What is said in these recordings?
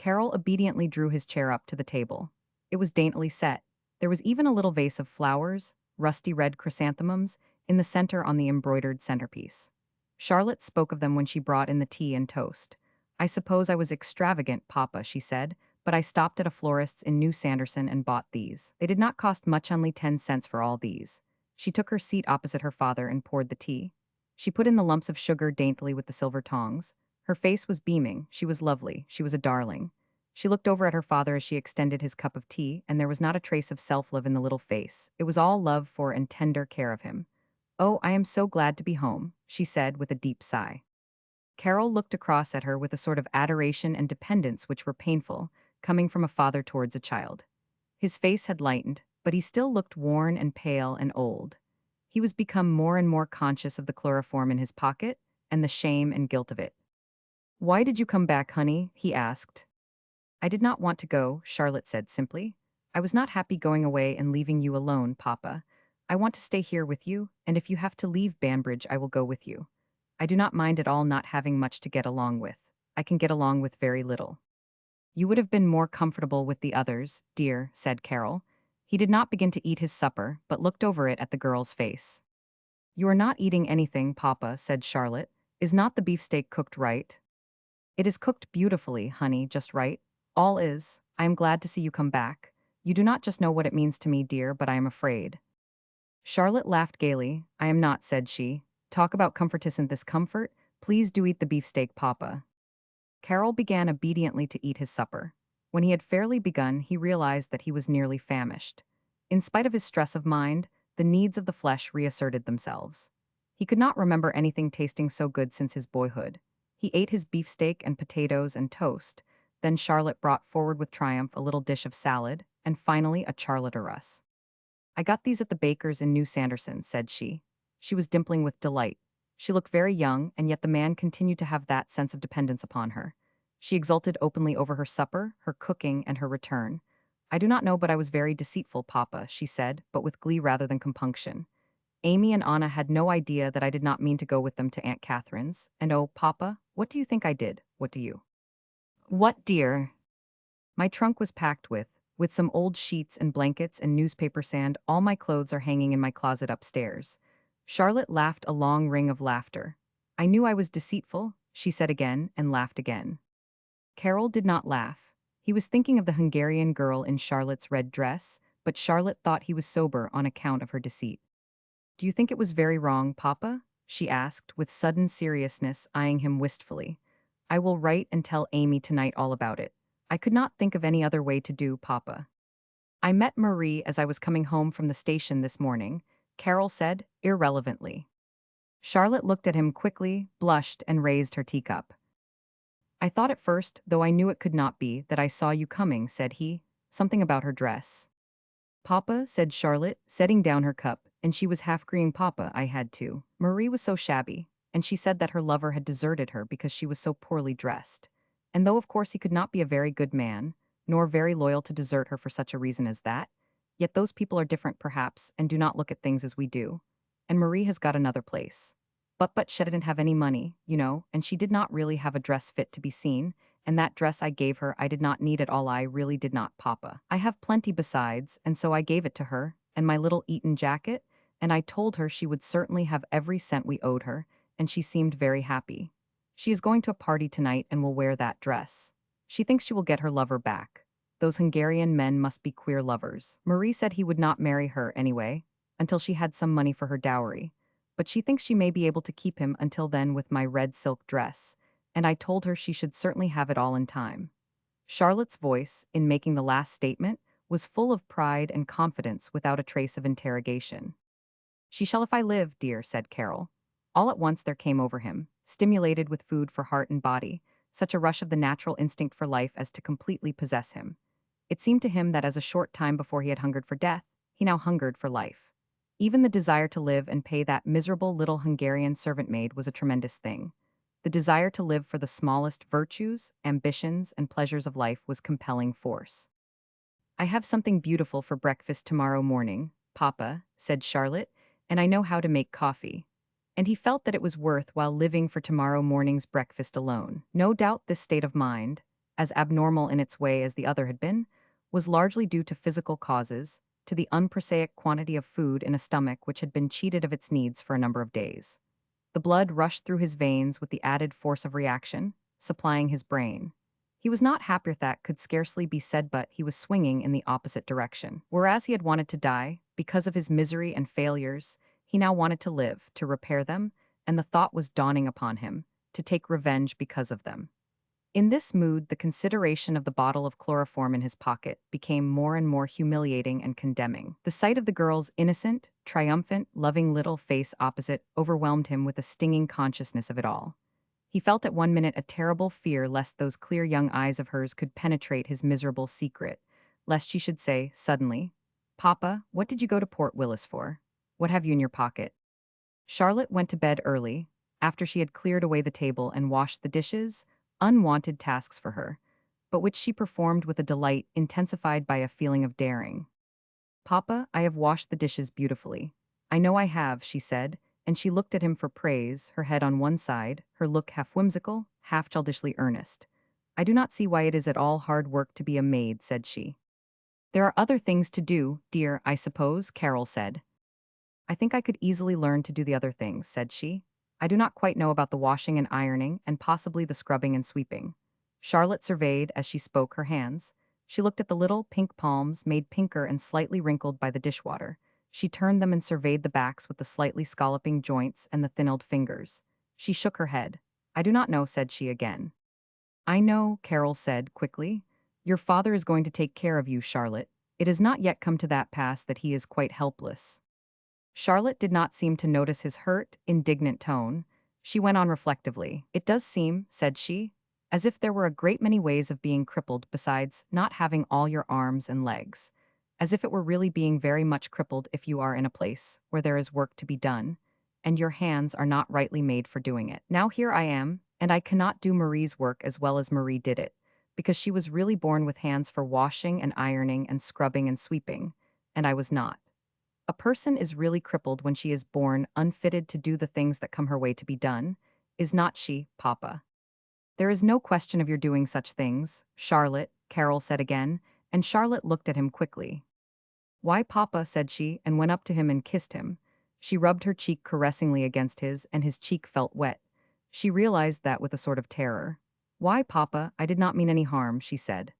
Carol obediently drew his chair up to the table. It was daintily set. There was even a little vase of flowers, rusty red chrysanthemums, in the center on the embroidered centerpiece. Charlotte spoke of them when she brought in the tea and toast. I suppose I was extravagant, Papa, she said, but I stopped at a florist's in New Sanderson and bought these. They did not cost much, only 10 cents for all these. She took her seat opposite her father and poured the tea. She put in the lumps of sugar daintily with the silver tongs. Her face was beaming. She was lovely. She was a darling. She looked over at her father as she extended his cup of tea, and there was not a trace of self-love in the little face. It was all love for and tender care of him. "Oh, I am so glad to be home," she said with a deep sigh. Carol looked across at her with a sort of adoration and dependence which were painful, coming from a father towards a child. His face had lightened, but he still looked worn and pale and old. He was become more and more conscious of the chloroform in his pocket and the shame and guilt of it. "Why did you come back, honey?" he asked. "I did not want to go," Charlotte said simply. "I was not happy going away and leaving you alone, Papa. I want to stay here with you, and if you have to leave Banbridge, I will go with you. I do not mind at all not having much to get along with. I can get along with very little." "You would have been more comfortable with the others, dear," said Carol. He did not begin to eat his supper, but looked over it at the girl's face. "You are not eating anything, Papa," said Charlotte. "Is not the beefsteak cooked right?" "It is cooked beautifully, honey, just right. All is. I am glad to see you come back. You do not just know what it means to me, dear, but I am afraid." Charlotte laughed gaily. "I am not," said she. "Talk about comfort isn't this comfort? Please do eat the beefsteak, Papa." Carol began obediently to eat his supper. When he had fairly begun, he realized that he was nearly famished. In spite of his stress of mind, the needs of the flesh reasserted themselves. He could not remember anything tasting so good since his boyhood. He ate his beefsteak and potatoes and toast. Then Charlotte brought forward with triumph a little dish of salad, and finally a charlotte-russe. "I got these at the baker's in New Sanderson," said she. She was dimpling with delight. She looked very young, and yet the man continued to have that sense of dependence upon her. She exulted openly over her supper, her cooking, and her return. "I do not know, but I was very deceitful, Papa," she said, but with glee rather than compunction. "Amy and Anna had no idea that I did not mean to go with them to Aunt Catherine's, and oh, Papa, what do you think I did? What do you?" "What, dear?" "My trunk was packed with some old sheets and blankets and newspaper sand. All my clothes are hanging in my closet upstairs." Charlotte laughed a long ring of laughter. "I knew I was deceitful," she said again, and laughed again. Carol did not laugh. He was thinking of the Hungarian girl in Charlotte's red dress, but Charlotte thought he was sober on account of her deceit. "Do you think it was very wrong, Papa?" she asked, with sudden seriousness, eyeing him wistfully. "I will write and tell Amy tonight all about it. I could not think of any other way to do, Papa." "I met Marie as I was coming home from the station this morning," Carol said, irrelevantly. Charlotte looked at him quickly, blushed, and raised her teacup. "I thought at first, though I knew it could not be, that I saw you coming," said he. "Something about her dress." "Papa," said Charlotte, setting down her cup, and she was half agreeing. "Papa, I had to. Marie was so shabby, and she said that her lover had deserted her because she was so poorly dressed. And though of course he could not be a very good man, nor very loyal to desert her for such a reason as that, yet those people are different perhaps and do not look at things as we do. And Marie has got another place. But she didn't have any money, you know, and she did not really have a dress fit to be seen, and that dress I gave her I did not need at all. I really did not, Papa. I have plenty besides, and so I gave it to her, and my little Eton jacket, and I told her she would certainly have every cent we owed her, and she seemed very happy. She is going to a party tonight and will wear that dress. She thinks she will get her lover back. Those Hungarian men must be queer lovers. Marie said he would not marry her anyway, until she had some money for her dowry. But she thinks she may be able to keep him until then with my red silk dress, and I told her she should certainly have it all in time." Charlotte's voice, in making the last statement, was full of pride and confidence without a trace of interrogation. "She shall if I live, dear," said Carol. All at once there came over him, stimulated with food for heart and body, such a rush of the natural instinct for life as to completely possess him. It seemed to him that as a short time before he had hungered for death, he now hungered for life. Even the desire to live and pay that miserable little Hungarian servant maid was a tremendous thing. The desire to live for the smallest virtues, ambitions, and pleasures of life was compelling force. "I have something beautiful for breakfast tomorrow morning, Papa," said Charlotte, "and I know how to make coffee." And he felt that it was worth while living for tomorrow morning's breakfast alone. No doubt this state of mind, as abnormal in its way as the other had been, was largely due to physical causes, to the unprosaic quantity of food in a stomach which had been cheated of its needs for a number of days. The blood rushed through his veins with the added force of reaction, supplying his brain. He was not happier, that could scarcely be said, but he was swinging in the opposite direction. Whereas he had wanted to die, because of his misery and failures, he now wanted to live, to repair them, and the thought was dawning upon him, to take revenge because of them. In this mood, the consideration of the bottle of chloroform in his pocket became more and more humiliating and condemning. The sight of the girl's innocent, triumphant, loving little face opposite overwhelmed him with a stinging consciousness of it all. He felt at one minute a terrible fear lest those clear young eyes of hers could penetrate his miserable secret, lest she should say, suddenly, "Papa, what did you go to Port Willis for? What have you in your pocket?" Charlotte went to bed early, after she had cleared away the table and washed the dishes, unwanted tasks for her, but which she performed with a delight intensified by a feeling of daring. "Papa, I have washed the dishes beautifully. I know I have," she said, and she looked at him for praise, her head on one side, her look half whimsical, half childishly earnest. "I do not see why it is at all hard work to be a maid," said she. "There are other things to do, dear, I suppose," Carol said. "I think I could easily learn to do the other things," said she. "I do not quite know about the washing and ironing, and possibly the scrubbing and sweeping." Charlotte surveyed, as she spoke, her hands. She looked at the little pink palms, made pinker and slightly wrinkled by the dishwater. She turned them and surveyed the backs with the slightly scalloping joints and the thin-old fingers. She shook her head. "I do not know," said she again. "I know," Carol said, quickly. "Your father is going to take care of you, Charlotte. It has not yet come to that pass that he is quite helpless." Charlotte did not seem to notice his hurt, indignant tone. She went on reflectively. "It does seem," said she, "as if there were a great many ways of being crippled besides not having all your arms and legs. As if it were really being very much crippled if you are in a place where there is work to be done, and your hands are not rightly made for doing it. Now here I am, and I cannot do Marie's work as well as Marie did it, because she was really born with hands for washing and ironing and scrubbing and sweeping, and I was not. A person is really crippled when she is born unfitted to do the things that come her way to be done, is not she, Papa?" "There is no question of your doing such things, Charlotte," Carol said again, and Charlotte looked at him quickly. "Why, Papa," said she, and went up to him and kissed him. She rubbed her cheek caressingly against his, and his cheek felt wet. She realized that with a sort of terror. "Why, Papa, I did not mean any harm," she said.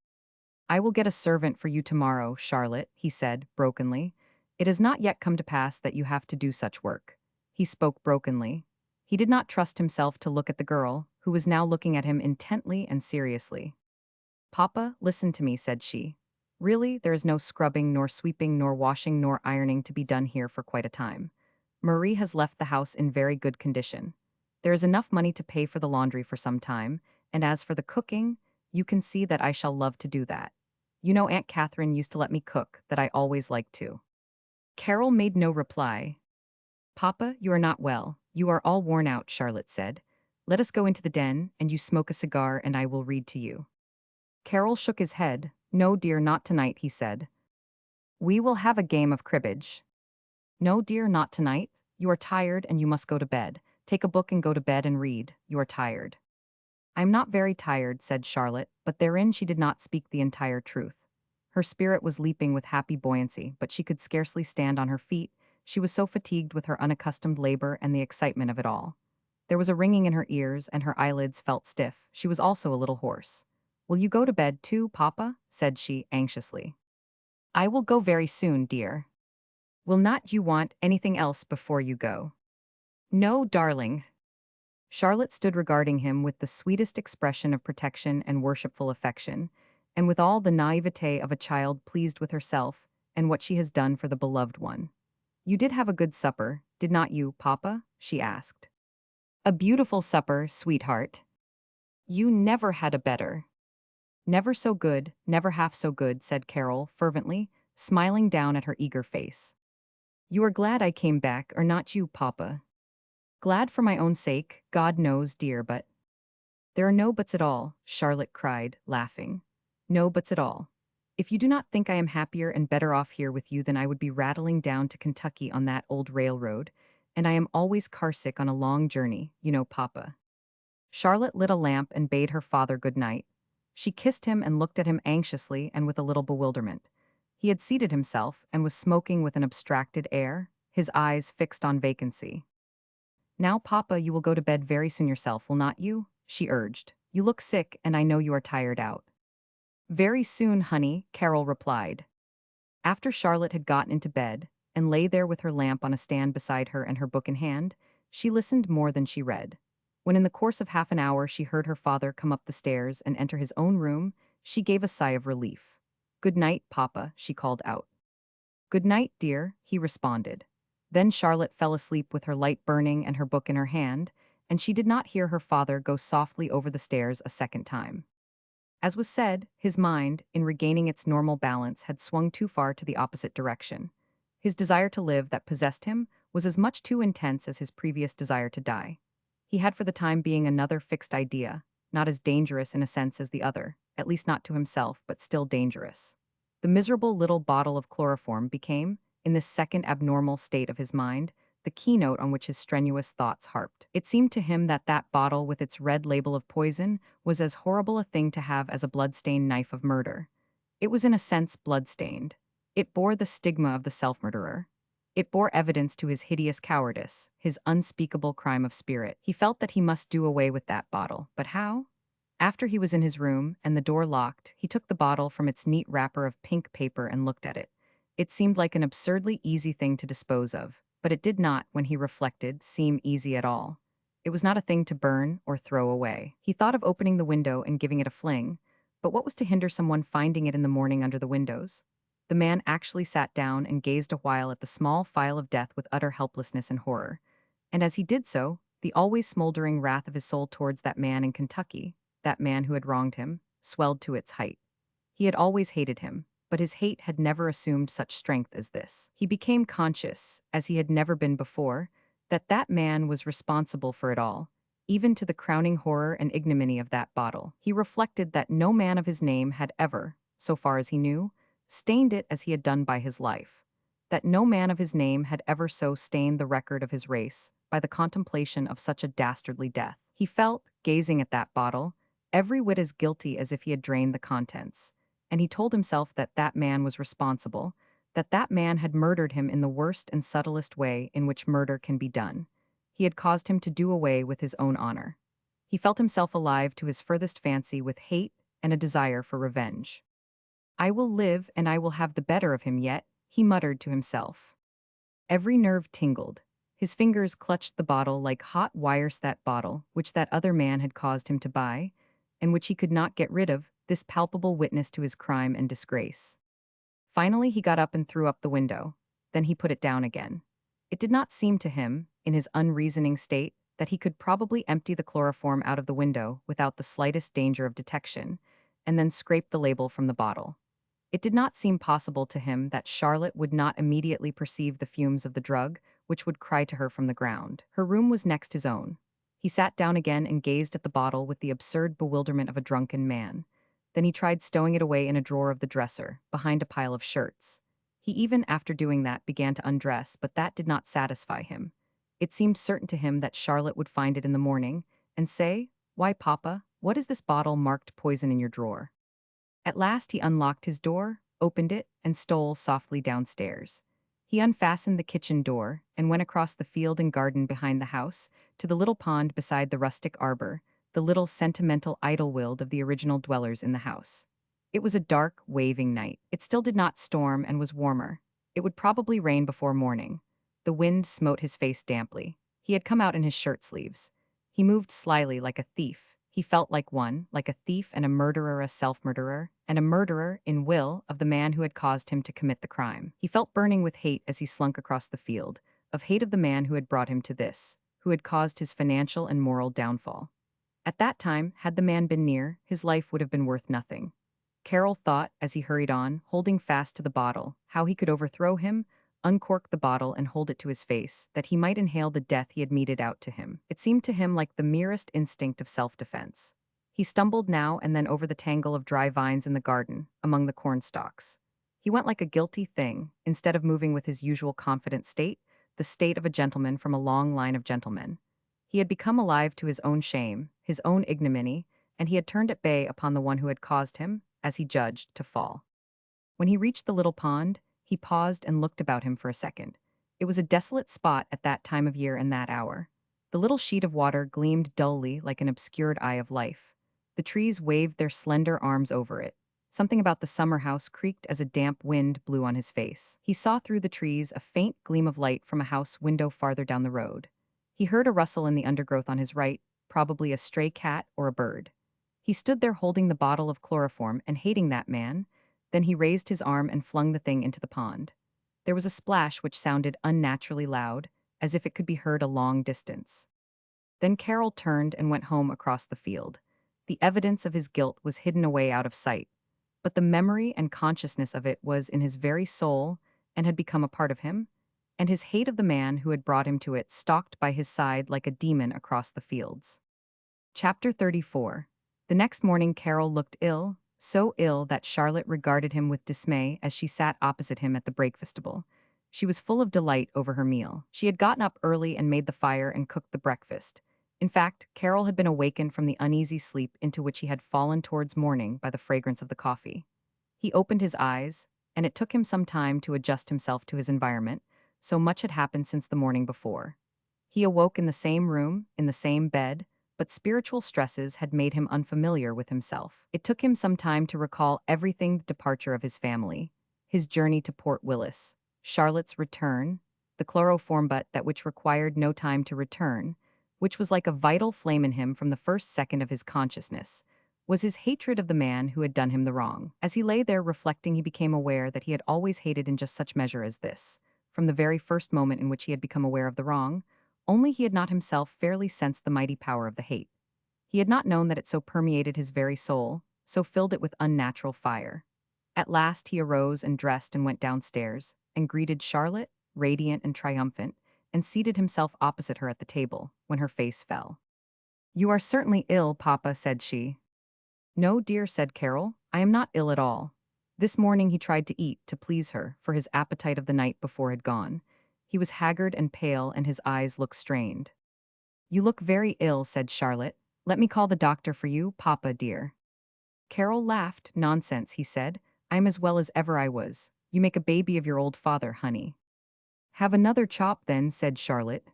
"I will get a servant for you tomorrow, Charlotte," he said, brokenly. "It has not yet come to pass that you have to do such work." He spoke brokenly. He did not trust himself to look at the girl, who was now looking at him intently and seriously. "Papa, listen to me," said she. "Really, there is no scrubbing, nor sweeping, nor washing, nor ironing to be done here for quite a time. Marie has left the house in very good condition. There is enough money to pay for the laundry for some time, and as for the cooking, you can see that I shall love to do that. You know Aunt Catherine used to let me cook, that I always liked to." Carol made no reply. "Papa, you are not well. You are all worn out," Charlotte said. "Let us go into the den, and you smoke a cigar and I will read to you." Carol shook his head. "No, dear, not tonight," he said. "We will have a game of cribbage." "No, dear, not tonight. You are tired and you must go to bed. Take a book and go to bed and read. You are tired." "I am not very tired," said Charlotte, but therein she did not speak the entire truth. Her spirit was leaping with happy buoyancy, but she could scarcely stand on her feet. She was so fatigued with her unaccustomed labor and the excitement of it all. There was a ringing in her ears, and her eyelids felt stiff. She was also a little hoarse. "Will you go to bed too, Papa?" said she, anxiously. "I will go very soon, dear." "Will not you want anything else before you go?" "No, darling." Charlotte stood regarding him with the sweetest expression of protection and worshipful affection, and with all the naivete of a child pleased with herself and what she has done for the beloved one. "You did have a good supper, did not you, Papa?" she asked. "A beautiful supper, sweetheart." "You never had a better." "Never so good, never half so good," said Carol, fervently, smiling down at her eager face. "You are glad I came back, or not you, Papa?" "Glad for my own sake, God knows, dear, but—" "There are no buts at all," Charlotte cried, laughing. "No buts at all. If you do not think I am happier and better off here with you than I would be rattling down to Kentucky on that old railroad, and I am always carsick on a long journey, you know, Papa." Charlotte lit a lamp and bade her father good night. She kissed him and looked at him anxiously and with a little bewilderment. He had seated himself and was smoking with an abstracted air, his eyes fixed on vacancy. "Now, Papa, you will go to bed very soon yourself, will not you?" she urged. "You look sick, and I know you are tired out." "Very soon, honey," Carol replied. After Charlotte had gotten into bed and lay there with her lamp on a stand beside her and her book in hand, she listened more than she read. When in the course of half an hour she heard her father come up the stairs and enter his own room, she gave a sigh of relief. "Good night, Papa," she called out. "Good night, dear," he responded. Then Charlotte fell asleep with her light burning and her book in her hand, and she did not hear her father go softly over the stairs a second time. As was said, his mind, in regaining its normal balance, had swung too far to the opposite direction. His desire to live that possessed him was as much too intense as his previous desire to die. He had for the time being another fixed idea, not as dangerous in a sense as the other, at least not to himself, but still dangerous. The miserable little bottle of chloroform became, in this second abnormal state of his mind, the keynote on which his strenuous thoughts harped. It seemed to him that that bottle with its red label of poison was as horrible a thing to have as a blood-stained knife of murder. It was in a sense blood-stained. It bore the stigma of the self-murderer. It bore evidence to his hideous cowardice, his unspeakable crime of spirit. He felt that he must do away with that bottle, but how? After he was in his room and the door locked, he took the bottle from its neat wrapper of pink paper and looked at it. It seemed like an absurdly easy thing to dispose of, but it did not, when he reflected, seem easy at all. It was not a thing to burn or throw away. He thought of opening the window and giving it a fling, but what was to hinder someone finding it in the morning under the windows? The man actually sat down and gazed a while at the small phial of death with utter helplessness and horror. And as he did so, the always smoldering wrath of his soul towards that man in Kentucky, that man who had wronged him, swelled to its height. He had always hated him, but his hate had never assumed such strength as this. He became conscious, as he had never been before, that that man was responsible for it all, even to the crowning horror and ignominy of that bottle. He reflected that no man of his name had ever, so far as he knew, stained it as he had done by his life. That no man of his name had ever so stained the record of his race by the contemplation of such a dastardly death. He felt, gazing at that bottle, every whit as guilty as if he had drained the contents, and he told himself that that man was responsible, that that man had murdered him in the worst and subtlest way in which murder can be done. He had caused him to do away with his own honor. He felt himself alive to his furthest fancy with hate and a desire for revenge. "I will live and I will have the better of him yet," he muttered to himself. Every nerve tingled. His fingers clutched the bottle like hot wires, that bottle which that other man had caused him to buy, and which he could not get rid of, this palpable witness to his crime and disgrace. Finally he got up and threw up the window. Then he put it down again. It did not seem to him, in his unreasoning state, that he could probably empty the chloroform out of the window without the slightest danger of detection, and then scrape the label from the bottle. It did not seem possible to him that Charlotte would not immediately perceive the fumes of the drug, which would cry to her from the ground. Her room was next his own. He sat down again and gazed at the bottle with the absurd bewilderment of a drunken man. Then he tried stowing it away in a drawer of the dresser, behind a pile of shirts. He even, after doing that, began to undress, but that did not satisfy him. It seemed certain to him that Charlotte would find it in the morning, and say, "Why, Papa, what is this bottle marked poison in your drawer?" At last he unlocked his door, opened it, and stole softly downstairs. He unfastened the kitchen door and went across the field and garden behind the house to the little pond beside the rustic arbor, the little sentimental Idlewild of the original dwellers in the house. It was a dark, waving night. It still did not storm and was warmer. It would probably rain before morning. The wind smote his face damply. He had come out in his shirt sleeves. He moved slyly like a thief. He felt like one, like a thief and a murderer, a self-murderer, and a murderer, in will, of the man who had caused him to commit the crime. He felt burning with hate as he slunk across the field, of hate of the man who had brought him to this, who had caused his financial and moral downfall. At that time, had the man been near, his life would have been worth nothing. Carol thought, as he hurried on, holding fast to the bottle, how he could overthrow him, uncork the bottle and hold it to his face, that he might inhale the death he had meted out to him. It seemed to him like the merest instinct of self-defense. He stumbled now and then over the tangle of dry vines in the garden, among the cornstalks. He went like a guilty thing, instead of moving with his usual confident state, the state of a gentleman from a long line of gentlemen. He had become alive to his own shame, his own ignominy, and he had turned at bay upon the one who had caused him, as he judged, to fall. When he reached the little pond, he paused and looked about him for a second. It was a desolate spot at that time of year and that hour. The little sheet of water gleamed dully like an obscured eye of life. The trees waved their slender arms over it. Something about the summer house creaked as a damp wind blew on his face. He saw through the trees a faint gleam of light from a house window farther down the road. He heard a rustle in the undergrowth on his right, probably a stray cat or a bird. He stood there holding the bottle of chloroform and hating that man. Then he raised his arm and flung the thing into the pond. There was a splash which sounded unnaturally loud, as if it could be heard a long distance. Then Carol turned and went home across the field. The evidence of his guilt was hidden away out of sight, but the memory and consciousness of it was in his very soul and had become a part of him, and his hate of the man who had brought him to it stalked by his side like a demon across the fields. Chapter 34. The next morning Carol looked ill, so ill that Charlotte regarded him with dismay as she sat opposite him at the breakfastable. She was full of delight over her meal. She had gotten up early and made the fire and cooked the breakfast. In fact, Carol had been awakened from the uneasy sleep into which he had fallen towards morning by the fragrance of the coffee. He opened his eyes, and it took him some time to adjust himself to his environment, so much had happened since the morning before. He awoke in the same room, in the same bed, but spiritual stresses had made him unfamiliar with himself. It took him some time to recall everything: the departure of his family, his journey to Port Willis, Charlotte's return, the chloroform butt that which required no time to return, which was like a vital flame in him from the first second of his consciousness, was his hatred of the man who had done him the wrong. As he lay there reflecting, he became aware that he had always hated in just such measure as this, from the very first moment in which he had become aware of the wrong, only he had not himself fairly sensed the mighty power of the hate. He had not known that it so permeated his very soul, so filled it with unnatural fire. At last he arose and dressed and went downstairs, and greeted Charlotte, radiant and triumphant, and seated himself opposite her at the table, when her face fell. "You are certainly ill, Papa," said she. "No, dear," said Carol, "I am not ill at all." This morning he tried to eat, to please her, for his appetite of the night before had gone. He was haggard and pale, and his eyes looked strained. "You look very ill," said Charlotte. "Let me call the doctor for you, Papa dear." Carol laughed. "Nonsense," he said. "I am as well as ever I was. You make a baby of your old father, honey." "Have another chop then," said Charlotte.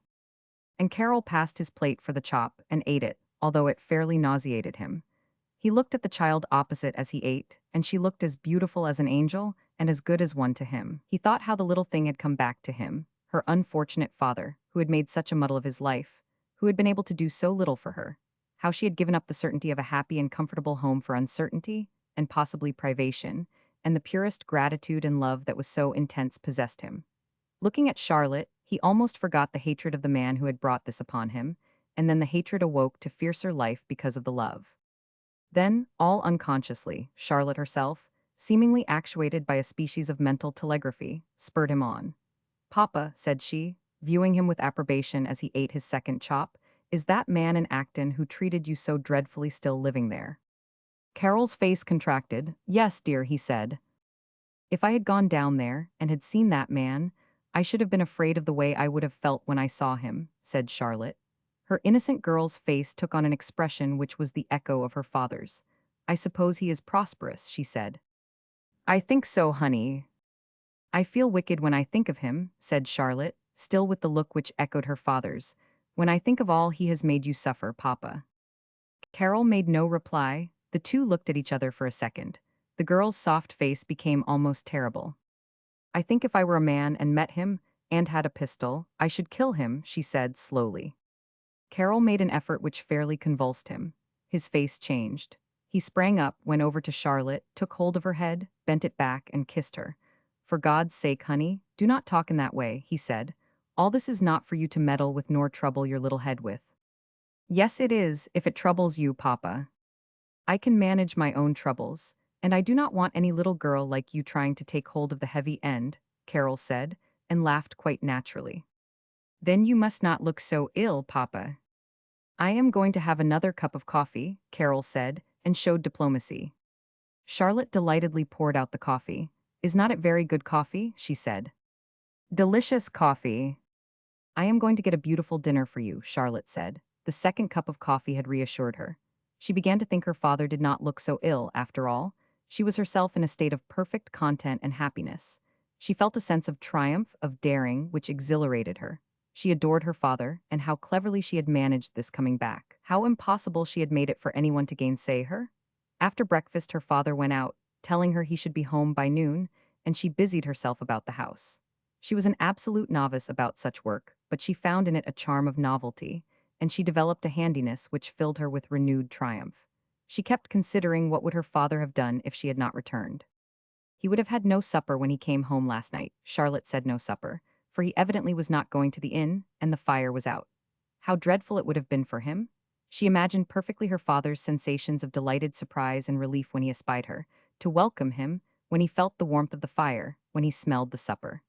And Carol passed his plate for the chop and ate it, although it fairly nauseated him. He looked at the child opposite as he ate, and she looked as beautiful as an angel and as good as one to him. He thought how the little thing had come back to him, her unfortunate father, who had made such a muddle of his life, who had been able to do so little for her, how she had given up the certainty of a happy and comfortable home for uncertainty, and possibly privation, and the purest gratitude and love that was so intense possessed him. Looking at Charlotte, he almost forgot the hatred of the man who had brought this upon him, and then the hatred awoke to fiercer life because of the love. Then, all unconsciously, Charlotte herself, seemingly actuated by a species of mental telegraphy, spurred him on. "Papa," said she, viewing him with approbation as he ate his second chop, "is that man in Acton who treated you so dreadfully still living there?" Carol's face contracted. "Yes, dear," he said. "If I had gone down there, and had seen that man, I should have been afraid of the way I would have felt when I saw him," said Charlotte. Her innocent girl's face took on an expression which was the echo of her father's. "I suppose he is prosperous," she said. "I think so, honey." "I feel wicked when I think of him," said Charlotte, still with the look which echoed her father's. "When I think of all he has made you suffer, Papa." Carol made no reply. The two looked at each other for a second. The girl's soft face became almost terrible. "I think if I were a man and met him, and had a pistol, I should kill him," she said slowly. Carol made an effort which fairly convulsed him. His face changed. He sprang up, went over to Charlotte, took hold of her head, bent it back, and kissed her. "For God's sake, honey, do not talk in that way," he said. "All this is not for you to meddle with nor trouble your little head with." "Yes, it is, if it troubles you, Papa. I can manage my own troubles, and I do not want any little girl like you trying to take hold of the heavy end," Carol said, and laughed quite naturally. "Then you must not look so ill, Papa." "I am going to have another cup of coffee," Carol said, and showed diplomacy. Charlotte delightedly poured out the coffee. "Is not it very good coffee?" she said. "Delicious coffee." "I am going to get a beautiful dinner for you," Charlotte said. The second cup of coffee had reassured her. She began to think her father did not look so ill, after all. She was herself in a state of perfect content and happiness. She felt a sense of triumph, of daring, which exhilarated her. She adored her father, and how cleverly she had managed this coming back. How impossible she had made it for anyone to gainsay her. After breakfast, her father went out, telling her he should be home by noon, and she busied herself about the house. She was an absolute novice about such work, but she found in it a charm of novelty, and she developed a handiness which filled her with renewed triumph. She kept considering what would her father have done if she had not returned. He would have had no supper when he came home last night. Charlotte said no supper, for he evidently was not going to the inn, and the fire was out. How dreadful it would have been for him. She imagined perfectly her father's sensations of delighted surprise and relief when he espied her, to welcome him, when he felt the warmth of the fire, when he smelled the supper.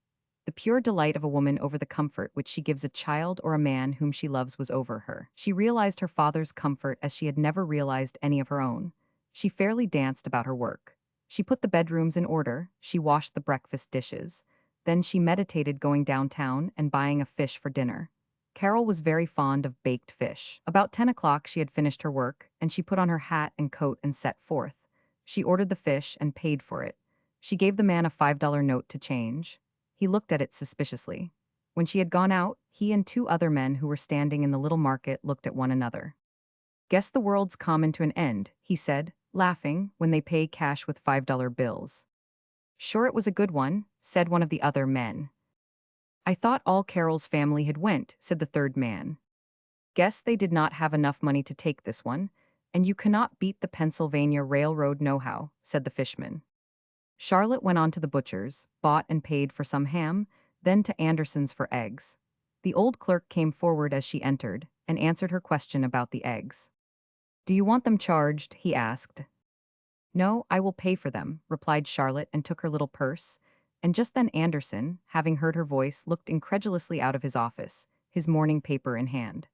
The pure delight of a woman over the comfort which she gives a child or a man whom she loves was over her. She realized her father's comfort as she had never realized any of her own. She fairly danced about her work. She put the bedrooms in order, she washed the breakfast dishes. Then she meditated going downtown and buying a fish for dinner. Carol was very fond of baked fish. About 10 o'clock she had finished her work, and she put on her hat and coat and set forth. She ordered the fish and paid for it. She gave the man a $5 note to change. He looked at it suspiciously. When she had gone out, he and two other men who were standing in the little market looked at one another. "Guess the world's coming to an end," he said, laughing, "when they pay cash with $5 bills." "Sure it was a good one," said one of the other men. "I thought all Carol's family had went," said the third man. "Guess they did not have enough money to take this one, and you cannot beat the Pennsylvania Railroad nohow," said the fishman. Charlotte went on to the butcher's, bought and paid for some ham, then to Anderson's for eggs. The old clerk came forward as she entered, and answered her question about the eggs. "Do you want them charged?" he asked. "No, I will pay for them," replied Charlotte and took her little purse. And just then Anderson, having heard her voice, looked incredulously out of his office, his morning paper in hand.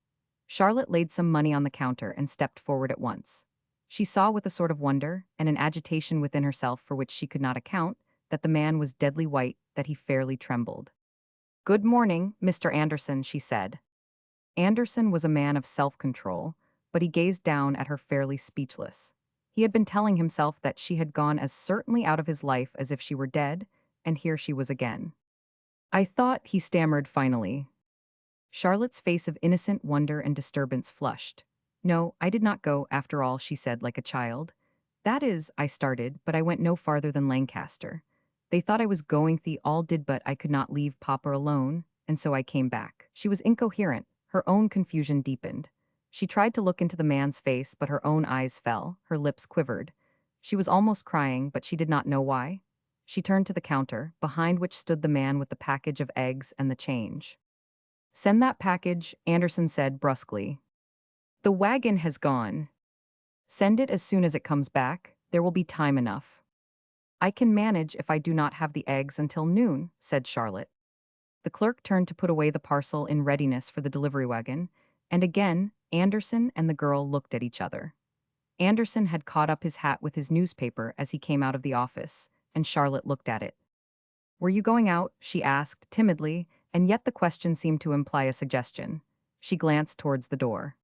Charlotte laid some money on the counter and stepped forward at once. She saw with a sort of wonder, and an agitation within herself for which she could not account, that the man was deadly white, that he fairly trembled. "Good morning, Mr. Anderson," she said. Anderson was a man of self-control, but he gazed down at her fairly speechless. He had been telling himself that she had gone as certainly out of his life as if she were dead, and here she was again. "I thought," he stammered finally. Charlotte's face of innocent wonder and disturbance flushed. "No, I did not go, after all," she said like a child. "That is, I started, but I went no farther than Lancaster. They thought I was going, the all did, but I could not leave Papa alone, and so I came back." She was incoherent, her own confusion deepened. She tried to look into the man's face, but her own eyes fell, her lips quivered. She was almost crying, but she did not know why. She turned to the counter, behind which stood the man with the package of eggs and the change. "Send that package," Anderson said brusquely. "The wagon has gone. Send it as soon as it comes back, there will be time enough." "I can manage if I do not have the eggs until noon," said Charlotte. The clerk turned to put away the parcel in readiness for the delivery wagon, and again, Anderson and the girl looked at each other. Anderson had caught up his hat with his newspaper as he came out of the office, and Charlotte looked at it. "Were you going out?" she asked, timidly, and yet the question seemed to imply a suggestion. She glanced towards the door.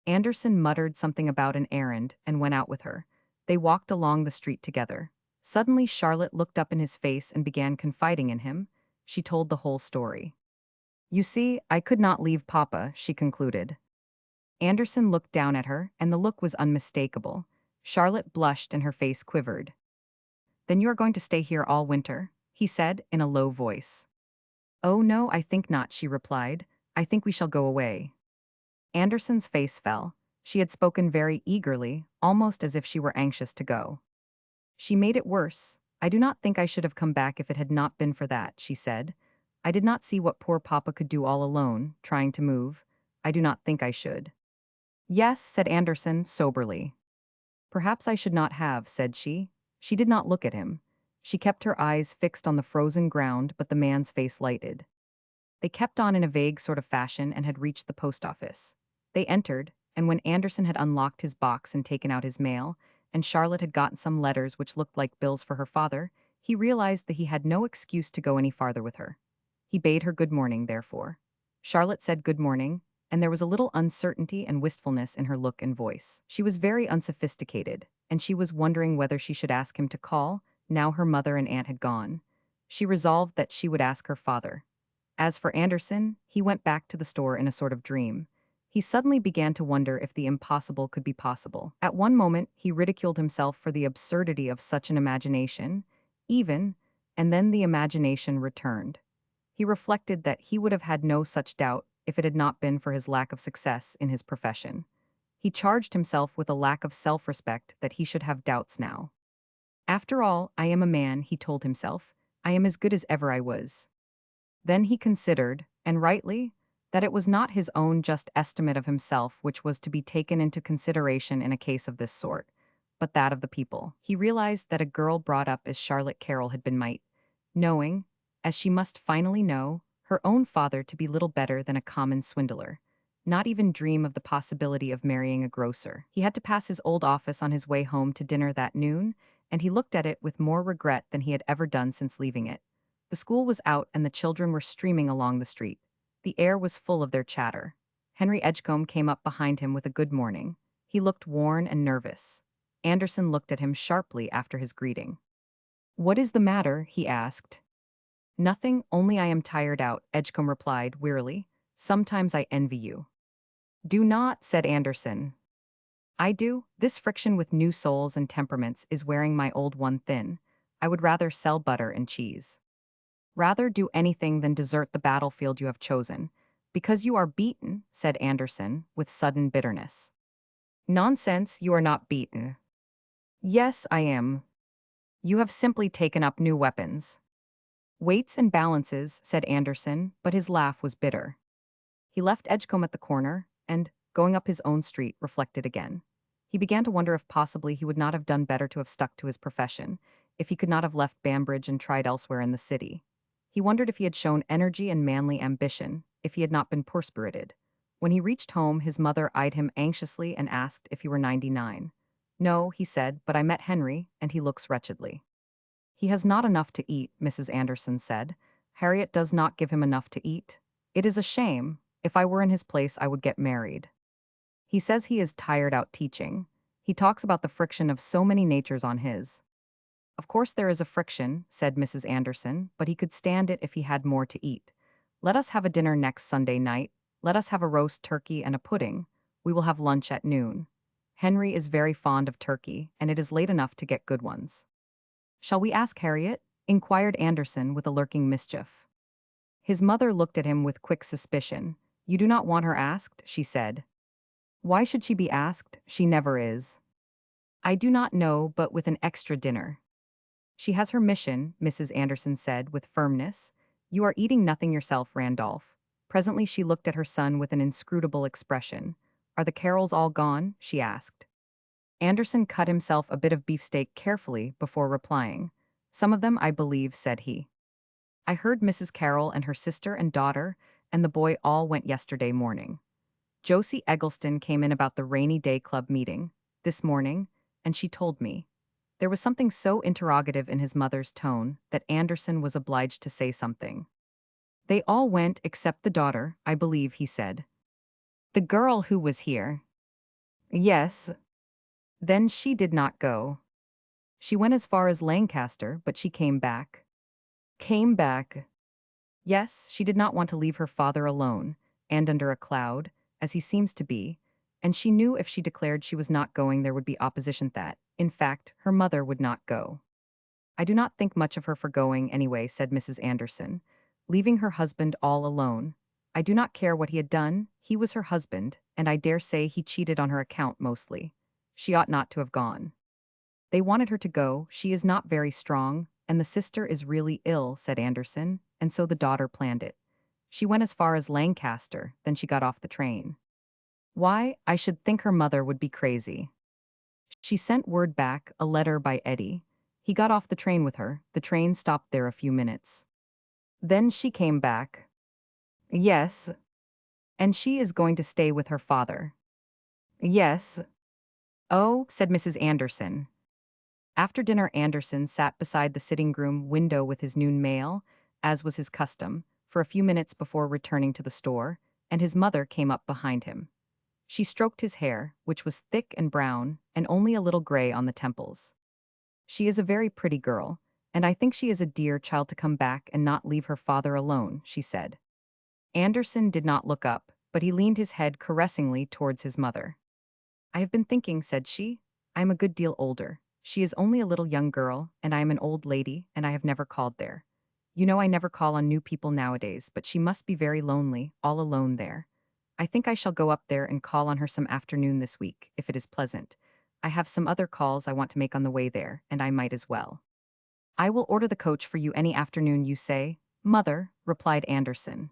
Anderson muttered something about an errand and went out with her. They walked along the street together. Suddenly Charlotte looked up in his face and began confiding in him. She told the whole story. "You see, I could not leave Papa," she concluded. Anderson looked down at her, and the look was unmistakable. Charlotte blushed and her face quivered. "Then you are going to stay here all winter?" he said in a low voice. "Oh no, I think not," she replied. "I think we shall go away." Anderson's face fell. She had spoken very eagerly, almost as if she were anxious to go. She made it worse. "I do not think I should have come back if it had not been for that," she said. "I did not see what poor Papa could do all alone, trying to move. I do not think I should." "Yes," said Anderson, soberly. "Perhaps I should not have," said she. She did not look at him. She kept her eyes fixed on the frozen ground, but the man's face lighted. They kept on in a vague sort of fashion and had reached the post office. They entered, and when Anderson had unlocked his box and taken out his mail, and Charlotte had gotten some letters which looked like bills for her father, he realized that he had no excuse to go any farther with her. He bade her good morning, therefore. Charlotte said good morning, and there was a little uncertainty and wistfulness in her look and voice. She was very unsophisticated, and she was wondering whether she should ask him to call, now her mother and aunt had gone. She resolved that she would ask her father. As for Anderson, he went back to the store in a sort of dream. He suddenly began to wonder if the impossible could be possible. At one moment, he ridiculed himself for the absurdity of such an imagination, even, and then the imagination returned. He reflected that he would have had no such doubt if it had not been for his lack of success in his profession. He charged himself with a lack of self-respect that he should have doubts now. After all, I am a man, he told himself. I am as good as ever I was. Then he considered, and rightly, that it was not his own just estimate of himself which was to be taken into consideration in a case of this sort, but that of the people. He realized that a girl brought up as Charlotte Carroll had been might, knowing, as she must finally know, her own father to be little better than a common swindler, not even dream of the possibility of marrying a grocer. He had to pass his old office on his way home to dinner that noon, and he looked at it with more regret than he had ever done since leaving it. The school was out and the children were streaming along the street. The air was full of their chatter. Henry Edgecombe came up behind him with a good morning. He looked worn and nervous. Anderson looked at him sharply after his greeting. "What is the matter?" he asked. "Nothing, only I am tired out," Edgecombe replied wearily. "Sometimes I envy you." "Do not," said Anderson. "I do. This friction with new souls and temperaments is wearing my old one thin. I would rather sell butter and cheese. Rather do anything than desert the battlefield you have chosen. Because you are beaten," said Anderson, with sudden bitterness. "Nonsense, you are not beaten." "Yes, I am. You have simply taken up new weapons." "Weights and balances," said Anderson, but his laugh was bitter. He left Edgecombe at the corner, and, going up his own street, reflected again. He began to wonder if possibly he would not have done better to have stuck to his profession, if he could not have left Bambridge and tried elsewhere in the city. He wondered if he had shown energy and manly ambition, if he had not been poor-spirited. When he reached home, his mother eyed him anxiously and asked if he were 99. "No," he said, "but I met Henry, and he looks wretchedly." "He has not enough to eat," Mrs. Anderson said. "Harriet does not give him enough to eat. It is a shame. If I were in his place, I would get married. He says he is tired out teaching. He talks about the friction of so many natures on his." "Of course there is a friction," said Mrs. Anderson, "but he could stand it if he had more to eat. Let us have a dinner next Sunday night. Let us have a roast turkey and a pudding. We will have lunch at noon. Henry is very fond of turkey, and it is late enough to get good ones." "Shall we ask Harriet?" inquired Anderson with a lurking mischief. His mother looked at him with quick suspicion. "You do not want her asked?" she said. "Why should she be asked? She never is." "I do not know, but with an extra dinner." "She has her mission," Mrs. Anderson said with firmness. "You are eating nothing yourself, Randolph." Presently she looked at her son with an inscrutable expression. "Are the Carrolls all gone?" she asked. Anderson cut himself a bit of beefsteak carefully before replying. "Some of them, I believe," said he. "I heard Mrs. Carroll and her sister and daughter and the boy all went yesterday morning. Josie Eggleston came in about the Rainy Day Club meeting this morning, and she told me." There was something so interrogative in his mother's tone that Anderson was obliged to say something. "They all went except the daughter, I believe," he said. "The girl who was here?" "Yes." "Then she did not go." "She went as far as Lancaster, but she came back." "Came back." "Yes, she did not want to leave her father alone, and under a cloud, as he seems to be, and she knew if she declared she was not going there would be opposition that, in fact, her mother would not go." "I do not think much of her for going, anyway," said Mrs. Anderson. "Leaving her husband all alone. I do not care what he had done, he was her husband, and I dare say he cheated on her account mostly. She ought not to have gone." "They wanted her to go, she is not very strong, and the sister is really ill," said Anderson, "and so the daughter planned it. She went as far as Lancaster, then she got off the train." "Why, I should think her mother would be crazy." "She sent word back, a letter by Eddie. He got off the train with her, the train stopped there a few minutes. Then she came back." "Yes." "And she is going to stay with her father." "Yes." "Oh," said Mrs. Anderson. After dinner Anderson sat beside the sitting-room window with his noon mail, as was his custom, for a few minutes before returning to the store, and his mother came up behind him. She stroked his hair, which was thick and brown, and only a little gray on the temples. She is a very pretty girl, and I think she is a dear child to come back and not leave her father alone, she said. Anderson did not look up, but he leaned his head caressingly towards his mother. I have been thinking, said she. I am a good deal older. She is only a little young girl, and I am an old lady, and I have never called there. You know I never call on new people nowadays, but she must be very lonely, all alone there. I think I shall go up there and call on her some afternoon this week, if it is pleasant. I have some other calls I want to make on the way there, and I might as well. I will order the coach for you any afternoon you say, Mother, replied Anderson.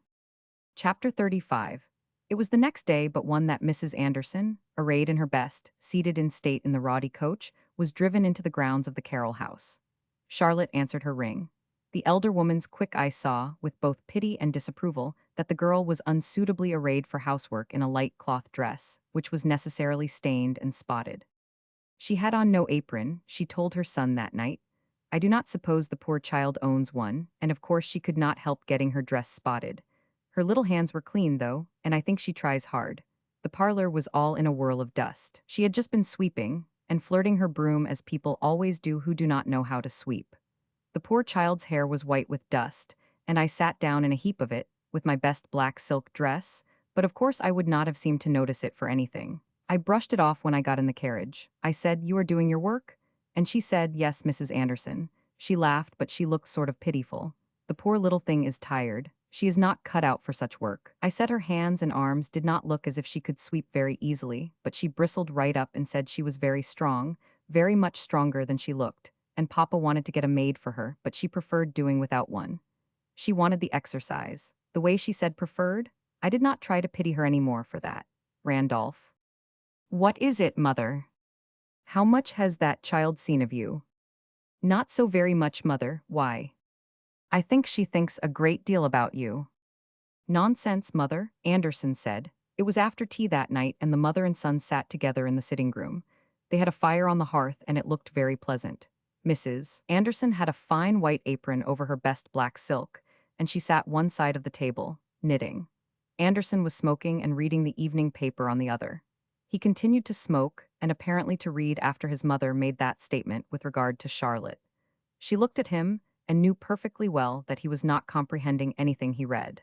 Chapter 35. It was the next day but one that Mrs. Anderson, arrayed in her best, seated in state in the Roddy coach, was driven into the grounds of the Carroll house. Charlotte answered her ring. The elder woman's quick eye saw, with both pity and disapproval, that the girl was unsuitably arrayed for housework in a light cloth dress, which was necessarily stained and spotted. She had on no apron, she told her son that night. I do not suppose the poor child owns one, and of course she could not help getting her dress spotted. Her little hands were clean, though, and I think she tries hard. The parlor was all in a whirl of dust. She had just been sweeping, and flirting her broom as people always do who do not know how to sweep. The poor child's hair was white with dust, and I sat down in a heap of it, with my best black silk dress, but of course I would not have seemed to notice it for anything. I brushed it off when I got in the carriage. I said, You are doing your work? And she said, Yes, Mrs. Anderson. She laughed, but she looked sort of pitiful. The poor little thing is tired. She is not cut out for such work. I said her hands and arms did not look as if she could sweep very easily, but she bristled right up and said she was very strong, very much stronger than she looked, and Papa wanted to get a maid for her, but she preferred doing without one. She wanted the exercise. The way she said preferred, I did not try to pity her any more for that. Randolph. What is it, Mother? How much has that child seen of you? Not so very much, Mother. Why? I think she thinks a great deal about you. Nonsense, Mother, Anderson said. It was after tea that night and the mother and son sat together in the sitting room. They had a fire on the hearth and it looked very pleasant. Mrs. Anderson had a fine white apron over her best black silk, and she sat one side of the table, knitting. Anderson was smoking and reading the evening paper on the other. He continued to smoke and apparently to read after his mother made that statement with regard to Charlotte. She looked at him and knew perfectly well that he was not comprehending anything he read.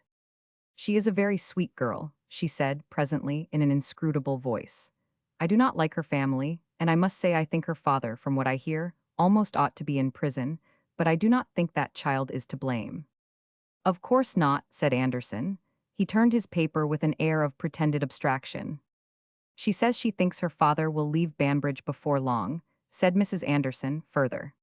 She is a very sweet girl, she said presently in an inscrutable voice. I do not like her family, and I must say I think her father, from what I hear, almost ought to be in prison, but I do not think that child is to blame. Of course not, said Anderson. He turned his paper with an air of pretended abstraction. She says she thinks her father will leave Banbridge before long, said Mrs. Anderson further.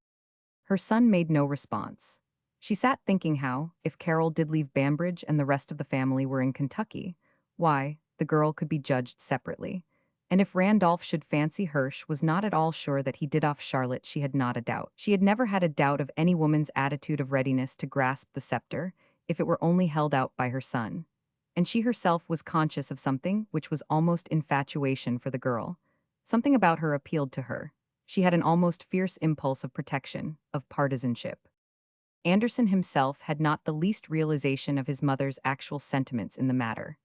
Her son made no response. She sat thinking how, if Carroll did leave Banbridge and the rest of the family were in Kentucky, why, the girl could be judged separately. And if Randolph should fancy Hirsch was not at all sure that he did off Charlotte, she had not a doubt. She had never had a doubt of any woman's attitude of readiness to grasp the scepter, if it were only held out by her son. And she herself was conscious of something which was almost infatuation for the girl. Something about her appealed to her. She had an almost fierce impulse of protection, of partisanship. Anderson himself had not the least realization of his mother's actual sentiments in the matter.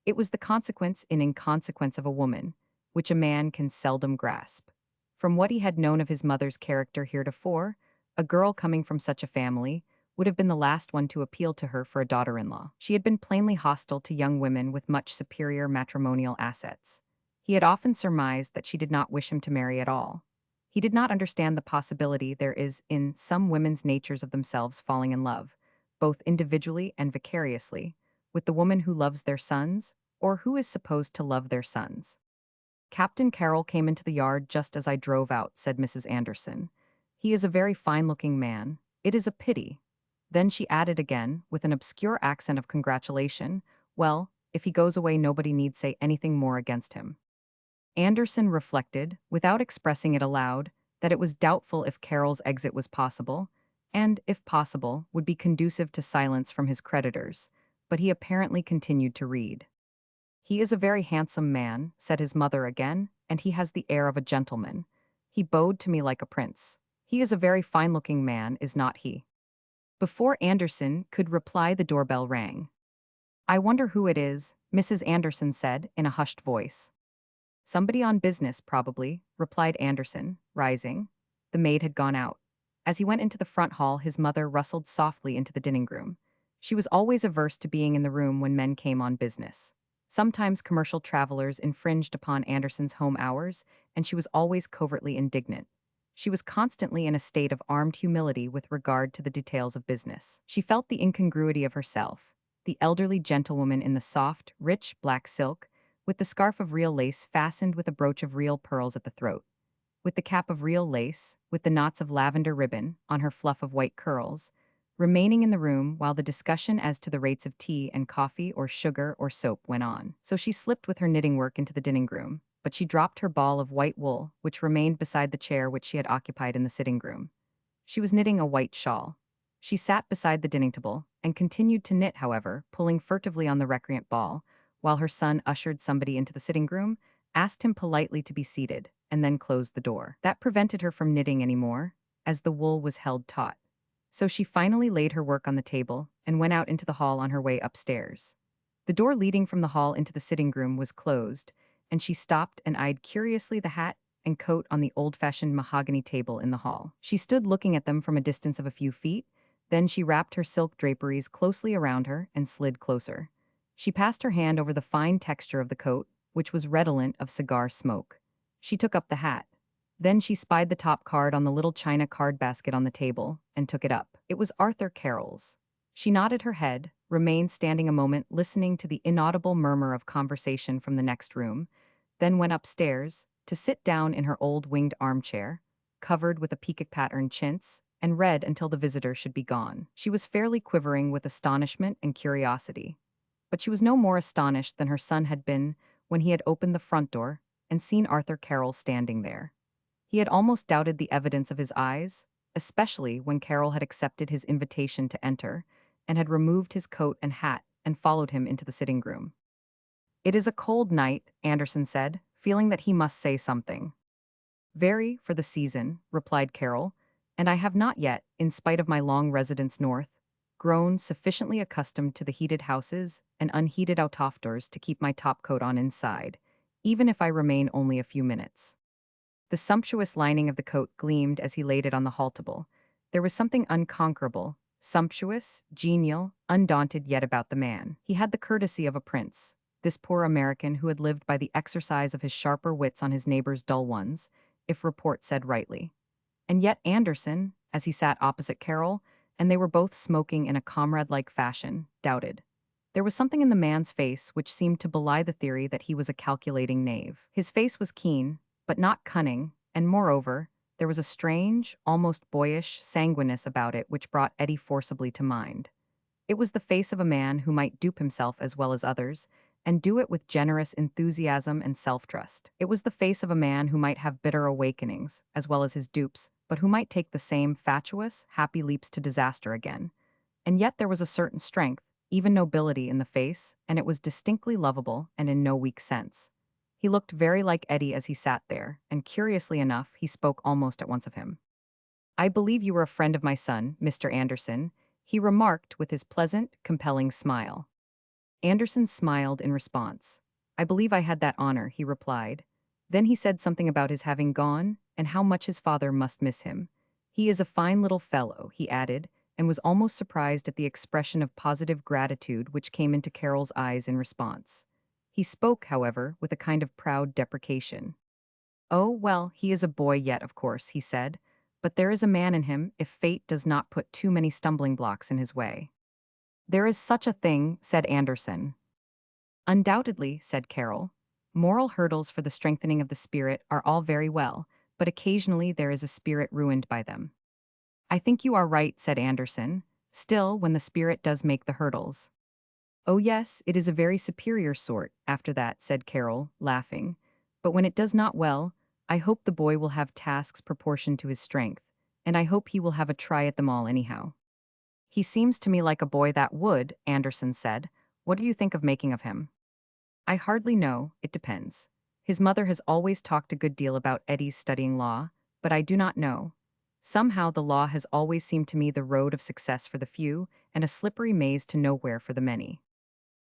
It was the consequence in inconsequence of a woman, which a man can seldom grasp. From what he had known of his mother's character heretofore, a girl coming from such a family would have been the last one to appeal to her for a daughter-in-law. She had been plainly hostile to young women with much superior matrimonial assets. He had often surmised that she did not wish him to marry at all. He did not understand the possibility there is in some women's natures of themselves falling in love, both individually and vicariously, with the woman who loves their sons, or who is supposed to love their sons. Captain Carroll came into the yard just as I drove out, said Mrs. Anderson. He is a very fine-looking man. It is a pity. Then she added again, with an obscure accent of congratulation, well, if he goes away nobody need say anything more against him. Anderson reflected, without expressing it aloud, that it was doubtful if Carroll's exit was possible, and, if possible, would be conducive to silence from his creditors, but he apparently continued to read. He is a very handsome man, said his mother again, and he has the air of a gentleman. He bowed to me like a prince. He is a very fine-looking man, is not he? Before Anderson could reply, the doorbell rang. I wonder who it is, Mrs. Anderson said in a hushed voice. Somebody on business, probably, replied Anderson, rising. The maid had gone out. As he went into the front hall, his mother rustled softly into the dining room. She was always averse to being in the room when men came on business. Sometimes commercial travelers infringed upon Anderson's home hours, and she was always covertly indignant. She was constantly in a state of armed humility with regard to the details of business. She felt the incongruity of herself, the elderly gentlewoman in the soft, rich black silk, with the scarf of real lace fastened with a brooch of real pearls at the throat, with the cap of real lace, with the knots of lavender ribbon on her fluff of white curls, remaining in the room while the discussion as to the rates of tea and coffee or sugar or soap went on. So she slipped with her knitting work into the dining room, but she dropped her ball of white wool, which remained beside the chair which she had occupied in the sitting room. She was knitting a white shawl. She sat beside the dining table and continued to knit, however, pulling furtively on the recreant ball, while her son ushered somebody into the sitting room, asked him politely to be seated, and then closed the door. That prevented her from knitting any more, as the wool was held taut. So she finally laid her work on the table and went out into the hall on her way upstairs. The door leading from the hall into the sitting room was closed, and she stopped and eyed curiously the hat and coat on the old-fashioned mahogany table in the hall. She stood looking at them from a distance of a few feet, then she wrapped her silk draperies closely around her and slid closer. She passed her hand over the fine texture of the coat, which was redolent of cigar smoke. She took up the hat. Then she spied the top card on the little china card basket on the table and took it up. It was Arthur Carroll's. She nodded her head, remained standing a moment listening to the inaudible murmur of conversation from the next room, then went upstairs to sit down in her old winged armchair, covered with a peacock patterned chintz, and read until the visitor should be gone. She was fairly quivering with astonishment and curiosity. But she was no more astonished than her son had been when he had opened the front door and seen Arthur Carroll standing there. He had almost doubted the evidence of his eyes, especially when Carroll had accepted his invitation to enter and had removed his coat and hat and followed him into the sitting room. "It is a cold night," Anderson said, feeling that he must say something. "Very, for the season," replied Carroll, "and I have not yet, in spite of my long residence north, grown sufficiently accustomed to the heated houses and unheated out-of-doors to keep my topcoat on inside, even if I remain only a few minutes." The sumptuous lining of the coat gleamed as he laid it on the hall table. There was something unconquerable, sumptuous, genial, undaunted yet about the man. He had the courtesy of a prince, this poor American who had lived by the exercise of his sharper wits on his neighbors' dull ones, if report said rightly. And yet Anderson, as he sat opposite Carroll, and they were both smoking in a comrade-like fashion, doubted. There was something in the man's face which seemed to belie the theory that he was a calculating knave. His face was keen, but not cunning, and moreover, there was a strange, almost boyish sanguineness about it which brought Eddie forcibly to mind. It was the face of a man who might dupe himself as well as others, and do it with generous enthusiasm and self-trust. It was the face of a man who might have bitter awakenings, as well as his dupes, but who might take the same fatuous, happy leaps to disaster again. And yet there was a certain strength, even nobility in the face, and it was distinctly lovable and in no weak sense. He looked very like Eddie as he sat there, and curiously enough, he spoke almost at once of him. "I believe you were a friend of my son, Mr. Anderson," he remarked with his pleasant, compelling smile. Anderson smiled in response. "I believe I had that honor," he replied. Then he said something about his having gone, and how much his father must miss him. "He is a fine little fellow," he added, and was almost surprised at the expression of positive gratitude which came into Carroll's eyes in response. He spoke, however, with a kind of proud deprecation. "Oh, well, he is a boy yet, of course," he said, "but there is a man in him if fate does not put too many stumbling blocks in his way." "There is such a thing," said Anderson. "Undoubtedly," said Carroll. "Moral hurdles for the strengthening of the spirit are all very well, but occasionally there is a spirit ruined by them." "I think you are right," said Anderson. "Still, when the spirit does make the hurdles." "Oh yes, it is a very superior sort, after that," said Carroll, laughing. "But when it does not well, I hope the boy will have tasks proportioned to his strength, and I hope he will have a try at them all anyhow." "He seems to me like a boy that would," Anderson said. "What do you think of making of him?" "I hardly know, it depends. His mother has always talked a good deal about Eddie's studying law, but I do not know. Somehow the law has always seemed to me the road of success for the few, and a slippery maze to nowhere for the many."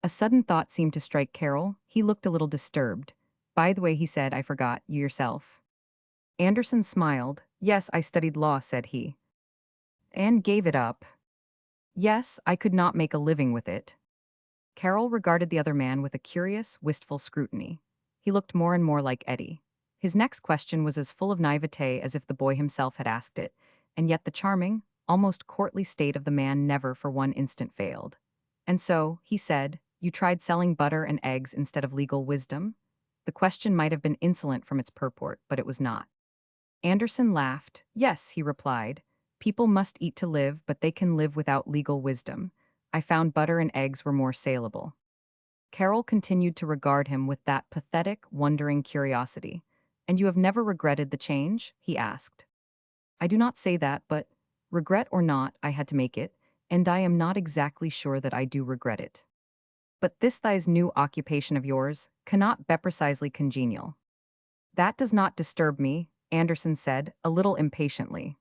A sudden thought seemed to strike Carol. He looked a little disturbed. By the way, he said, I forgot, you yourself. Anderson smiled. Yes, I studied law, said he. And gave it up. Yes, I could not make a living with it. Carol regarded the other man with a curious, wistful scrutiny. He looked more and more like Eddie. His next question was as full of naivete as if the boy himself had asked it, and yet the charming, almost courtly state of the man never for one instant failed. And so, he said, you tried selling butter and eggs instead of legal wisdom? The question might have been insolent from its purport, but it was not. Anderson laughed. Yes, he replied. People must eat to live, but they can live without legal wisdom. I found butter and eggs were more saleable. Carol continued to regard him with that pathetic, wondering curiosity. And you have never regretted the change? He asked. I do not say that, but, regret or not, I had to make it, and I am not exactly sure that I do regret it. But this thy's new occupation of yours cannot be precisely congenial. That does not disturb me, Anderson said, a little impatiently.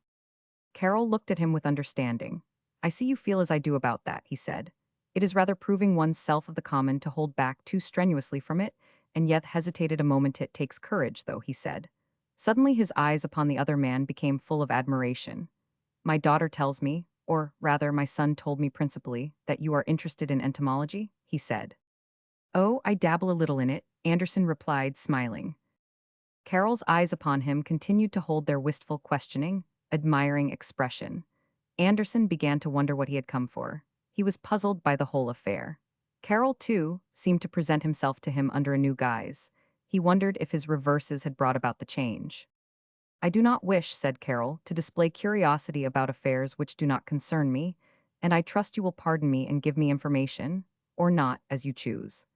Carol looked at him with understanding. I see you feel as I do about that, he said. It is rather proving one's self of the common to hold back too strenuously from it, and yet hesitated a moment. It takes courage, though, he said. Suddenly his eyes upon the other man became full of admiration. My daughter tells me, or rather my son told me principally, that you are interested in entomology, he said. Oh, I dabble a little in it, Anderson replied, smiling. Carol's eyes upon him continued to hold their wistful, questioning, admiring expression. Anderson began to wonder what he had come for. He was puzzled by the whole affair. Carol, too, seemed to present himself to him under a new guise. He wondered if his reverses had brought about the change. I do not wish, said Carol, to display curiosity about affairs which do not concern me, and I trust you will pardon me and give me information, or not, as you choose.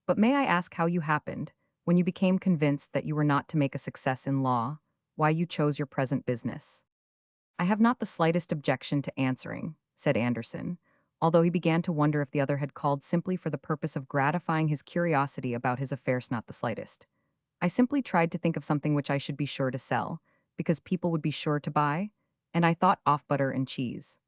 But may I ask how you happened, when you became convinced that you were not to make a success in law, why you chose your present business? I have not the slightest objection to answering, said Anderson, although he began to wonder if the other had called simply for the purpose of gratifying his curiosity about his affairs. Not the slightest. I simply tried to think of something which I should be sure to sell, because people would be sure to buy, and I thought off butter and cheese.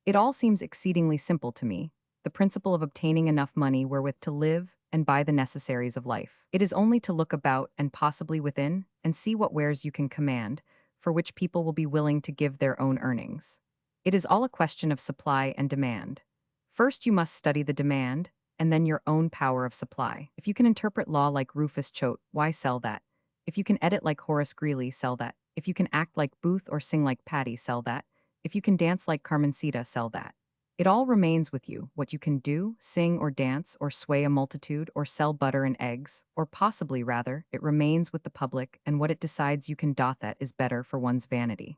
It all seems exceedingly simple to me, the principle of obtaining enough money wherewith to live and buy the necessaries of life. It is only to look about and possibly within and see what wares you can command, for which people will be willing to give their own earnings. It is all a question of supply and demand. First you must study the demand, and then your own power of supply. If you can interpret law like Rufus Choate, why sell that? If you can edit like Horace Greeley, sell that. If you can act like Booth or sing like Patti, sell that. If you can dance like Carmencita, sell that. It all remains with you, what you can do, sing or dance or sway a multitude or sell butter and eggs, or possibly rather, it remains with the public, and what it decides you can doth that is better for one's vanity.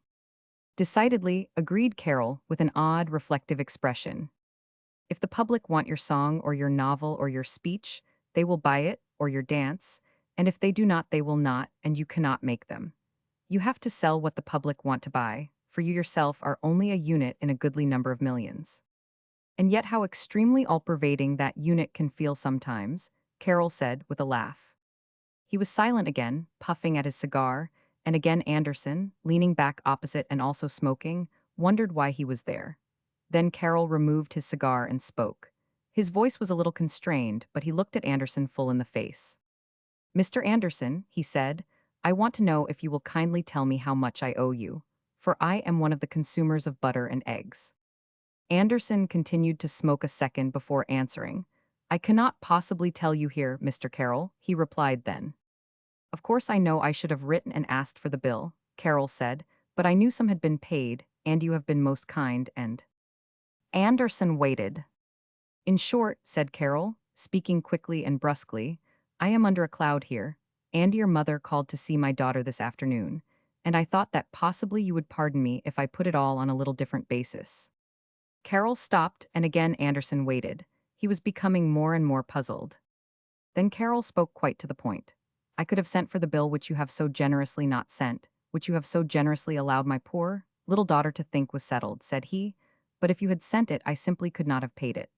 Decidedly, agreed Carol, with an odd, reflective expression. If the public want your song or your novel or your speech, they will buy it, or your dance, and if they do not, they will not, and you cannot make them. You have to sell what the public want to buy, for you yourself are only a unit in a goodly number of millions. And yet how extremely all-pervading that unit can feel sometimes, Carol said with a laugh. He was silent again, puffing at his cigar, and again Anderson, leaning back opposite and also smoking, wondered why he was there. Then Carol removed his cigar and spoke. His voice was a little constrained, but he looked at Anderson full in the face. Mr. Anderson, he said, I want to know if you will kindly tell me how much I owe you, for I am one of the consumers of butter and eggs. Anderson continued to smoke a second before answering. I cannot possibly tell you here, Mr. Carroll, he replied then. Of course I know I should have written and asked for the bill, Carroll said, but I knew some had been paid, and you have been most kind, and... Anderson waited. In short, said Carroll, speaking quickly and brusquely, I am under a cloud here, and your mother called to see my daughter this afternoon, and I thought that possibly you would pardon me if I put it all on a little different basis. Carroll stopped, and again Anderson waited. He was becoming more and more puzzled. Then Carroll spoke quite to the point. I could have sent for the bill which you have so generously not sent, which you have so generously allowed my poor little daughter to think was settled, said he, but if you had sent it I simply could not have paid it.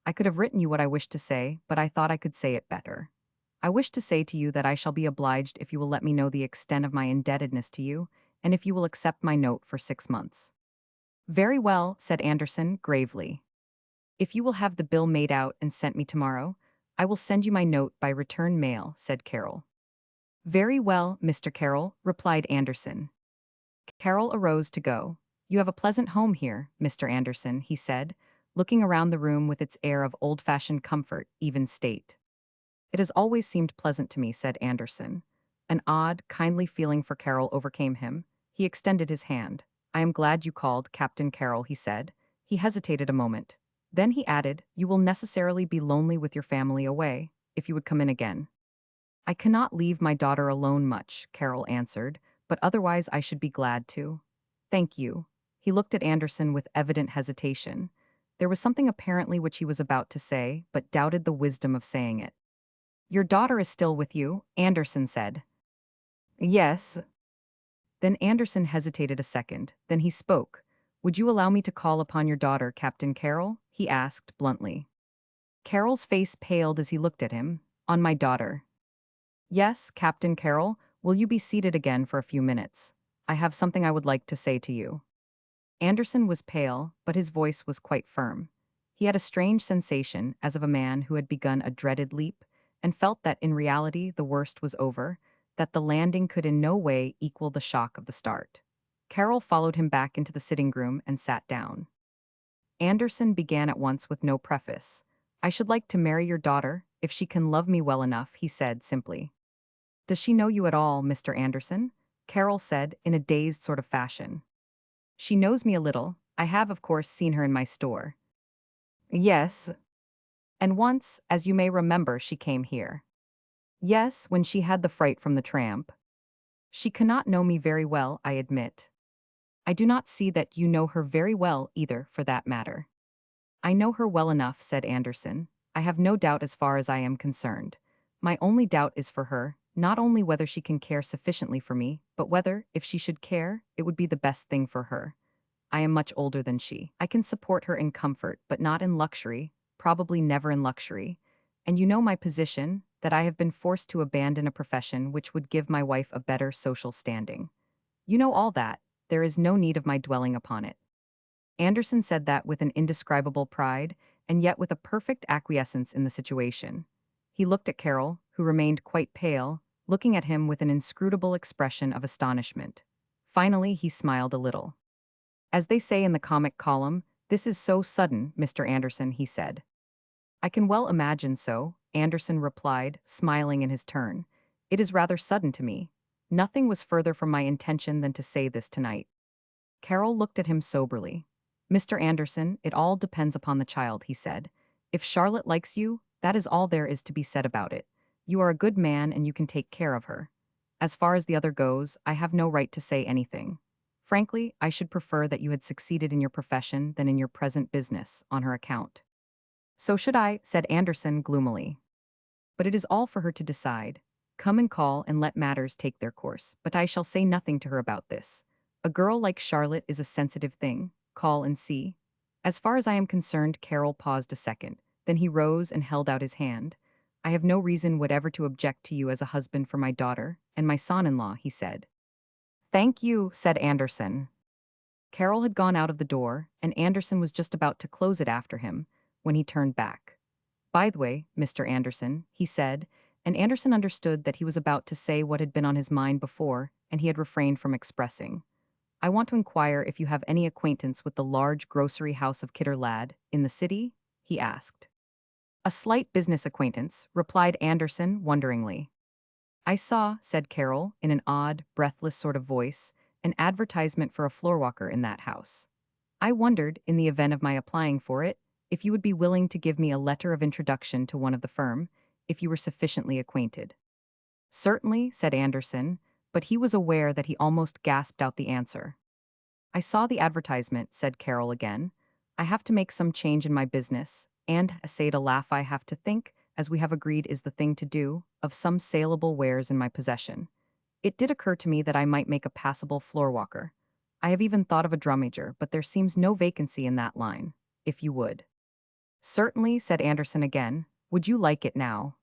I could have written you what I wished to say, but I thought I could say it better. I wish to say to you that I shall be obliged if you will let me know the extent of my indebtedness to you, and if you will accept my note for 6 months. Very well, said Anderson, gravely. If you will have the bill made out and sent me tomorrow, I will send you my note by return mail, said Carol. Very well, Mr. Carroll, replied Anderson. Carol arose to go. You have a pleasant home here, Mr. Anderson, he said, looking around the room with its air of old-fashioned comfort, even state. It has always seemed pleasant to me, said Anderson. An odd, kindly feeling for Carol overcame him. He extended his hand. I am glad you called, Captain Carroll, he said. He hesitated a moment. Then he added, you will necessarily be lonely with your family away, if you would come in again. I cannot leave my daughter alone much, Carol answered, but otherwise I should be glad to. Thank you. He looked at Anderson with evident hesitation. There was something apparently which he was about to say, but doubted the wisdom of saying it. Your daughter is still with you, Anderson said. Yes. Then Anderson hesitated a second, then he spoke. Would you allow me to call upon your daughter, Captain Carroll? He asked bluntly. Carroll's face paled as he looked at him. On my daughter. Yes, Captain Carroll, will you be seated again for a few minutes? I have something I would like to say to you. Anderson was pale, but his voice was quite firm. He had a strange sensation, as of a man who had begun a dreaded leap, and felt that in reality the worst was over, that the landing could in no way equal the shock of the start. Carroll followed him back into the sitting room and sat down. Anderson began at once with no preface. I should like to marry your daughter, if she can love me well enough, he said simply. Does she know you at all, Mr. Anderson? Carol said, in a dazed sort of fashion. She knows me a little. I have, of course, seen her in my store. Yes. And once, as you may remember, she came here. Yes, when she had the fright from the tramp. She cannot know me very well, I admit. I do not see that you know her very well either, for that matter. I know her well enough, said Anderson. I have no doubt as far as I am concerned. My only doubt is for her, not only whether she can care sufficiently for me, but whether, if she should care, it would be the best thing for her. I am much older than she. I can support her in comfort, but not in luxury, probably never in luxury. And you know my position, that I have been forced to abandon a profession which would give my wife a better social standing. You know all that. There is no need of my dwelling upon it. Anderson said that with an indescribable pride, and yet with a perfect acquiescence in the situation. He looked at Carol, who remained quite pale, looking at him with an inscrutable expression of astonishment. Finally, he smiled a little. As they say in the comic column, this is so sudden, Mr. Anderson, he said. I can well imagine so, Anderson replied, smiling in his turn. It is rather sudden to me. Nothing was further from my intention than to say this tonight. Carol looked at him soberly. Mr. Anderson, it all depends upon the child, he said. If Charlotte likes you, that is all there is to be said about it. You are a good man and you can take care of her. As far as the other goes, I have no right to say anything. Frankly, I should prefer that you had succeeded in your profession than in your present business, on her account. So should I, said Anderson gloomily. But it is all for her to decide. Come and call and let matters take their course, but I shall say nothing to her about this. A girl like Charlotte is a sensitive thing. Call and see. As far as I am concerned, Carol paused a second. Then he rose and held out his hand. I have no reason whatever to object to you as a husband for my daughter, and my son-in-law, he said. Thank you, said Anderson. Carol had gone out of the door, and Anderson was just about to close it after him, when he turned back. By the way, Mr. Anderson, he said, and Anderson understood that he was about to say what had been on his mind before, and he had refrained from expressing. I want to inquire if you have any acquaintance with the large grocery house of Kidder Ladd, in the city? He asked. A slight business acquaintance, replied Anderson wonderingly. I saw, said Carol, in an odd, breathless sort of voice, an advertisement for a floorwalker in that house. I wondered, in the event of my applying for it, if you would be willing to give me a letter of introduction to one of the firm, if you were sufficiently acquainted. Certainly, said Anderson, but he was aware that he almost gasped out the answer. I saw the advertisement, said Carol again. I have to make some change in my business, and, essayed a laugh, I have to think, as we have agreed is the thing to do, of some saleable wares in my possession. It did occur to me that I might make a passable floorwalker. I have even thought of a drummager, but there seems no vacancy in that line, if you would. Certainly, said Anderson again. Would you like it now?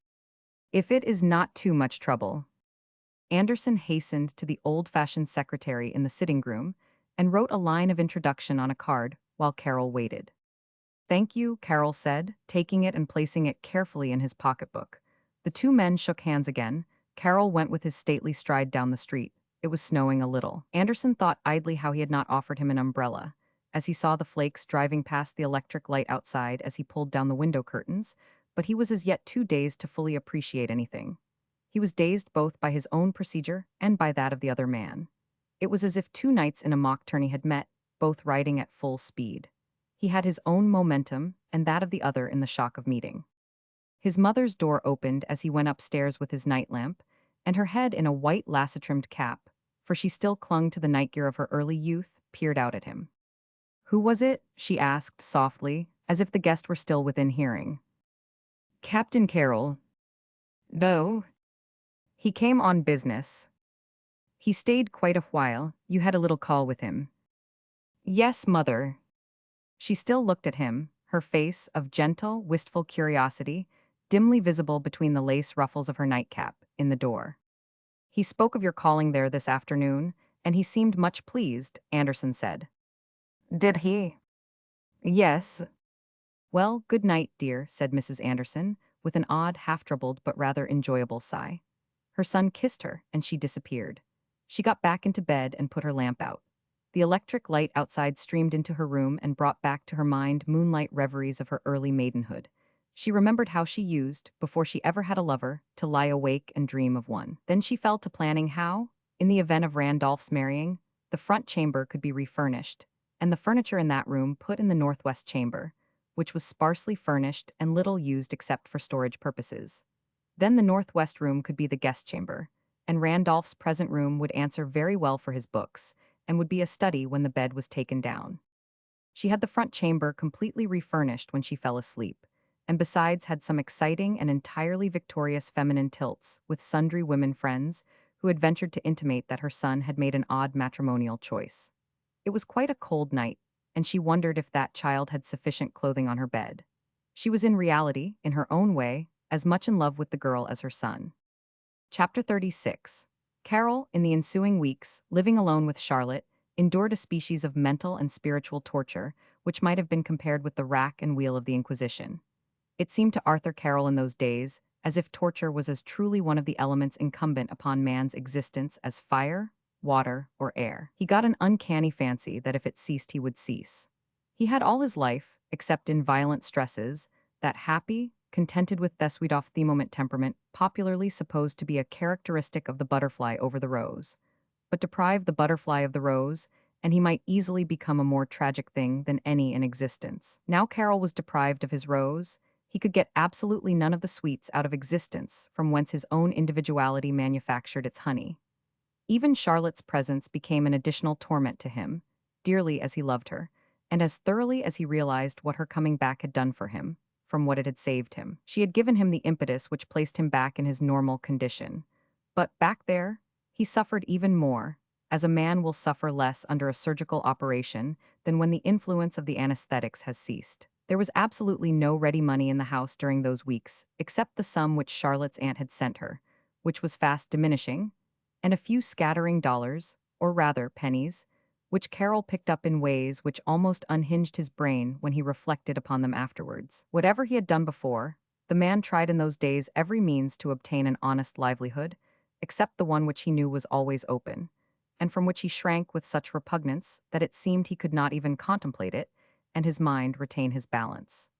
If it is not too much trouble. Anderson hastened to the old-fashioned secretary in the sitting room and wrote a line of introduction on a card while Carol waited. Thank you, Carol said, taking it and placing it carefully in his pocketbook. The two men shook hands again. Carol went with his stately stride down the street. It was snowing a little. Anderson thought idly how he had not offered him an umbrella. As he saw the flakes driving past the electric light outside as he pulled down the window curtains, but he was as yet too dazed to fully appreciate anything. He was dazed both by his own procedure and by that of the other man. It was as if two knights in a mock tourney had met, both riding at full speed. He had his own momentum and that of the other in the shock of meeting. His mother's door opened as he went upstairs with his night lamp, and her head in a white lasso-trimmed cap, for she still clung to the night gear of her early youth, peered out at him. "Who was it?" she asked softly, as if the guest were still within hearing. "Captain Carroll." "No." "He came on business." "He stayed quite a while. You had a little call with him." "Yes, mother." She still looked at him, her face of gentle, wistful curiosity, dimly visible between the lace ruffles of her nightcap, in the door. "He spoke of your calling there this afternoon, and he seemed much pleased," Anderson said. "Did he?" "Yes." "Well, good night, dear," said Mrs. Anderson, with an odd, half-troubled but rather enjoyable sigh. Her son kissed her, and she disappeared. She got back into bed and put her lamp out. The electric light outside streamed into her room and brought back to her mind moonlight reveries of her early maidenhood. She remembered how she used, before she ever had a lover, to lie awake and dream of one. Then she fell to planning how, in the event of Randolph's marrying, the front chamber could be refurnished, and the furniture in that room put in the northwest chamber, which was sparsely furnished and little used except for storage purposes. Then the northwest room could be the guest chamber, and Randolph's present room would answer very well for his books, and would be a study when the bed was taken down. She had the front chamber completely refurnished when she fell asleep, and besides had some exciting and entirely victorious feminine tilts with sundry women friends who had ventured to intimate that her son had made an odd matrimonial choice. It was quite a cold night, and she wondered if that child had sufficient clothing on her bed. She was in reality, in her own way, as much in love with the girl as her son. Chapter 36. Carol, in the ensuing weeks, living alone with Charlotte, endured a species of mental and spiritual torture, which might have been compared with the rack and wheel of the Inquisition. It seemed to Arthur Carroll in those days as if torture was as truly one of the elements incumbent upon man's existence as fire, water, or air. He got an uncanny fancy that if it ceased he would cease. He had all his life, except in violent stresses, that happy, contented with desuit the moment temperament popularly supposed to be a characteristic of the butterfly over the rose. But deprive the butterfly of the rose, and he might easily become a more tragic thing than any in existence. Now Carroll was deprived of his rose, he could get absolutely none of the sweets out of existence from whence his own individuality manufactured its honey. Even Charlotte's presence became an additional torment to him, dearly as he loved her, and as thoroughly as he realized what her coming back had done for him, from what it had saved him. She had given him the impetus which placed him back in his normal condition. But back there, he suffered even more, as a man will suffer less under a surgical operation than when the influence of the anesthetics has ceased. There was absolutely no ready money in the house during those weeks, except the sum which Charlotte's aunt had sent her, which was fast diminishing, and a few scattering dollars, or rather pennies, which Carroll picked up in ways which almost unhinged his brain when he reflected upon them afterwards. Whatever he had done before, the man tried in those days every means to obtain an honest livelihood, except the one which he knew was always open, and from which he shrank with such repugnance that it seemed he could not even contemplate it, and his mind retain his balance.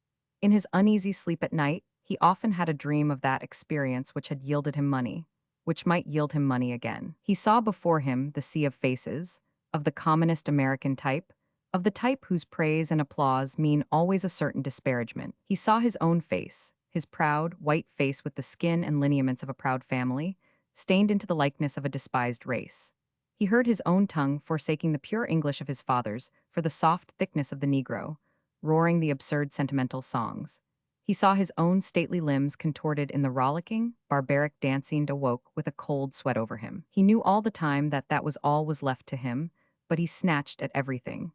In his uneasy sleep at night, he often had a dream of that experience which had yielded him money, which might yield him money again. He saw before him the sea of faces, of the commonest American type, of the type whose praise and applause mean always a certain disparagement. He saw his own face, his proud, white face with the skin and lineaments of a proud family, stained into the likeness of a despised race. He heard his own tongue forsaking the pure English of his fathers for the soft thickness of the Negro, roaring the absurd sentimental songs. He saw his own stately limbs contorted in the rollicking, barbaric dancing and awoke with a cold sweat over him. He knew all the time that that was all was left to him, but he snatched at everything.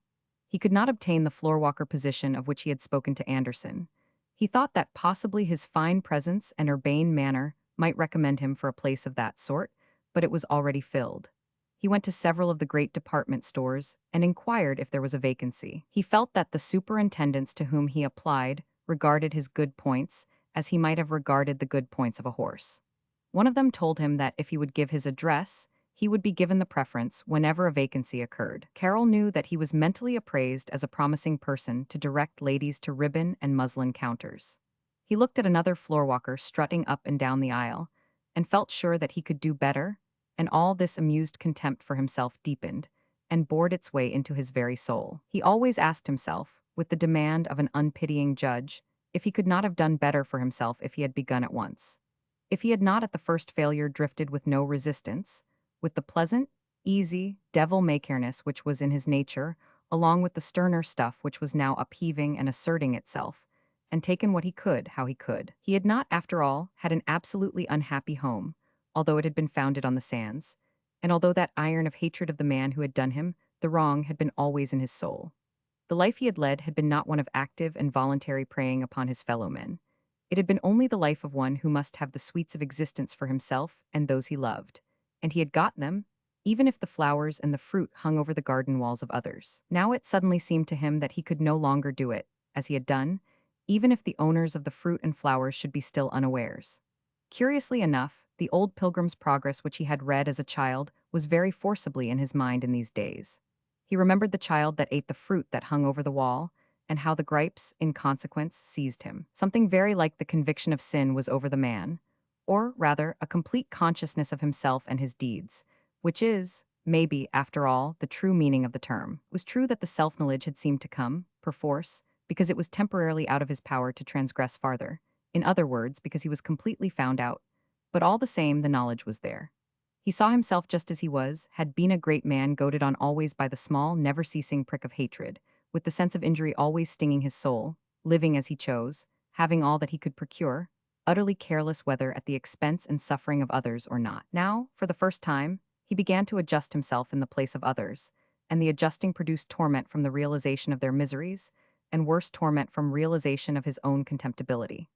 He could not obtain the floorwalker position of which he had spoken to Anderson. He thought that possibly his fine presence and urbane manner might recommend him for a place of that sort, but it was already filled. He went to several of the great department stores and inquired if there was a vacancy. He felt that the superintendents to whom he applied regarded his good points as he might have regarded the good points of a horse. One of them told him that if he would give his address, he would be given the preference whenever a vacancy occurred. Carol knew that he was mentally appraised as a promising person to direct ladies to ribbon and muslin counters. He looked at another floorwalker strutting up and down the aisle and felt sure that he could do better, and all this amused contempt for himself deepened and bored its way into his very soul. He always asked himself, with the demand of an unpitying judge, if he could not have done better for himself if he had begun at once. If he had not at the first failure drifted with no resistance, with the pleasant, easy, devil-may-careness which was in his nature, along with the sterner stuff which was now upheaving and asserting itself, and taken what he could, how he could. He had not, after all, had an absolutely unhappy home, although it had been founded on the sands, and although that iron of hatred of the man who had done him the wrong had been always in his soul. The life he had led had been not one of active and voluntary preying upon his fellow men. It had been only the life of one who must have the sweets of existence for himself and those he loved, and he had got them, even if the flowers and the fruit hung over the garden walls of others. Now it suddenly seemed to him that he could no longer do it, as he had done, even if the owners of the fruit and flowers should be still unawares. Curiously enough, the old Pilgrim's Progress which he had read as a child was very forcibly in his mind in these days. He remembered the child that ate the fruit that hung over the wall, and how the gripes, in consequence, seized him. Something very like the conviction of sin was over the man, or, rather, a complete consciousness of himself and his deeds, which is, maybe, after all, the true meaning of the term. It was true that the self-knowledge had seemed to come, perforce, because it was temporarily out of his power to transgress farther. In other words, because he was completely found out. But all the same, the knowledge was there. He saw himself just as he was, had been a great man goaded on always by the small, never-ceasing prick of hatred, with the sense of injury always stinging his soul, living as he chose, having all that he could procure, utterly careless whether at the expense and suffering of others or not. Now, for the first time, he began to adjust himself in the place of others, and the adjusting produced torment from the realization of their miseries, and worse torment from realization of his own contemptibility.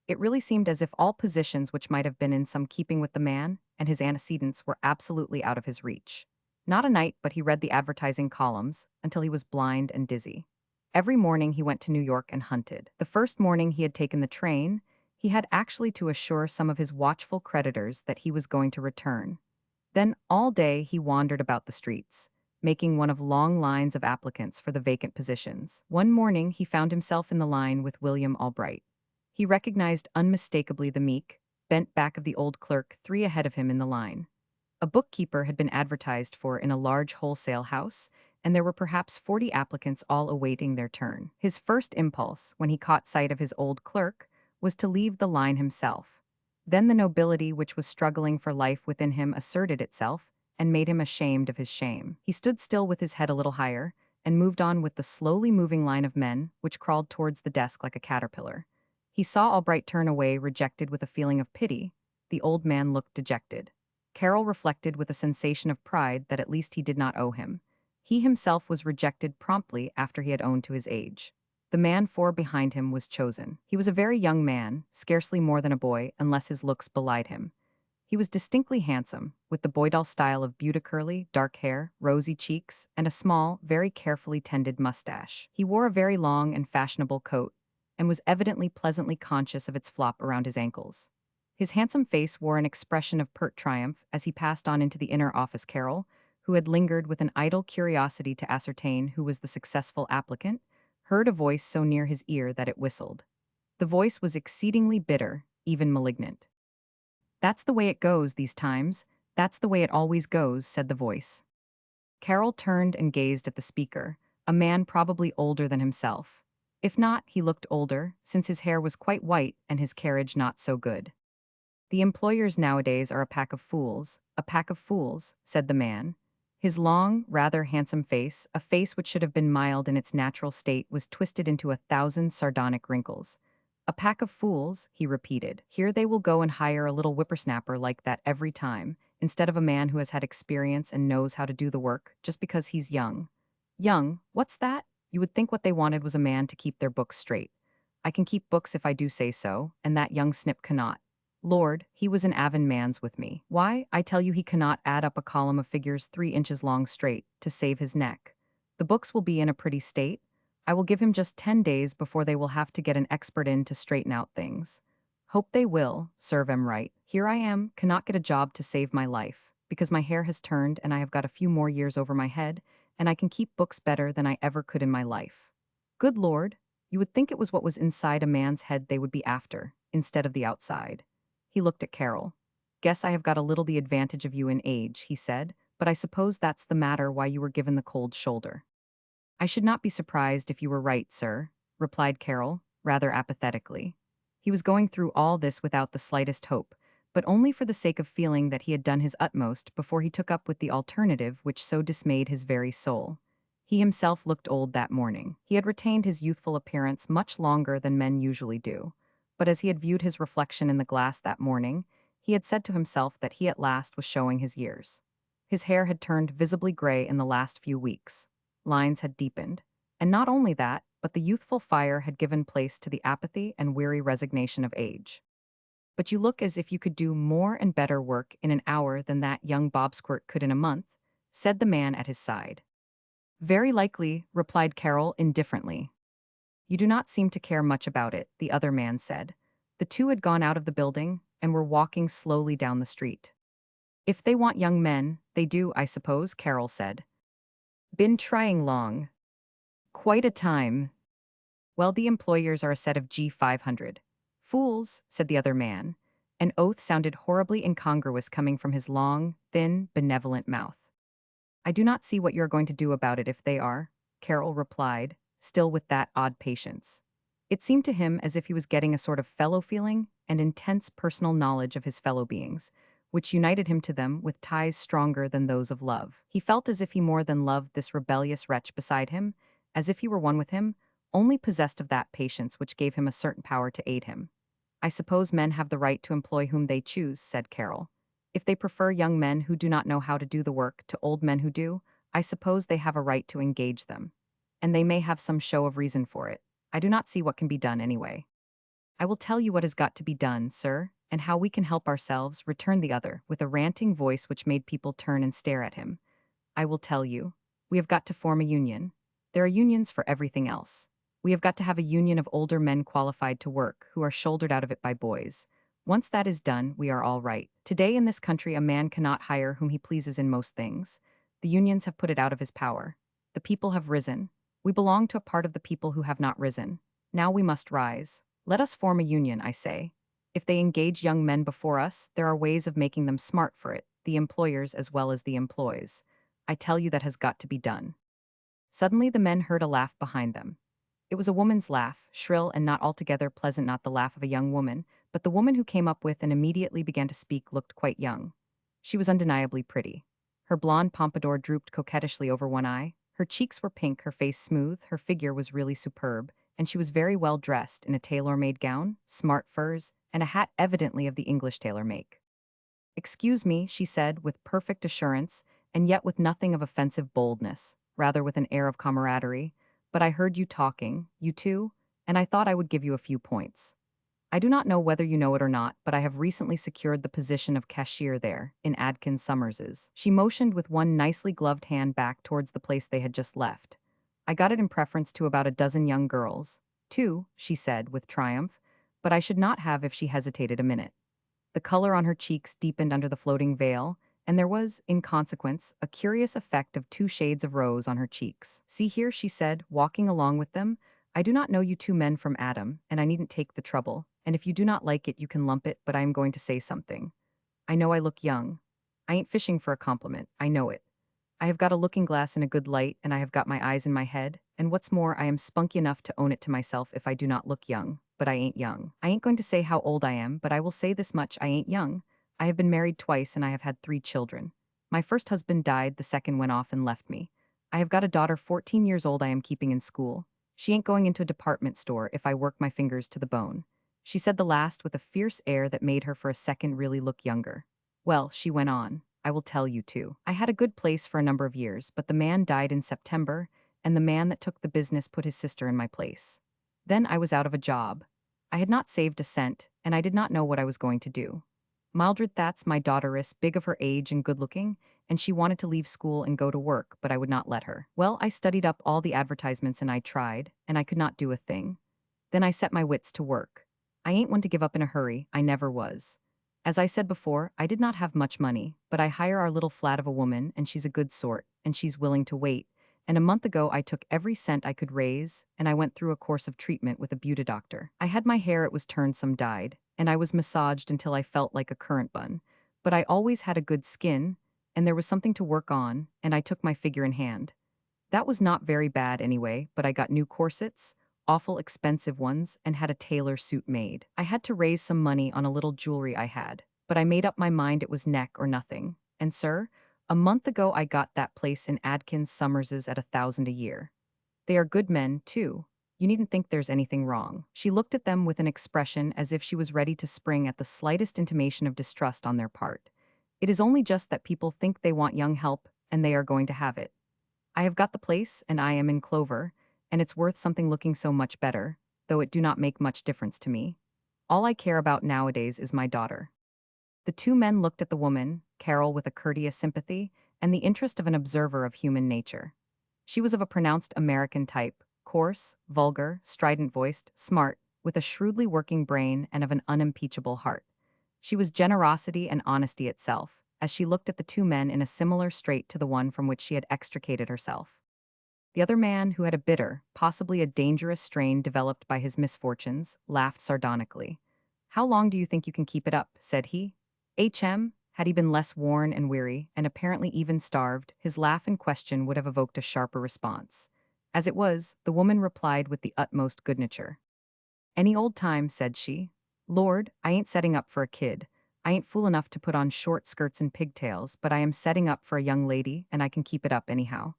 It really seemed as if all positions which might have been in some keeping with the man and his antecedents were absolutely out of his reach. Not a night but he read the advertising columns until he was blind and dizzy. Every morning he went to New York and hunted. The first morning he had taken the train, he had actually to assure some of his watchful creditors that he was going to return. Then all day he wandered about the streets, making one of long lines of applicants for the vacant positions. One morning he found himself in the line with William Albright. He recognized unmistakably the meek, bent back of the old clerk 3 ahead of him in the line. A bookkeeper had been advertised for in a large wholesale house, and there were perhaps 40 applicants all awaiting their turn. His first impulse, when he caught sight of his old clerk, was to leave the line himself. Then the nobility which was struggling for life within him asserted itself and made him ashamed of his shame. He stood still with his head a little higher and moved on with the slowly moving line of men which crawled towards the desk like a caterpillar. He saw Albright turn away, rejected with a feeling of pity. The old man looked dejected. Carol reflected with a sensation of pride that at least he did not owe him. He himself was rejected promptly after he had owned to his age. The man 4 behind him was chosen. He was a very young man, scarcely more than a boy, unless his looks belied him. He was distinctly handsome, with the boy-doll style of beauty-curly, dark hair, rosy cheeks, and a small, very carefully tended mustache. He wore a very long and fashionable coat, and was evidently pleasantly conscious of its flop around his ankles. His handsome face wore an expression of pert triumph as he passed on into the inner office. Carol, who had lingered with an idle curiosity to ascertain who was the successful applicant, heard a voice so near his ear that it whistled. The voice was exceedingly bitter, even malignant. "That's the way it goes these times. That's the way it always goes," said the voice. Carol turned and gazed at the speaker, a man probably older than himself. If not, he looked older, since his hair was quite white and his carriage not so good. "The employers nowadays are a pack of fools," said the man. His long, rather handsome face, a face which should have been mild in its natural state, was twisted into 1,000 sardonic wrinkles. "A pack of fools," he repeated. "Here they will go and hire a little whippersnapper like that every time, instead of a man who has had experience and knows how to do the work, just because he's young. Young, what's that? You would think what they wanted was a man to keep their books straight. I can keep books if I do say so, and that young snip cannot. Lord, he was an aven man's with me. Why, I tell you he cannot add up a column of figures 3 inches long straight, to save his neck. The books will be in a pretty state. I will give him just 10 days before they will have to get an expert in to straighten out things. Hope they will, serve 'em right. Here I am, cannot get a job to save my life, because my hair has turned and I have got a few more years over my head, and I can keep books better than I ever could in my life. Good Lord, you would think it was what was inside a man's head they would be after, instead of the outside. He looked at Carol. Guess I have got a little the advantage of you in age, he said, but I suppose that's the matter why you were given the cold shoulder. I should not be surprised if you were right, sir, replied Carol, rather apathetically. He was going through all this without the slightest hope, but only for the sake of feeling that he had done his utmost before he took up with the alternative which so dismayed his very soul. He himself looked old that morning. He had retained his youthful appearance much longer than men usually do. But as he had viewed his reflection in the glass that morning, he had said to himself that he at last was showing his years. His hair had turned visibly gray in the last few weeks. Lines had deepened. And not only that, but the youthful fire had given place to the apathy and weary resignation of age. But you look as if you could do more and better work in an hour than that young Bobsquirt could in a month, said the man at his side. Very likely, replied Carol indifferently. You do not seem to care much about it, the other man said. The two had gone out of the building and were walking slowly down the street. If they want young men, they do, I suppose, Carol said. Been trying long. Quite a time. Well, the employers are a set of G500. Fools, said the other man. An oath sounded horribly incongruous coming from his long, thin, benevolent mouth. I do not see what you are going to do about it if they are, Carol replied, still with that odd patience. It seemed to him as if he was getting a sort of fellow feeling and intense personal knowledge of his fellow beings, which united him to them with ties stronger than those of love. He felt as if he more than loved this rebellious wretch beside him, as if he were one with him, only possessed of that patience which gave him a certain power to aid him. I suppose men have the right to employ whom they choose, said Carol. If they prefer young men who do not know how to do the work to old men who do, I suppose they have a right to engage them. And they may have some show of reason for it. I do not see what can be done anyway. I will tell you what has got to be done, sir, and how we can help ourselves, returned the other, with a ranting voice which made people turn and stare at him. I will tell you. We have got to form a union. There are unions for everything else. We have got to have a union of older men qualified to work, who are shouldered out of it by boys. Once that is done, we are all right. Today in this country a man cannot hire whom he pleases in most things. The unions have put it out of his power. The people have risen. We belong to a part of the people who have not risen. Now we must rise. Let us form a union, I say. If they engage young men before us, there are ways of making them smart for it, the employers as well as the employees. I tell you that has got to be done. Suddenly the men heard a laugh behind them. It was a woman's laugh, shrill and not altogether pleasant, not the laugh of a young woman, but the woman who came up with and immediately began to speak looked quite young. She was undeniably pretty. Her blonde pompadour drooped coquettishly over one eye, her cheeks were pink, her face smooth, her figure was really superb, and she was very well dressed in a tailor-made gown, smart furs, and a hat evidently of the English tailor make. Excuse me, she said, with perfect assurance, and yet with nothing of offensive boldness, rather with an air of camaraderie, but I heard you talking, you two, and I thought I would give you a few points. I do not know whether you know it or not, but I have recently secured the position of cashier there, in Adkins Summers's. She motioned with one nicely gloved hand back towards the place they had just left. I got it in preference to about a dozen young girls. Two, she said, with triumph, but I should not have if she hesitated a minute. The color on her cheeks deepened under the floating veil, and there was, in consequence, a curious effect of 2 shades of rose on her cheeks. See here, she said, walking along with them, I do not know you two men from Adam, and I needn't take the trouble, and if you do not like it you can lump it, but I am going to say something. I know I look young. I ain't fishing for a compliment, I know it. I have got a looking-glass in a good light, and I have got my eyes in my head, and what's more, I am spunky enough to own it to myself if I do not look young, but I ain't young. I ain't going to say how old I am, but I will say this much, I ain't young. I have been married twice and I have had 3 children. My first husband died, the second went off and left me. I have got a daughter 14 years old I am keeping in school. She ain't going into a department store if I work my fingers to the bone. She said the last with a fierce air that made her for a second really look younger. Well, she went on. I will tell you too. I had a good place for a number of years, but the man died in September, and the man that took the business put his sister in my place. Then I was out of a job. I had not saved a cent, and I did not know what I was going to do. Mildred That's my daughteress, big of her age and good-looking, and she wanted to leave school and go to work, but I would not let her. Well, I studied up all the advertisements and I tried, and I could not do a thing. Then I set my wits to work. I ain't one to give up in a hurry, I never was. As I said before, I did not have much money, but I hire our little flat of a woman, and she's a good sort, and she's willing to wait. And a month ago I took every cent I could raise, and I went through a course of treatment with a beauty doctor. I had my hair, it was turned some dyed, and I was massaged until I felt like a currant bun. But I always had a good skin, and there was something to work on, and I took my figure in hand. That was not very bad anyway, but I got new corsets, awful expensive ones, and had a tailor suit made. I had to raise some money on a little jewelry I had, but I made up my mind it was neck or nothing. And sir, a month ago I got that place in Adkins Summers's at 1,000 a year. They are good men, too. You needn't think there's anything wrong. She looked at them with an expression as if she was ready to spring at the slightest intimation of distrust on their part. It is only just that people think they want young help, and they are going to have it. I have got the place, and I am in clover, and it's worth something looking so much better, though it do not make much difference to me. All I care about nowadays is my daughter. The two men looked at the woman, Carol with a courteous sympathy, and the interest of an observer of human nature. She was of a pronounced American type, coarse, vulgar, strident-voiced, smart, with a shrewdly working brain and of an unimpeachable heart. She was generosity and honesty itself, as she looked at the two men in a similar strait to the one from which she had extricated herself. The other man, who had a bitter, possibly a dangerous strain developed by his misfortunes, laughed sardonically. "How long do you think you can keep it up?" said he. Had he been less worn and weary, and apparently even starved, his laugh in question would have evoked a sharper response. As it was, the woman replied with the utmost good nature. "Any old time," said she. "Lord, I ain't setting up for a kid. I ain't fool enough to put on short skirts and pigtails, but I am setting up for a young lady, and I can keep it up anyhow.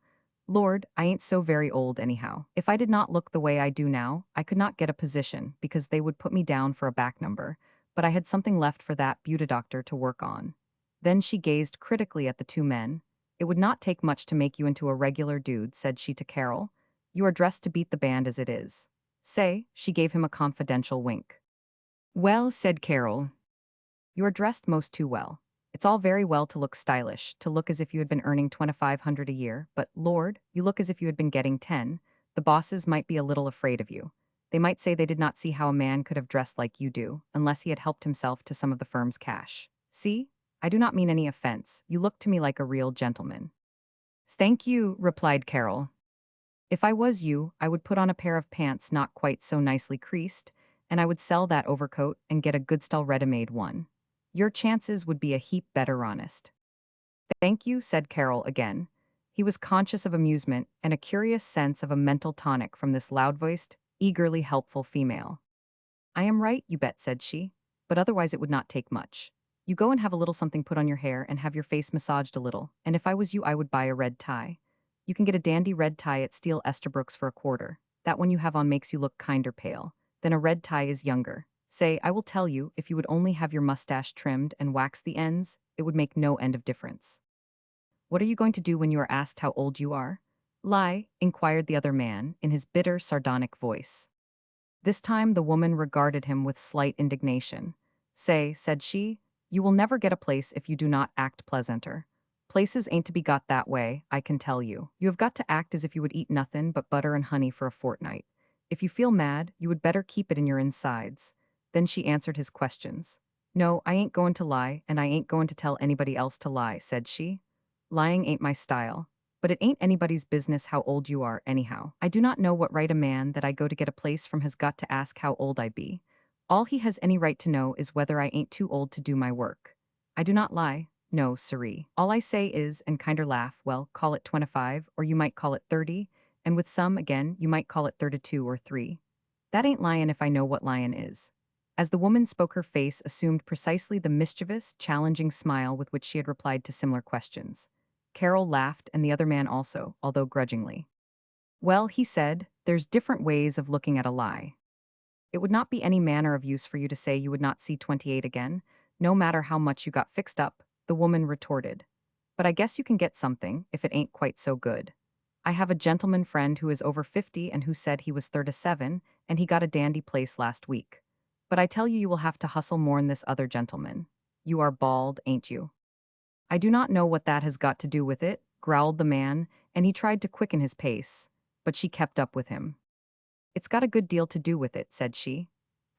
Lord, I ain't so very old anyhow. If I did not look the way I do now, I could not get a position, because they would put me down for a back number, but I had something left for that beauty doctor to work on." Then she gazed critically at the two men. "It would not take much to make you into a regular dude," said she to Carol. "You are dressed to beat the band as it is. Say," she gave him a confidential wink. "Well," said Carol, "you are dressed most too well. It's all very well to look stylish, to look as if you had been earning 2,500 a year, but, Lord, you look as if you had been getting 10. The bosses might be a little afraid of you. They might say they did not see how a man could have dressed like you do, unless he had helped himself to some of the firm's cash. See? I do not mean any offense. You look to me like a real gentleman." "Thank you," replied Carol. "If I was you, I would put on a pair of pants not quite so nicely creased, and I would sell that overcoat and get a good style ready-made one. Your chances would be a heap better honest." "Thank you," said Carol again. He was conscious of amusement and a curious sense of a mental tonic from this loud-voiced, eagerly helpful female. "I am right, you bet," said she, "but otherwise it would not take much. You go and have a little something put on your hair and have your face massaged a little, and if I was you I would buy a red tie. You can get a dandy red tie at Steele Esterbrook's for a quarter. That one you have on makes you look kinder pale. Then a red tie is younger. Say, I will tell you, if you would only have your mustache trimmed and wax the ends, it would make no end of difference." "What are you going to do when you are asked how old you are?" "Lie?" inquired the other man, in his bitter, sardonic voice. This time the woman regarded him with slight indignation. "Say," said she, "you will never get a place if you do not act pleasanter. Places ain't to be got that way, I can tell you. You have got to act as if you would eat nothing but butter and honey for a fortnight. If you feel mad, you would better keep it in your insides." Then she answered his questions. "No, I ain't going to lie, and I ain't going to tell anybody else to lie," said she. "Lying ain't my style. But it ain't anybody's business how old you are, anyhow. I do not know what right a man that I go to get a place from has got to ask how old I be. All he has any right to know is whether I ain't too old to do my work. I do not lie. No, siree. All I say is, and kinder laugh, well, call it 25, or you might call it 30, and with some, again, you might call it 32 or 3. That ain't lyin' if I know what lyin' is." As the woman spoke, her face assumed precisely the mischievous, challenging smile with which she had replied to similar questions. Carol laughed, and the other man also, although grudgingly. "Well," he said, "there's different ways of looking at a lie. It would not be any manner of use for you to say you would not see 28 again, no matter how much you got fixed up," the woman retorted. "But I guess you can get something, if it ain't quite so good. I have a gentleman friend who is over 50 and who said he was 37, and he got a dandy place last week. But I tell you, you will have to hustle mourn this other gentleman. You are bald, ain't you? I do not know what that has got to do with it, growled the man, and he tried to quicken his pace, but she kept up with him. It's got a good deal to do with it, said she.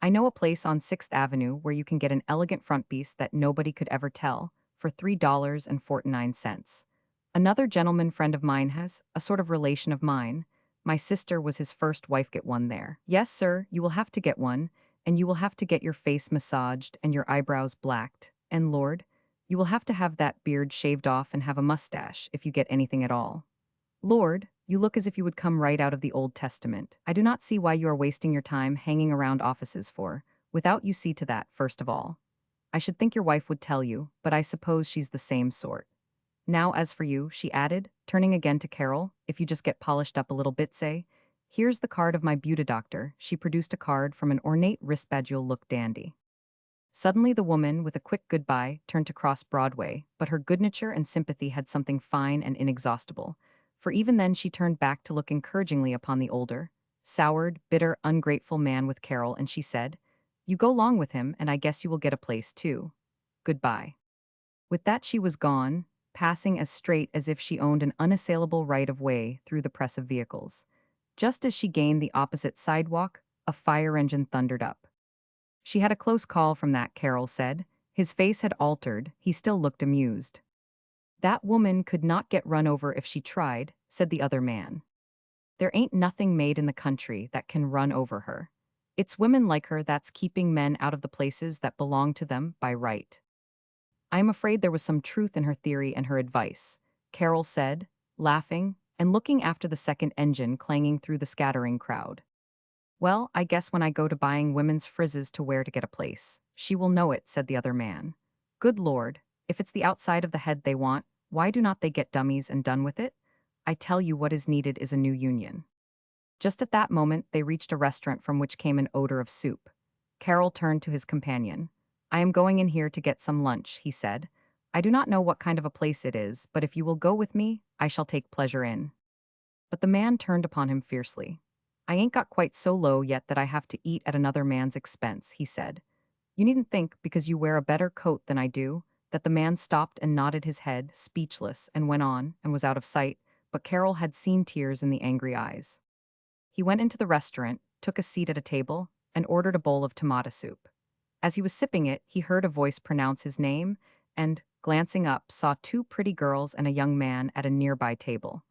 I know a place on 6th Avenue where you can get an elegant front piece that nobody could ever tell for $3.49. Another gentleman friend of mine has, a sort of relation of mine. My sister was his first wife, get one there. Yes, sir, you will have to get one, and you will have to get your face massaged and your eyebrows blacked, and Lord, you will have to have that beard shaved off and have a mustache if you get anything at all. Lord, you look as if you would come right out of the Old Testament. I do not see why you are wasting your time hanging around offices for, without you see to that, first of all. I should think your wife would tell you, but I suppose she's the same sort. Now, as for you, she added, turning again to Carol, if you just get polished up a little bit, say, here's the card of my beauty doctor. She produced a card from an ornate wristband. You'll look dandy. Suddenly the woman, with a quick goodbye, turned to cross Broadway, but her good nature and sympathy had something fine and inexhaustible, for even then she turned back to look encouragingly upon the older, soured, bitter, ungrateful man with Carol, and she said, you go long with him, and I guess you will get a place too. Goodbye. With that she was gone, passing as straight as if she owned an unassailable right of way through the press of vehicles. Just as she gained the opposite sidewalk, a fire engine thundered up. She had a close call from that, Carol said. His face had altered, he still looked amused. That woman could not get run over if she tried, said the other man. There ain't nothing made in the country that can run over her. It's women like her that's keeping men out of the places that belong to them by right. I am afraid there was some truth in her theory and her advice, Carol said, laughing, and looking after the second engine clanging through the scattering crowd. Well, I guess when I go to buying women's frizzes to wear to get a place, she will know it, said the other man. Good Lord, if it's the outside of the head they want, why do not they get dummies and done with it? I tell you what is needed is a new union. Just at that moment, they reached a restaurant from which came an odor of soup. Carol turned to his companion. I am going in here to get some lunch, he said. I do not know what kind of a place it is, but if you will go with me, I shall take pleasure in. But the man turned upon him fiercely. I ain't got quite so low yet that I have to eat at another man's expense, he said. You needn't think, because you wear a better coat than I do, that the man stopped and nodded his head, speechless, and went on, and was out of sight, but Carol had seen tears in the angry eyes. He went into the restaurant, took a seat at a table, and ordered a bowl of tomato soup. As he was sipping it, he heard a voice pronounce his name, and, glancing up, saw two pretty girls and a young man at a nearby table.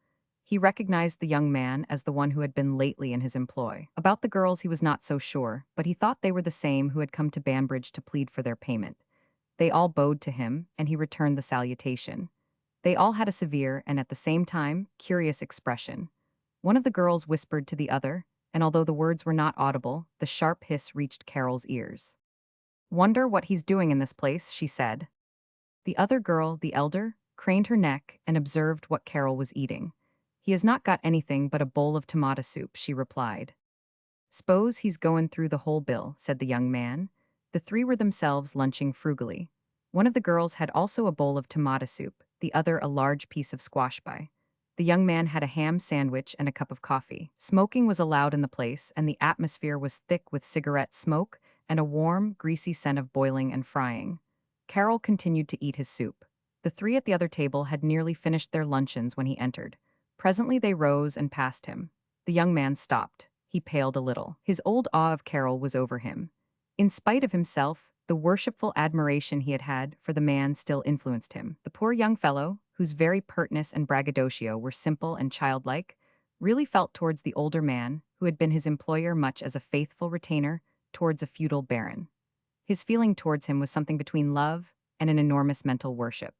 He recognized the young man as the one who had been lately in his employ. About the girls he was not so sure, but he thought they were the same who had come to Banbridge to plead for their payment. They all bowed to him, and he returned the salutation. They all had a severe and, at the same time, curious expression. One of the girls whispered to the other, and although the words were not audible, the sharp hiss reached Carol's ears. Wonder what he's doing in this place, she said. The other girl, the elder, craned her neck and observed what Carol was eating. He has not got anything but a bowl of tomato soup, she replied. S'pose he's goin' through the whole bill, said the young man. The three were themselves lunching frugally. One of the girls had also a bowl of tomato soup, the other a large piece of squash pie. The young man had a ham sandwich and a cup of coffee. Smoking was allowed in the place, and the atmosphere was thick with cigarette smoke and a warm, greasy scent of boiling and frying. Carol continued to eat his soup. The three at the other table had nearly finished their luncheons when he entered. Presently they rose and passed him. The young man stopped. He paled a little. His old awe of Carol was over him. In spite of himself, the worshipful admiration he had had for the man still influenced him. The poor young fellow, whose very pertness and braggadocio were simple and childlike, really felt towards the older man, who had been his employer much as a faithful retainer towards a feudal baron. His feeling towards him was something between love and an enormous mental worship.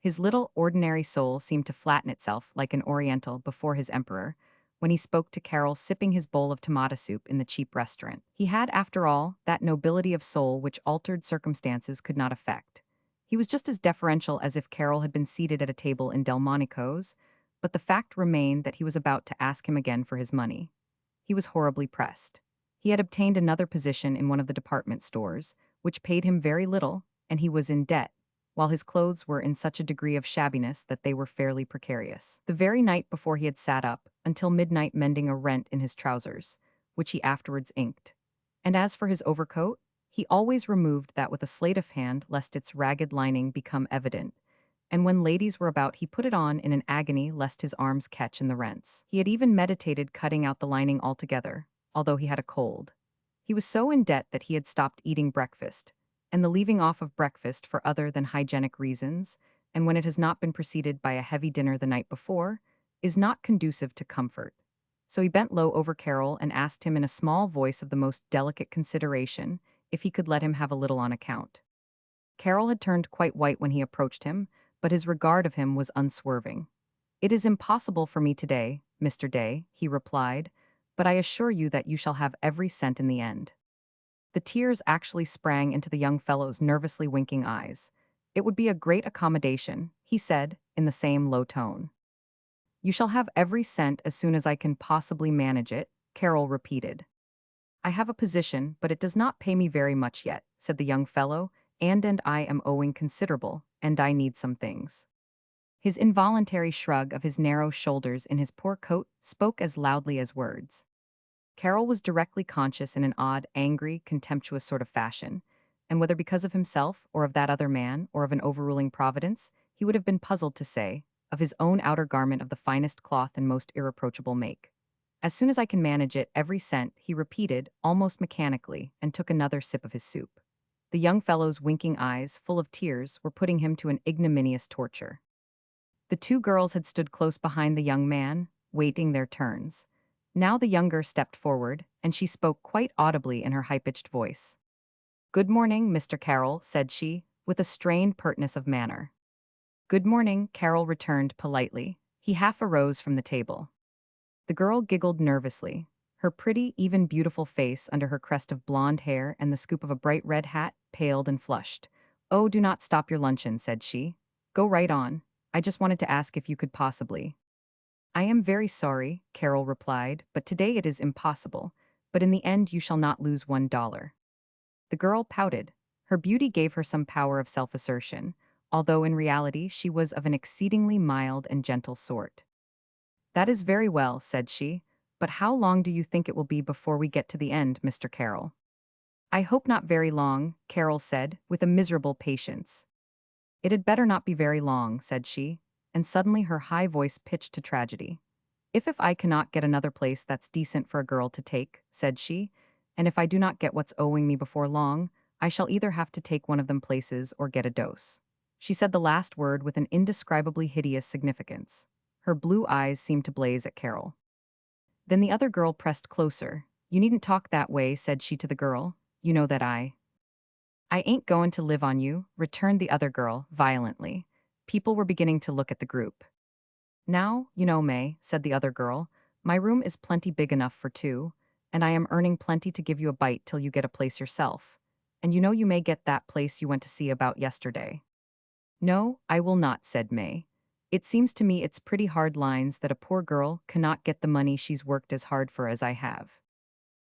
His little, ordinary soul seemed to flatten itself like an oriental before his emperor, when he spoke to Carol sipping his bowl of tomato soup in the cheap restaurant. He had, after all, that nobility of soul which altered circumstances could not affect. He was just as deferential as if Carol had been seated at a table in Delmonico's, but the fact remained that he was about to ask him again for his money. He was horribly pressed. He had obtained another position in one of the department stores, which paid him very little, and he was in debt, while his clothes were in such a degree of shabbiness that they were fairly precarious. The very night before he had sat up, until midnight mending a rent in his trousers, which he afterwards inked. And as for his overcoat, He always removed that with a sleight of hand lest its ragged lining become evident, and when ladies were about he put it on in an agony lest his arms catch in the rents. He had even meditated cutting out the lining altogether, although he had a cold. He was so in debt that he had stopped eating breakfast, and the leaving off of breakfast for other than hygienic reasons, and when it has not been preceded by a heavy dinner the night before, is not conducive to comfort. So he bent low over Carol and asked him in a small voice of the most delicate consideration if he could let him have a little on account. Carol had turned quite white when he approached him, but his regard of him was unswerving. "It is impossible for me today, Mr. Day," he replied, "but I assure you that you shall have every cent in the end." The tears actually sprang into the young fellow's nervously winking eyes. "It would be a great accommodation," he said, in the same low tone. "You shall have every cent as soon as I can possibly manage it," Carol repeated. "I have a position, but it does not pay me very much yet," said the young fellow, and I am owing considerable, and I need some things." His involuntary shrug of his narrow shoulders in his poor coat spoke as loudly as words. Carol was directly conscious in an odd, angry, contemptuous sort of fashion, and whether because of himself, or of that other man, or of an overruling providence, he would have been puzzled to say, of his own outer garment of the finest cloth and most irreproachable make. "As soon as I can manage it, every cent," he repeated, almost mechanically, and took another sip of his soup. The young fellow's winking eyes, full of tears, were putting him to an ignominious torture. The two girls had stood close behind the young man, waiting their turns. Now the younger stepped forward, and she spoke quite audibly in her high-pitched voice. "Good morning, Mr. Carroll," said she, with a strained pertness of manner. "Good morning," Carroll returned politely. He half arose from the table. The girl giggled nervously. Her pretty, even beautiful face under her crest of blonde hair and the scoop of a bright red hat paled and flushed. "Oh, do not stop your luncheon," said she. "Go right on. I just wanted to ask if you could possibly—" "I am very sorry," Carol replied, "but today it is impossible. But in the end you shall not lose $1. The girl pouted. Her beauty gave her some power of self-assertion, although in reality she was of an exceedingly mild and gentle sort. "That is very well," said she, "but how long do you think it will be before we get to the end, Mr. Carroll?" "I hope not very long," Carol said, with a miserable patience. "It had better not be very long," said she, and suddenly her high voice pitched to tragedy. If I cannot get another place that's decent for a girl to take," said she, "and if I do not get what's owing me before long, I shall either have to take one of them places or get a dose." She said the last word with an indescribably hideous significance. Her blue eyes seemed to blaze at Carol. Then the other girl pressed closer. "You needn't talk that way," said she to the girl. "You know that I ain't goin' to live on you," returned the other girl, violently. People were beginning to look at the group. "Now, you know, May," said the other girl, "my room is plenty big enough for two, and I am earning plenty to give you a bite till you get a place yourself. And you know you may get that place you went to see about yesterday." "No, I will not," said May. "It seems to me it's pretty hard lines that a poor girl cannot get the money she's worked as hard for as I have."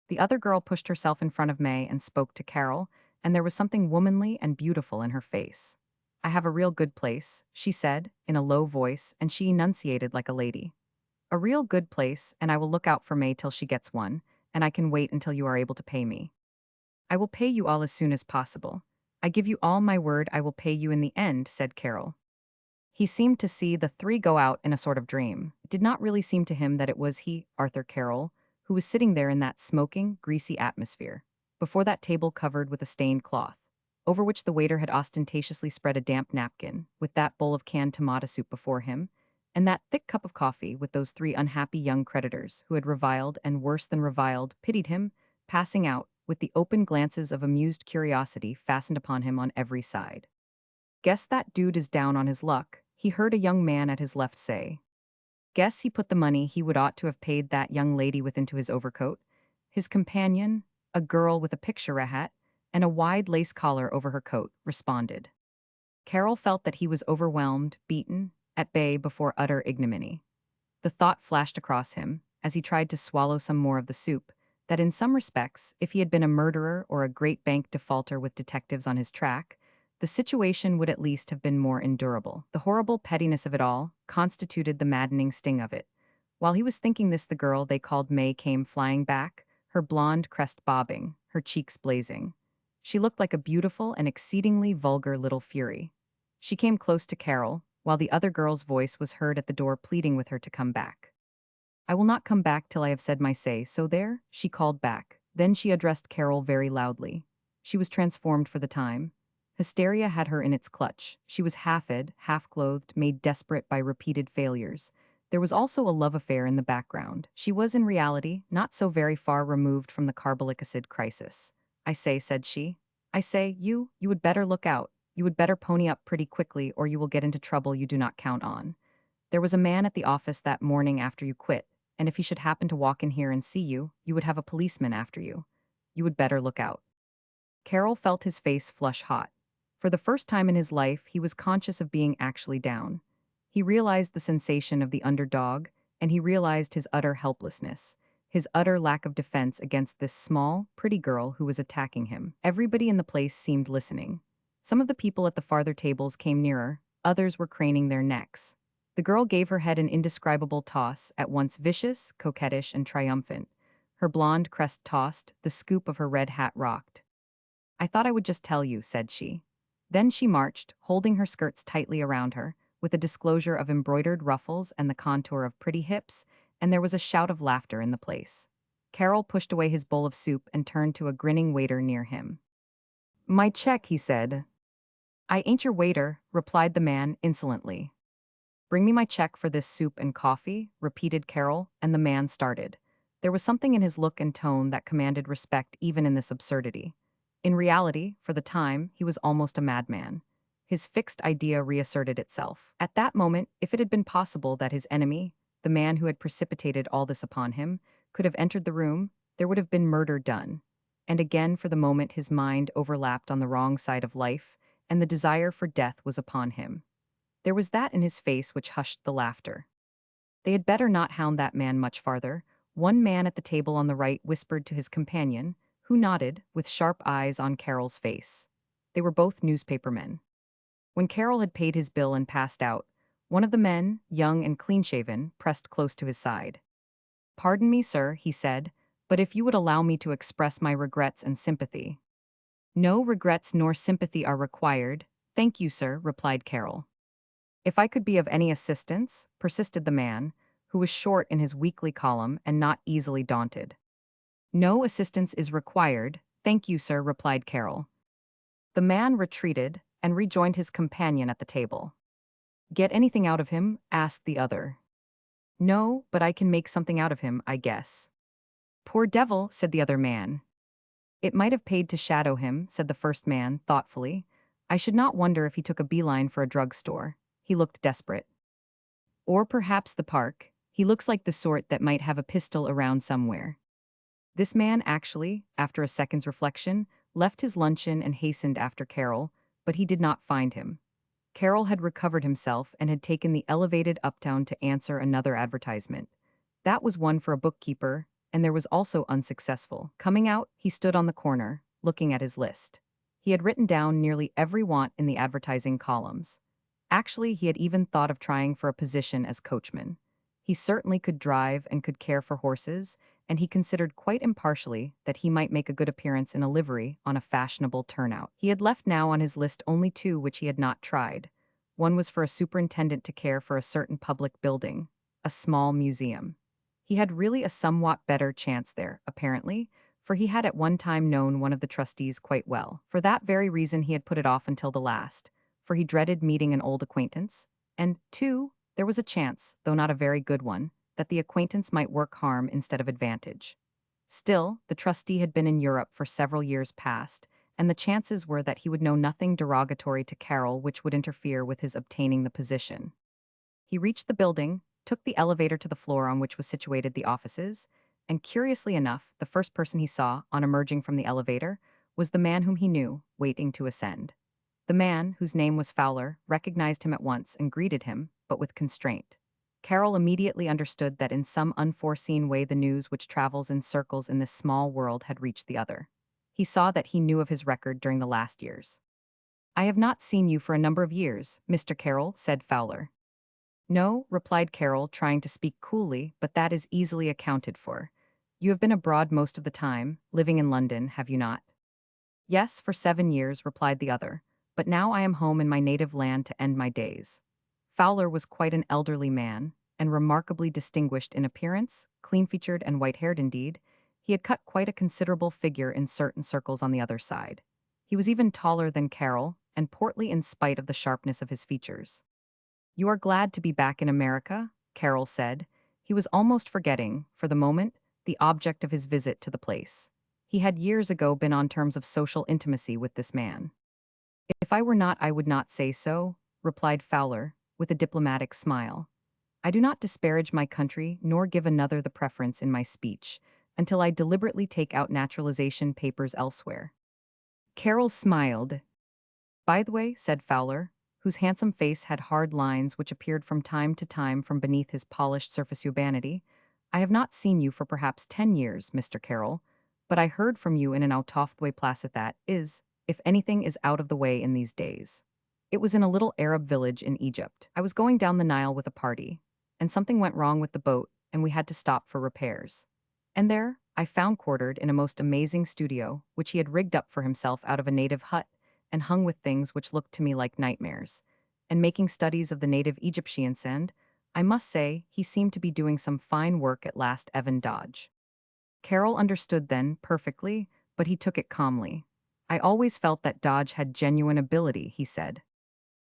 The other girl pushed herself in front of May and spoke to Carol, and there was something womanly and beautiful in her face. "I have a real good place," she said, in a low voice, and she enunciated like a lady. "A real good place, and I will look out for May till she gets one, and I can wait until you are able to pay me. I will pay you all as soon as possible. I give you all my word I will pay you in the end," said Carol. He seemed to see the three go out in a sort of dream. It did not really seem to him that it was he, Arthur Carroll, who was sitting there in that smoking, greasy atmosphere, before that table covered with a stained cloth, over which the waiter had ostentatiously spread a damp napkin, with that bowl of canned tomato soup before him, and that thick cup of coffee with those three unhappy young creditors who had reviled and worse than reviled, pitied him, passing out, with the open glances of amused curiosity fastened upon him on every side. "Guess that dude is down on his luck," he heard a young man at his left say. "Guess he put the money he would ought to have paid that young lady with into his overcoat." His companion, a girl with a picture hat and a wide lace collar over her coat, responded. Carol felt that he was overwhelmed, beaten, at bay before utter ignominy. The thought flashed across him, as he tried to swallow some more of the soup, that in some respects, if he had been a murderer or a great bank defaulter with detectives on his track, the situation would at least have been more endurable. The horrible pettiness of it all constituted the maddening sting of it. While he was thinking this, the girl they called May came flying back, her blonde crest bobbing, her cheeks blazing. She looked like a beautiful and exceedingly vulgar little fury. She came close to Carol, while the other girl's voice was heard at the door pleading with her to come back. I will not come back till I have said my say, so there, she called back. Then she addressed Carol very loudly. She was transformed for the time. Hysteria had her in its clutch. She was half-ed, half-clothed, made desperate by repeated failures. There was also a love affair in the background. She was in reality not so very far removed from the carbolic acid crisis. I say, said she. I say, you would better look out. You would better pony up pretty quickly or you will get into trouble you do not count on. There was a man at the office that morning after you quit, and if he should happen to walk in here and see you, you would have a policeman after you. You would better look out. Carol felt his face flush hot. For the first time in his life, he was conscious of being actually down. He realized the sensation of the underdog, and he realized his utter helplessness, his utter lack of defense against this small, pretty girl who was attacking him. Everybody in the place seemed listening. Some of the people at the farther tables came nearer, others were craning their necks. The girl gave her head an indescribable toss, at once vicious, coquettish, and triumphant. Her blonde crest tossed, the scoop of her red hat rocked. I thought I would just tell you, said she. Then she marched, holding her skirts tightly around her, with a disclosure of embroidered ruffles and the contour of pretty hips, and there was a shout of laughter in the place. Carol pushed away his bowl of soup and turned to a grinning waiter near him. My check, he said. I ain't your waiter, replied the man insolently. Bring me my check for this soup and coffee, repeated Carol, and the man started. There was something in his look and tone that commanded respect even in this absurdity. In reality, for the time, he was almost a madman. His fixed idea reasserted itself. At that moment, if it had been possible that his enemy, the man who had precipitated all this upon him, could have entered the room, there would have been murder done. And again for the moment his mind overlapped on the wrong side of life, and the desire for death was upon him. There was that in his face which hushed the laughter. They had better not hound that man much farther. One man at the table on the right whispered to his companion, who nodded, with sharp eyes on Carol's face. They were both newspapermen. When Carol had paid his bill and passed out, one of the men, young and clean-shaven, pressed close to his side. Pardon me, sir, he said, but if you would allow me to express my regrets and sympathy. No regrets nor sympathy are required. Thank you, sir, replied Carol. If I could be of any assistance, persisted the man, who was short in his weekly column and not easily daunted. No assistance is required, thank you, sir, replied Carol. The man retreated and rejoined his companion at the table. Get anything out of him? Asked the other. No, but I can make something out of him, I guess. Poor devil, said the other man. It might have paid to shadow him, said the first man, thoughtfully. I should not wonder if he took a beeline for a drugstore. He looked desperate. Or perhaps the park. He looks like the sort that might have a pistol around somewhere. This man actually, after a second's reflection, left his luncheon and hastened after Carol, but he did not find him. Carol had recovered himself and had taken the elevated uptown to answer another advertisement. That was one for a bookkeeper, and there was also unsuccessful. Coming out, he stood on the corner, looking at his list. He had written down nearly every want in the advertising columns. Actually, he had even thought of trying for a position as coachman. He certainly could drive and could care for horses, and he considered quite impartially that he might make a good appearance in a livery on a fashionable turnout. He had left now on his list only two which he had not tried. One was for a superintendent to care for a certain public building, a small museum. He had really a somewhat better chance there, apparently, for he had at one time known one of the trustees quite well. For that very reason he had put it off until the last, for he dreaded meeting an old acquaintance, and, two, there was a chance, though not a very good one, that the acquaintance might work harm instead of advantage. Still, the trustee had been in Europe for several years past, and the chances were that he would know nothing derogatory to Carol which would interfere with his obtaining the position. He reached the building, took the elevator to the floor on which was situated the offices, and curiously enough, the first person he saw, on emerging from the elevator, was the man whom he knew, waiting to ascend. The man, whose name was Fowler, recognized him at once and greeted him, but with constraint. Carol immediately understood that in some unforeseen way the news which travels in circles in this small world had reached the other. He saw that he knew of his record during the last years. I have not seen you for a number of years, Mr. Carroll, said Fowler. No, replied Carol, trying to speak coolly, but that is easily accounted for. You have been abroad most of the time, living in London, have you not? Yes, for 7 years, replied the other. But now I am home in my native land to end my days. Fowler was quite an elderly man, and remarkably distinguished in appearance, clean-featured and white-haired indeed. He had cut quite a considerable figure in certain circles on the other side. He was even taller than Carol, and portly in spite of the sharpness of his features. You are glad to be back in America? Carol said. He was almost forgetting, for the moment, the object of his visit to the place. He had years ago been on terms of social intimacy with this man. If I were not, I would not say so, replied Fowler, with a diplomatic smile. I do not disparage my country nor give another the preference in my speech, until I deliberately take out naturalization papers elsewhere. Carol smiled. By the way, said Fowler, whose handsome face had hard lines which appeared from time to time from beneath his polished surface urbanity, I have not seen you for perhaps 10 years, Mr. Carroll, but I heard from you in an autochthois placet that is, if anything is out of the way in these days. It was in a little Arab village in Egypt. I was going down the Nile with a party, and something went wrong with the boat, and we had to stop for repairs. And there, I found quartered in a most amazing studio, which he had rigged up for himself out of a native hut, and hung with things which looked to me like nightmares. And making studies of the native Egyptians, and, I must say, he seemed to be doing some fine work at last. Evan Dodge. Carroll understood then, perfectly, but he took it calmly. I always felt that Dodge had genuine ability, he said.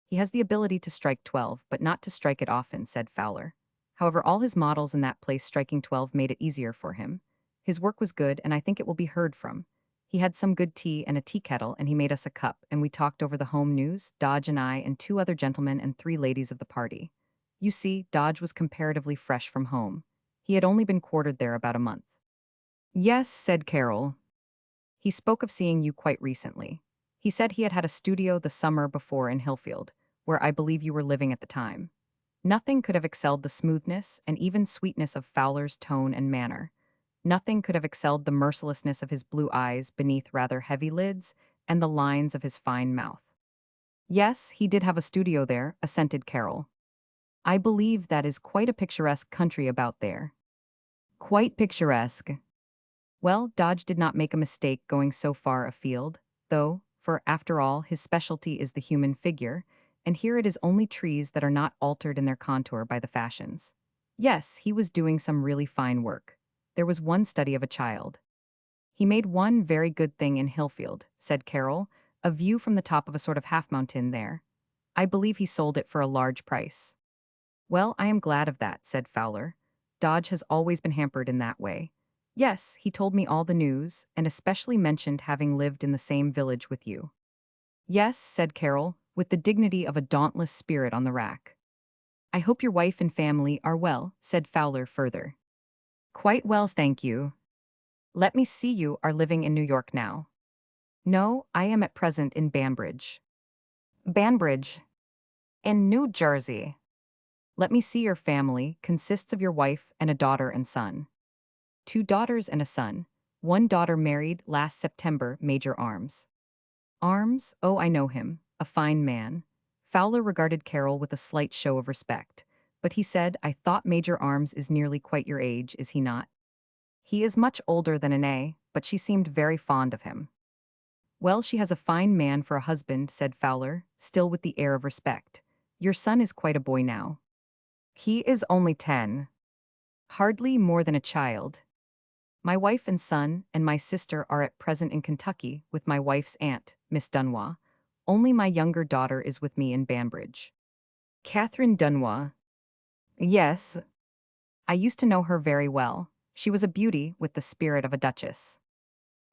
He has the ability to strike 12, but not to strike it often, said Fowler. However, all his models in that place striking 12 made it easier for him. His work was good, and I think it will be heard from. He had some good tea and a tea kettle, and he made us a cup, and we talked over the home news, Dodge and I and 2 other gentlemen and 3 ladies of the party. You see, Dodge was comparatively fresh from home. He had only been quartered there about a month. Yes, said Carol. He spoke of seeing you quite recently. He said he had had a studio the summer before in Hillfield, where I believe you were living at the time. Nothing could have excelled the smoothness and even sweetness of Fowler's tone and manner. Nothing could have excelled the mercilessness of his blue eyes beneath rather heavy lids and the lines of his fine mouth. Yes, he did have a studio there, assented Carol. I believe that is quite a picturesque country about there. Quite picturesque. Well, Dodge did not make a mistake going so far afield, though, for after all, his specialty is the human figure, and here it is only trees that are not altered in their contour by the fashions. Yes, he was doing some really fine work. There was one study of a child. He made one very good thing in Hillfield, said Carol, a view from the top of a sort of half-mountain there. I believe he sold it for a large price. Well, I am glad of that, said Fowler. Dodge has always been hampered in that way. Yes, he told me all the news, and especially mentioned having lived in the same village with you. Yes, said Carol, with the dignity of a dauntless spirit on the rack. I hope your wife and family are well, said Fowler further. Quite well, thank you. Let me see, you are living in New York now. No, I am at present in Banbridge. Banbridge. In New Jersey. Let me see, your family consists of your wife and a daughter and son. 2 daughters and a son. One daughter married last September, Major Arms. Arms? Oh, I know him. A fine man. Fowler regarded Carol with a slight show of respect. But he said, I thought Major Arms is nearly quite your age, is he not? He is much older than Anne, but she seemed very fond of him. Well, she has a fine man for a husband, said Fowler, still with the air of respect. Your son is quite a boy now. He is only 10. Hardly more than a child. My wife and son and my sister are at present in Kentucky with my wife's aunt, Miss Dunois. Only my younger daughter is with me in Banbridge. Catherine Dunois. Yes. I used to know her very well. She was a beauty with the spirit of a duchess.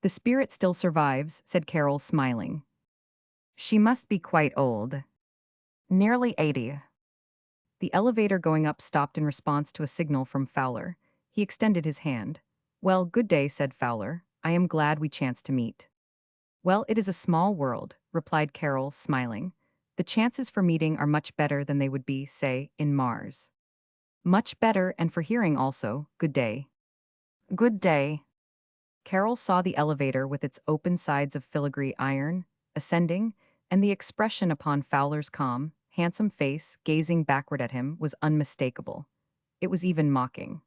The spirit still survives, said Carol, smiling. She must be quite old. Nearly 80. The elevator going up stopped in response to a signal from Fowler. He extended his hand. Well, good day, said Fowler. I am glad we chanced to meet. Well, it is a small world, replied Carol, smiling. The chances for meeting are much better than they would be, say, in Mars. Much better, and for hearing also. Good day. Good day. Carol saw the elevator with its open sides of filigree iron, ascending, and the expression upon Fowler's calm, handsome face, gazing backward at him, was unmistakable. It was even mocking.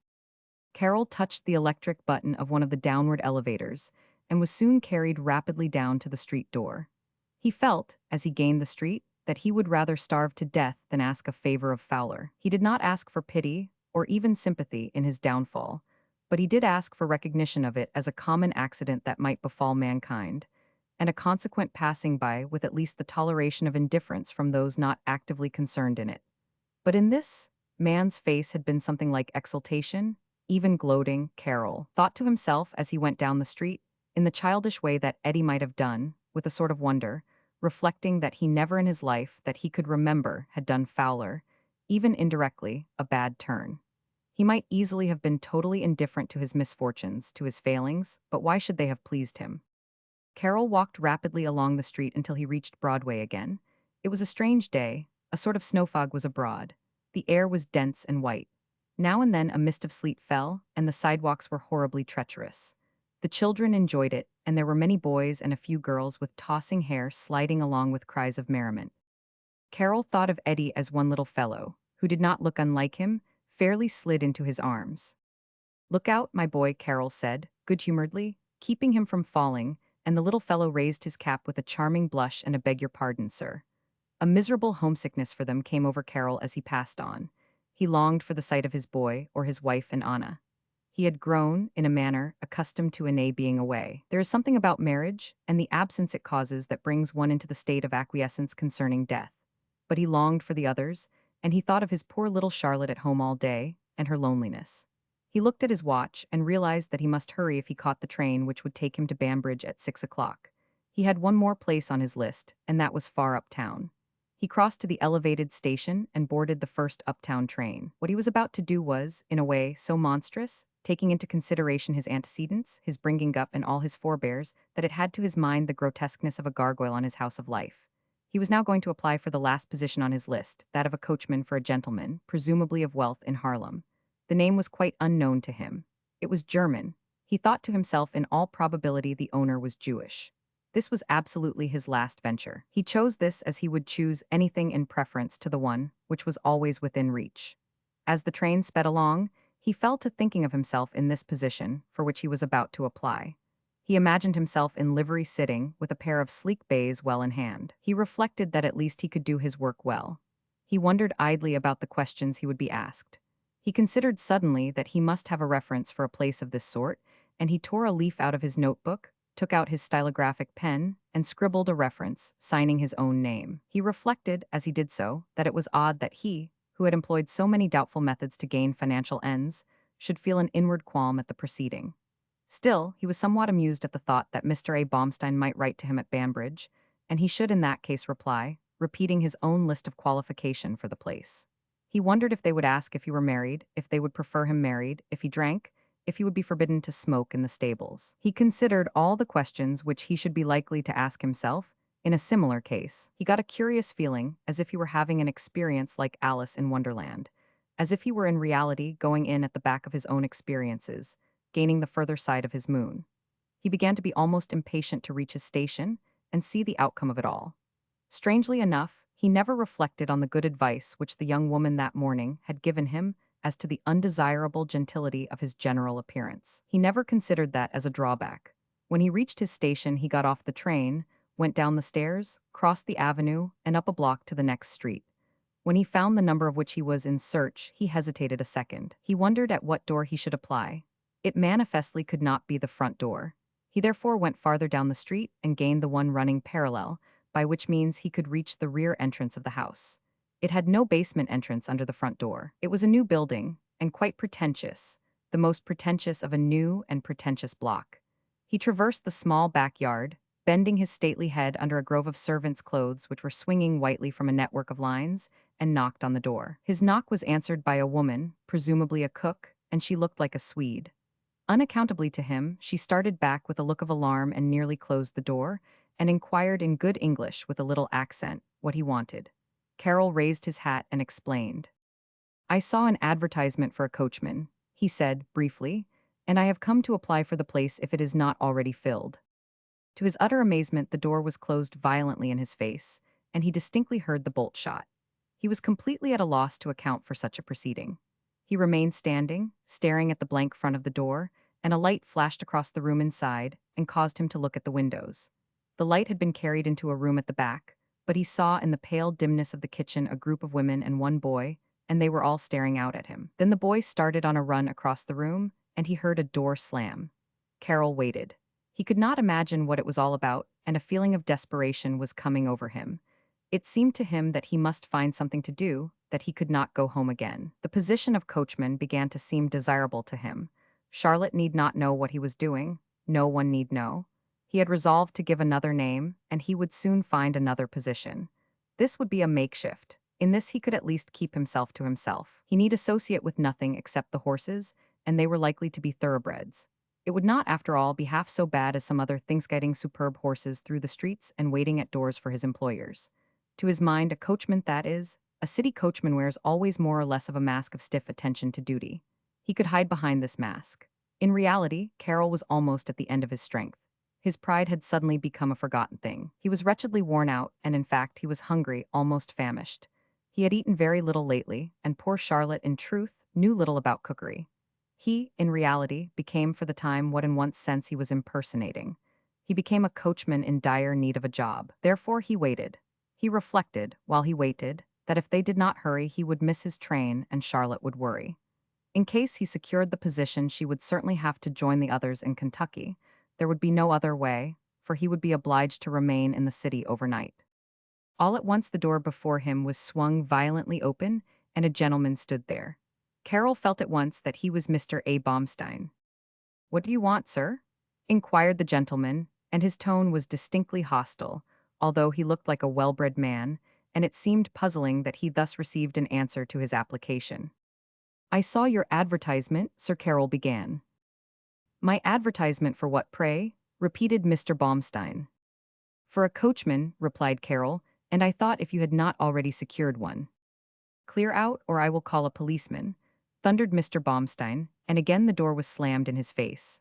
Carol touched the electric button of one of the downward elevators, and was soon carried rapidly down to the street door. He felt, as he gained the street, that he would rather starve to death than ask a favor of Fowler. He did not ask for pity or even sympathy in his downfall, but he did ask for recognition of it as a common accident that might befall mankind, and a consequent passing by with at least the toleration of indifference from those not actively concerned in it. But in this, man's face had been something like exultation, even gloating. Carroll thought to himself as he went down the street, in the childish way that Eddie might have done, with a sort of wonder, reflecting that he never in his life that he could remember had done Fowler, even indirectly, a bad turn. He might easily have been totally indifferent to his misfortunes, to his failings, but why should they have pleased him? Carroll walked rapidly along the street until he reached Broadway again. It was a strange day. A sort of snow fog was abroad. The air was dense and white. Now and then a mist of sleet fell, and the sidewalks were horribly treacherous. The children enjoyed it, and there were many boys and a few girls with tossing hair sliding along with cries of merriment. Carroll thought of Eddie as one little fellow, who did not look unlike him, fairly slid into his arms. "Look out, my boy," Carroll said, good-humoredly, keeping him from falling, and the little fellow raised his cap with a charming blush and a "beg your pardon, sir." A miserable homesickness for them came over Carroll as he passed on. He longed for the sight of his boy or his wife and Anna. He had grown, in a manner, accustomed to Anne being away. There is something about marriage, and the absence it causes that brings one into the state of acquiescence concerning death. But he longed for the others, and he thought of his poor little Charlotte at home all day, and her loneliness. He looked at his watch and realized that he must hurry if he caught the train which would take him to Banbridge at 6 o'clock. He had one more place on his list, and that was far uptown. He crossed to the elevated station and boarded the first uptown train. What he was about to do was, in a way, so monstrous, taking into consideration his antecedents, his bringing up, and all his forebears, that it had to his mind the grotesqueness of a gargoyle on his house of life. He was now going to apply for the last position on his list, that of a coachman for a gentleman, presumably of wealth, in Harlem. The name was quite unknown to him. It was German. He thought to himself in all probability the owner was Jewish. This was absolutely his last venture. He chose this as he would choose anything in preference to the one which was always within reach. As the train sped along, he fell to thinking of himself in this position for which he was about to apply. He imagined himself in livery sitting with a pair of sleek bays well in hand. He reflected that at least he could do his work well. He wondered idly about the questions he would be asked. He considered suddenly that he must have a reference for a place of this sort, and he tore a leaf out of his notebook, took out his stylographic pen, and scribbled a reference, signing his own name. He reflected, as he did so, that it was odd that he, who had employed so many doubtful methods to gain financial ends, should feel an inward qualm at the proceeding. Still, he was somewhat amused at the thought that Mr. A. Baumstein might write to him at Banbridge, and he should in that case reply, repeating his own list of qualification for the place. He wondered if they would ask if he were married, if they would prefer him married, if he drank, if he would be forbidden to smoke in the stables. He considered all the questions which he should be likely to ask himself in a similar case. He got a curious feeling, as if he were having an experience like Alice in Wonderland, as if he were in reality going in at the back of his own experiences, gaining the further side of his moon. He began to be almost impatient to reach his station and see the outcome of it all. Strangely enough, he never reflected on the good advice which the young woman that morning had given him as to the undesirable gentility of his general appearance. He never considered that as a drawback. When he reached his station, he got off the train, went down the stairs, crossed the avenue, and up a block to the next street. When he found the number of which he was in search, he hesitated a second. He wondered at what door he should apply. It manifestly could not be the front door. He therefore went farther down the street and gained the one running parallel, by which means he could reach the rear entrance of the house. It had no basement entrance under the front door. It was a new building, and quite pretentious, the most pretentious of a new and pretentious block. He traversed the small backyard, bending his stately head under a grove of servants' clothes which were swinging whitely from a network of lines, and knocked on the door. His knock was answered by a woman, presumably a cook, and she looked like a Swede. Unaccountably to him, she started back with a look of alarm and nearly closed the door, and inquired in good English with a little accent what he wanted. Carroll raised his hat and explained. "I saw an advertisement for a coachman," he said, briefly, "and I have come to apply for the place if it is not already filled." To his utter amazement, the door was closed violently in his face, and he distinctly heard the bolt shot. He was completely at a loss to account for such a proceeding. He remained standing, staring at the blank front of the door, and a light flashed across the room inside and caused him to look at the windows. The light had been carried into a room at the back, but he saw in the pale dimness of the kitchen a group of women and one boy, and they were all staring out at him. Then the boy started on a run across the room, and he heard a door slam. Carol waited. He could not imagine what it was all about, and a feeling of desperation was coming over him. It seemed to him that he must find something to do, that he could not go home again. The position of coachman began to seem desirable to him. Charlotte need not know what he was doing. No one need know. He had resolved to give another name, and he would soon find another position. This would be a makeshift. In this he could at least keep himself to himself. He need associate with nothing except the horses, and they were likely to be thoroughbreds. It would not, after all, be half so bad as some other things guiding superb horses through the streets and waiting at doors for his employers. To his mind, a coachman, that is, a city coachman, wears always more or less of a mask of stiff attention to duty. He could hide behind this mask. In reality, Carol was almost at the end of his strength. His pride had suddenly become a forgotten thing. He was wretchedly worn out, and in fact, he was hungry, almost famished. He had eaten very little lately, and poor Charlotte, in truth, knew little about cookery. He, in reality, became for the time what in one sense he was impersonating. He became a coachman in dire need of a job. Therefore he waited. He reflected, while he waited, that if they did not hurry he would miss his train and Charlotte would worry. In case he secured the position, she would certainly have to join the others in Kentucky. There would be no other way, for he would be obliged to remain in the city overnight. All at once the door before him was swung violently open, and a gentleman stood there. Carol felt at once that he was Mr. A. Baumstein. "What do you want, sir?" inquired the gentleman, and his tone was distinctly hostile, although he looked like a well-bred man, and it seemed puzzling that he thus received an answer to his application. "I saw your advertisement," Sir Carol began. "My advertisement for what, pray?" repeated Mr. Baumstein. "For a coachman," replied Carol, "and I thought if you had not already secured one." "Clear out, or I will call a policeman," thundered Mr. Baumstein, and again the door was slammed in his face.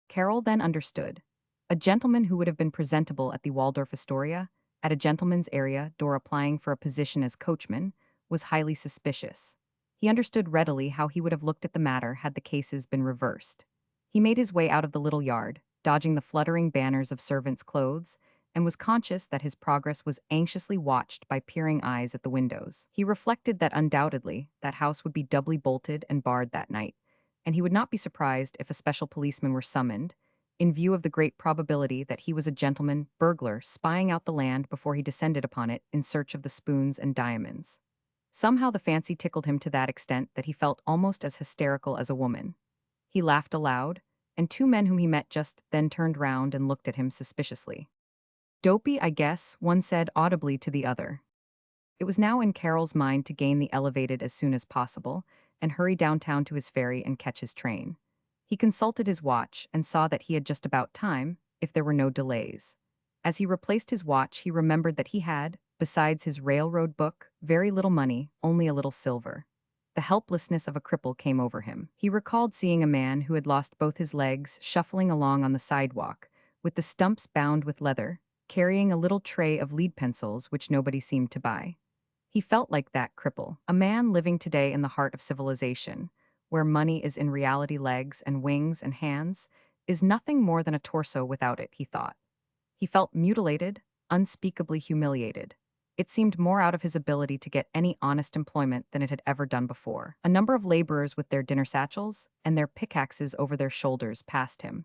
Carol then understood. A gentleman who would have been presentable at the Waldorf Astoria, at a gentleman's area door applying for a position as coachman, was highly suspicious. He understood readily how he would have looked at the matter had the cases been reversed. He made his way out of the little yard, dodging the fluttering banners of servants' clothes, and was conscious that his progress was anxiously watched by peering eyes at the windows. He reflected that undoubtedly that house would be doubly bolted and barred that night, and he would not be surprised if a special policeman were summoned, in view of the great probability that he was a gentleman burglar spying out the land before he descended upon it in search of the spoons and diamonds. Somehow the fancy tickled him to that extent that he felt almost as hysterical as a woman. He laughed aloud, and two men whom he met just then turned round and looked at him suspiciously. "Dopey, I guess," one said audibly to the other. It was now in Carol's mind to gain the elevated as soon as possible and hurry downtown to his ferry and catch his train. He consulted his watch and saw that he had just about time, if there were no delays. As he replaced his watch, he remembered that he had, besides his railroad book, very little money, only a little silver. The helplessness of a cripple came over him. He recalled seeing a man who had lost both his legs shuffling along on the sidewalk, with the stumps bound with leather, carrying a little tray of lead pencils which nobody seemed to buy. He felt like that cripple, a man living today in the heart of civilization, where money is in reality legs and wings and hands, is nothing more than a torso without it, he thought. He felt mutilated, unspeakably humiliated. It seemed more out of his ability to get any honest employment than it had ever done before. A number of laborers with their dinner satchels and their pickaxes over their shoulders passed him.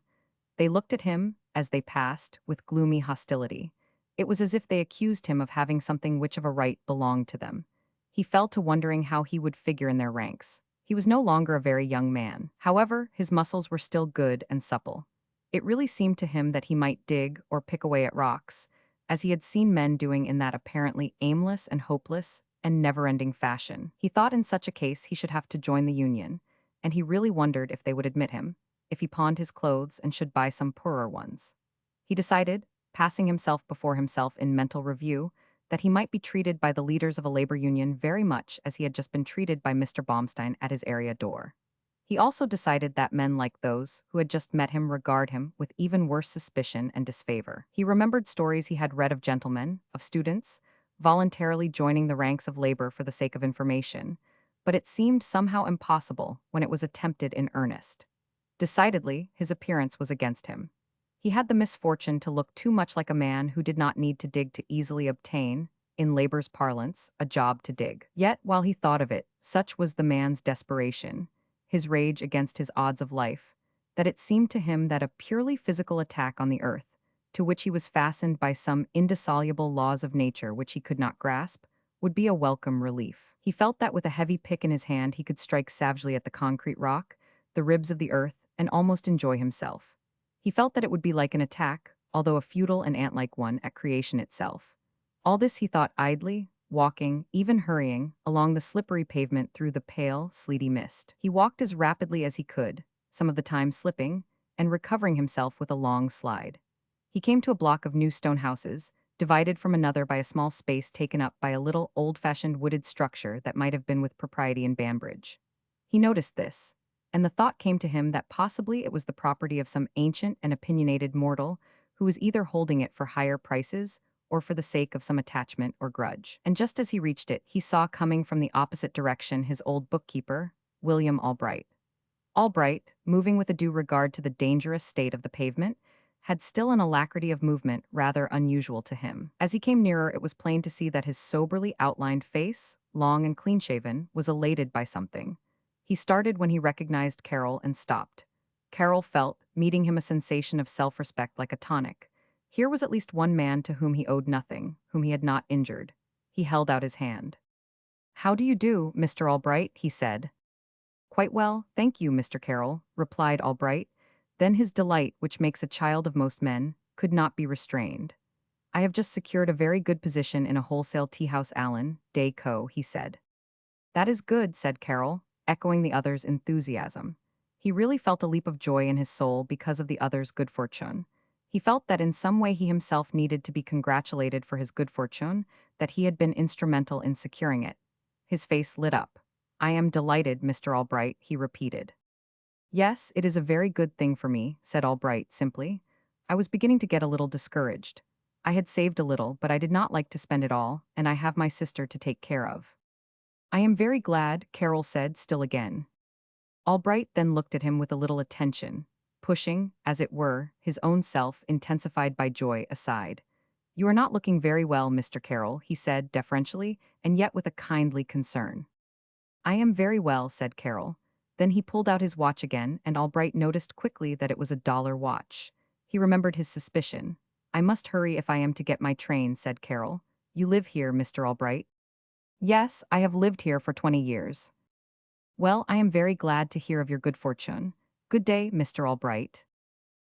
They looked at him, as they passed, with gloomy hostility. It was as if they accused him of having something which of a right belonged to them. He fell to wondering how he would figure in their ranks. He was no longer a very young man. However, his muscles were still good and supple. It really seemed to him that he might dig or pick away at rocks, as he had seen men doing in that apparently aimless and hopeless and never-ending fashion. He thought in such a case he should have to join the union, and he really wondered if they would admit him, if he pawned his clothes and should buy some poorer ones. He decided, passing himself before himself in mental review, that he might be treated by the leaders of a labor union very much as he had just been treated by Mr. Baumstein at his area door. He also decided that men like those who had just met him regard him with even worse suspicion and disfavor. He remembered stories he had read of gentlemen, of students, voluntarily joining the ranks of labor for the sake of information, but it seemed somehow impossible when it was attempted in earnest. Decidedly, his appearance was against him. He had the misfortune to look too much like a man who did not need to dig to easily obtain, in labor's parlance, a job to dig. Yet, while he thought of it, such was the man's desperation, his rage against his odds of life, that it seemed to him that a purely physical attack on the earth, to which he was fastened by some indissoluble laws of nature which he could not grasp, would be a welcome relief. He felt that with a heavy pick in his hand he could strike savagely at the concrete rock, the ribs of the earth, and almost enjoy himself. He felt that it would be like an attack, although a futile and ant-like one, at creation itself. All this he thought idly, walking, even hurrying, along the slippery pavement through the pale, sleety mist. He walked as rapidly as he could, some of the time slipping, and recovering himself with a long slide. He came to a block of new stone houses, divided from another by a small space taken up by a little old-fashioned wooded structure that might have been with propriety in Banbridge. He noticed this, and the thought came to him that possibly it was the property of some ancient and opinionated mortal who was either holding it for higher prices or for the sake of some attachment or grudge. And just as he reached it, he saw coming from the opposite direction his old bookkeeper, William Albright. Albright, moving with a due regard to the dangerous state of the pavement, had still an alacrity of movement rather unusual to him. As he came nearer, it was plain to see that his soberly outlined face, long and clean-shaven, was elated by something. He started when he recognized Carol and stopped. Carol felt, meeting him, a sensation of self-respect like a tonic. Here was at least one man to whom he owed nothing, whom he had not injured. He held out his hand. "How do you do, Mr. Albright?" he said. "Quite well, thank you, Mr. Carroll," replied Albright. Then his delight, which makes a child of most men, could not be restrained. "I have just secured a very good position in a wholesale tea-house, Allen, Day Co., he said. "That is good," said Carroll, echoing the other's enthusiasm. He really felt a leap of joy in his soul because of the other's good fortune. He felt that in some way he himself needed to be congratulated for his good fortune, that he had been instrumental in securing it. His face lit up. "I am delighted, Mr. Albright," he repeated. "Yes, it is a very good thing for me," said Albright simply. "I was beginning to get a little discouraged. I had saved a little, but I did not like to spend it all, and I have my sister to take care of." "I am very glad," Carol said, still again. Albright then looked at him with a little attention, pushing, as it were, his own self, intensified by joy, aside. "You are not looking very well, Mr. Carroll," he said deferentially, and yet with a kindly concern. "I am very well," said Carroll. Then he pulled out his watch again, and Albright noticed quickly that it was a dollar watch. He remembered his suspicion. "I must hurry if I am to get my train," said Carroll. "You live here, Mr. Albright?" "Yes, I have lived here for 20 years. "Well, I am very glad to hear of your good fortune. Good day, Mr. Albright."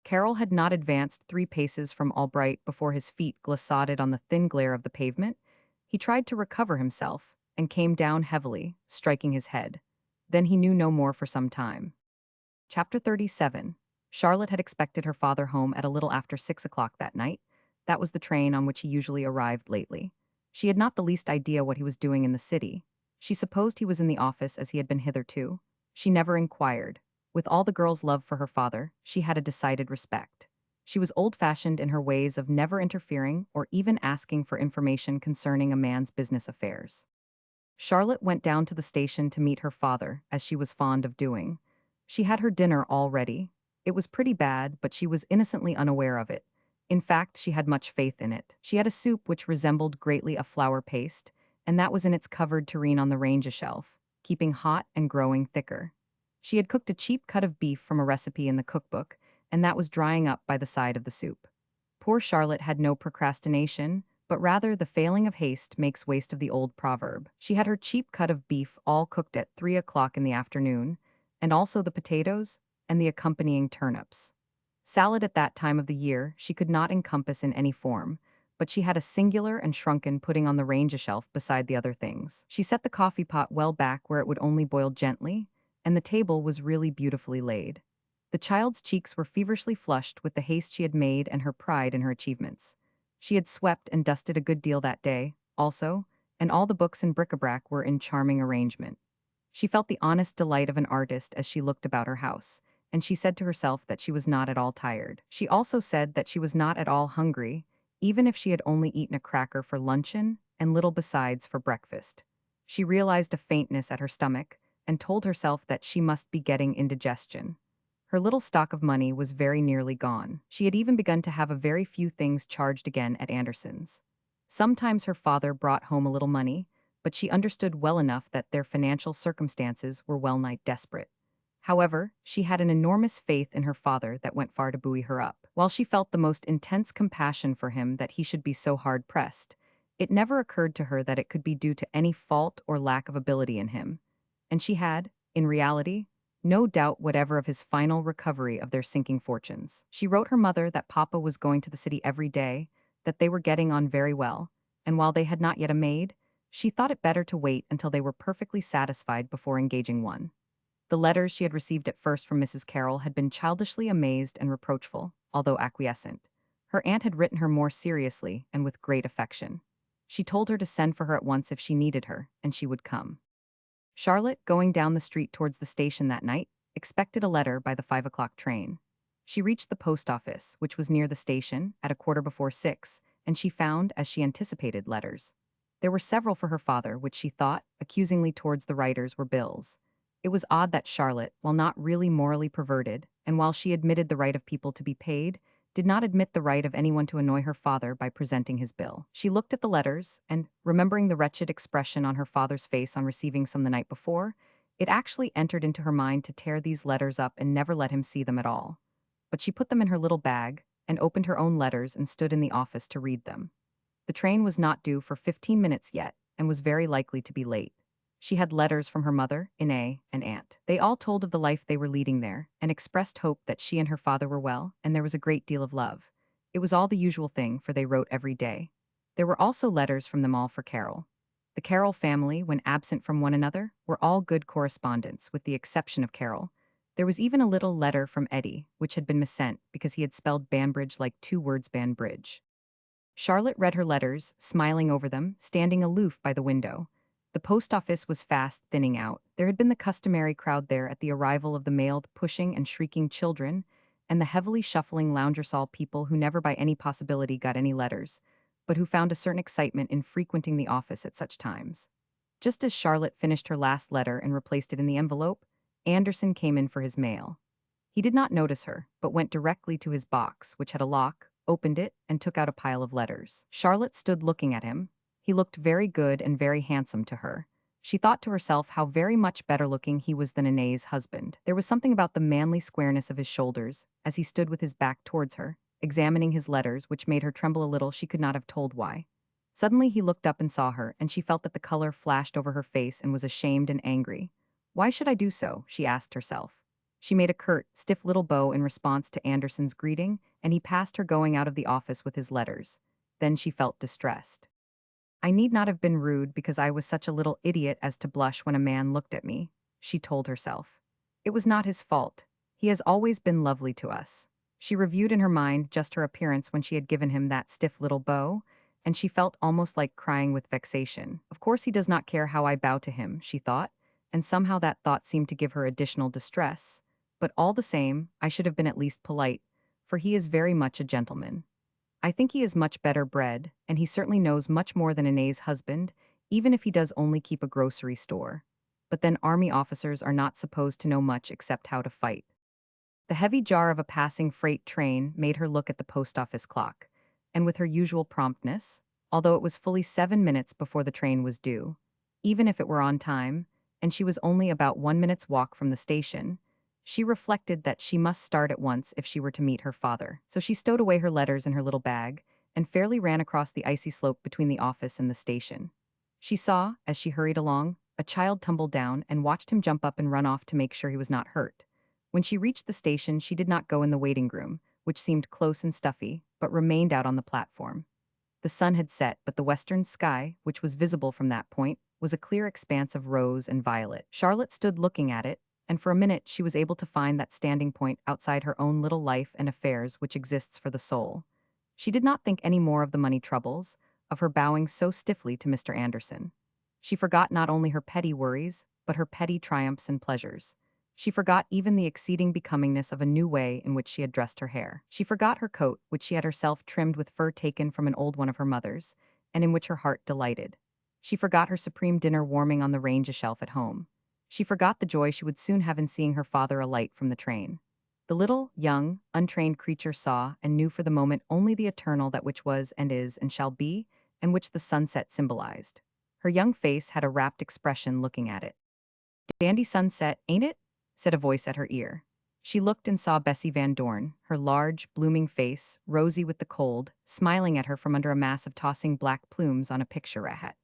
Carroll had not advanced 3 paces from Albright before his feet glissaded on the thin glare of the pavement. He tried to recover himself, and came down heavily, striking his head. Then he knew no more for some time. Chapter 37. Charlotte had expected her father home at a little after 6 o'clock that night. That was the train on which he usually arrived lately. She had not the least idea what he was doing in the city. She supposed he was in the office as he had been hitherto. She never inquired. With all the girl's love for her father, she had a decided respect. She was old-fashioned in her ways of never interfering or even asking for information concerning a man's business affairs. Charlotte went down to the station to meet her father, as she was fond of doing. She had her dinner all ready. It was pretty bad, but she was innocently unaware of it. In fact, she had much faith in it. She had a soup which resembled greatly a flour paste, and that was in its covered tureen on the range shelf, keeping hot and growing thicker. She had cooked a cheap cut of beef from a recipe in the cookbook, and that was drying up by the side of the soup. Poor Charlotte had no procrastination, but rather the failing of haste makes waste of the old proverb. She had her cheap cut of beef all cooked at 3 o'clock in the afternoon, and also the potatoes and the accompanying turnips. Salad at that time of the year she could not encompass in any form, but she had a singular and shrunken pudding on the range shelf beside the other things. She set the coffee pot well back where it would only boil gently, and the table was really beautifully laid. The child's cheeks were feverishly flushed with the haste she had made and her pride in her achievements. She had swept and dusted a good deal that day, also, and all the books and bric-a-brac were in charming arrangement. She felt the honest delight of an artist as she looked about her house, and she said to herself that she was not at all tired. She also said that she was not at all hungry, even if she had only eaten a cracker for luncheon and little besides for breakfast. She realized a faintness at her stomach, and told herself that she must be getting indigestion. Her little stock of money was very nearly gone. She had even begun to have a very few things charged again at Anderson's. Sometimes her father brought home a little money, but she understood well enough that their financial circumstances were well-nigh desperate. However, she had an enormous faith in her father that went far to buoy her up. While she felt the most intense compassion for him that he should be so hard-pressed, it never occurred to her that it could be due to any fault or lack of ability in him. And she had, in reality, no doubt whatever of his final recovery of their sinking fortunes. She wrote her mother that Papa was going to the city every day, that they were getting on very well, and while they had not yet a maid, she thought it better to wait until they were perfectly satisfied before engaging one. The letters she had received at first from Mrs. Carroll had been childishly amazed and reproachful, although acquiescent. Her aunt had written her more seriously and with great affection. She told her to send for her at once if she needed her, and she would come. Charlotte, going down the street towards the station that night, expected a letter by the 5 o'clock train. She reached the post office, which was near the station, at 6:15, and she found, as she anticipated, letters. There were several for her father, which she thought, accusingly towards the writers, were bills. It was odd that Charlotte, while not really morally perverted, and while she admitted the right of people to be paid, did not admit the right of anyone to annoy her father by presenting his bill. She looked at the letters, and, remembering the wretched expression on her father's face on receiving some the night before, it actually entered into her mind to tear these letters up and never let him see them at all. But she put them in her little bag, and opened her own letters and stood in the office to read them. The train was not due for 15 minutes yet, and was very likely to be late. She had letters from her mother, Inez, and aunt. They all told of the life they were leading there, and expressed hope that she and her father were well, and there was a great deal of love. It was all the usual thing, for they wrote every day. There were also letters from them all for Carol. The Carroll family, when absent from one another, were all good correspondents, with the exception of Carol. There was even a little letter from Eddie, which had been missent because he had spelled Banbridge like two words Banbridge. Charlotte read her letters, smiling over them, standing aloof by the window. The post office was fast thinning out. There had been the customary crowd there at the arrival of the mailed, pushing and shrieking children, and the heavily shuffling loungersall people who never by any possibility got any letters, but who found a certain excitement in frequenting the office at such times. Just as Charlotte finished her last letter and replaced it in the envelope, Anderson came in for his mail. He did not notice her, but went directly to his box, which had a lock, opened it, and took out a pile of letters. Charlotte stood looking at him. He looked very good and very handsome to her. She thought to herself how very much better looking he was than Inez's husband. There was something about the manly squareness of his shoulders, as he stood with his back towards her, examining his letters, which made her tremble a little. She could not have told why. Suddenly he looked up and saw her, and she felt that the color flashed over her face and was ashamed and angry. Why should I do so? She asked herself. She made a curt, stiff little bow in response to Anderson's greeting, and he passed her going out of the office with his letters. Then she felt distressed. I need not have been rude because I was such a little idiot as to blush when a man looked at me, she told herself. It was not his fault. He has always been lovely to us. She reviewed in her mind just her appearance when she had given him that stiff little bow, and she felt almost like crying with vexation. Of course he does not care how I bow to him, she thought, and somehow that thought seemed to give her additional distress. But all the same, I should have been at least polite, for he is very much a gentleman. I think he is much better bred, and he certainly knows much more than Inez's husband, even if he does only keep a grocery store. But then army officers are not supposed to know much except how to fight. The heavy jar of a passing freight train made her look at the post office clock, and with her usual promptness, although it was fully 7 minutes before the train was due, even if it were on time, and she was only about 1 minute's walk from the station, she reflected that she must start at once if she were to meet her father. So she stowed away her letters in her little bag and fairly ran across the icy slope between the office and the station. She saw, as she hurried along, a child tumble down and watched him jump up and run off to make sure he was not hurt. When she reached the station, she did not go in the waiting room, which seemed close and stuffy, but remained out on the platform. The sun had set, but the western sky, which was visible from that point, was a clear expanse of rose and violet. Charlotte stood looking at it, and for a minute she was able to find that standing point outside her own little life and affairs which exists for the soul. She did not think any more of the money troubles, of her bowing so stiffly to Mr. Anderson. She forgot not only her petty worries, but her petty triumphs and pleasures. She forgot even the exceeding becomingness of a new way in which she had dressed her hair. She forgot her coat, which she had herself trimmed with fur taken from an old one of her mother's, and in which her heart delighted. She forgot her supreme dinner warming on the range-a-shelf at home. She forgot the joy she would soon have in seeing her father alight from the train. The little, young, untrained creature saw and knew for the moment only the eternal that which was and is and shall be, and which the sunset symbolized. Her young face had a rapt expression looking at it. "Dandy sunset, ain't it?" said a voice at her ear. She looked and saw Bessie Van Dorn, her large, blooming face, rosy with the cold, smiling at her from under a mass of tossing black plumes on a picture hat.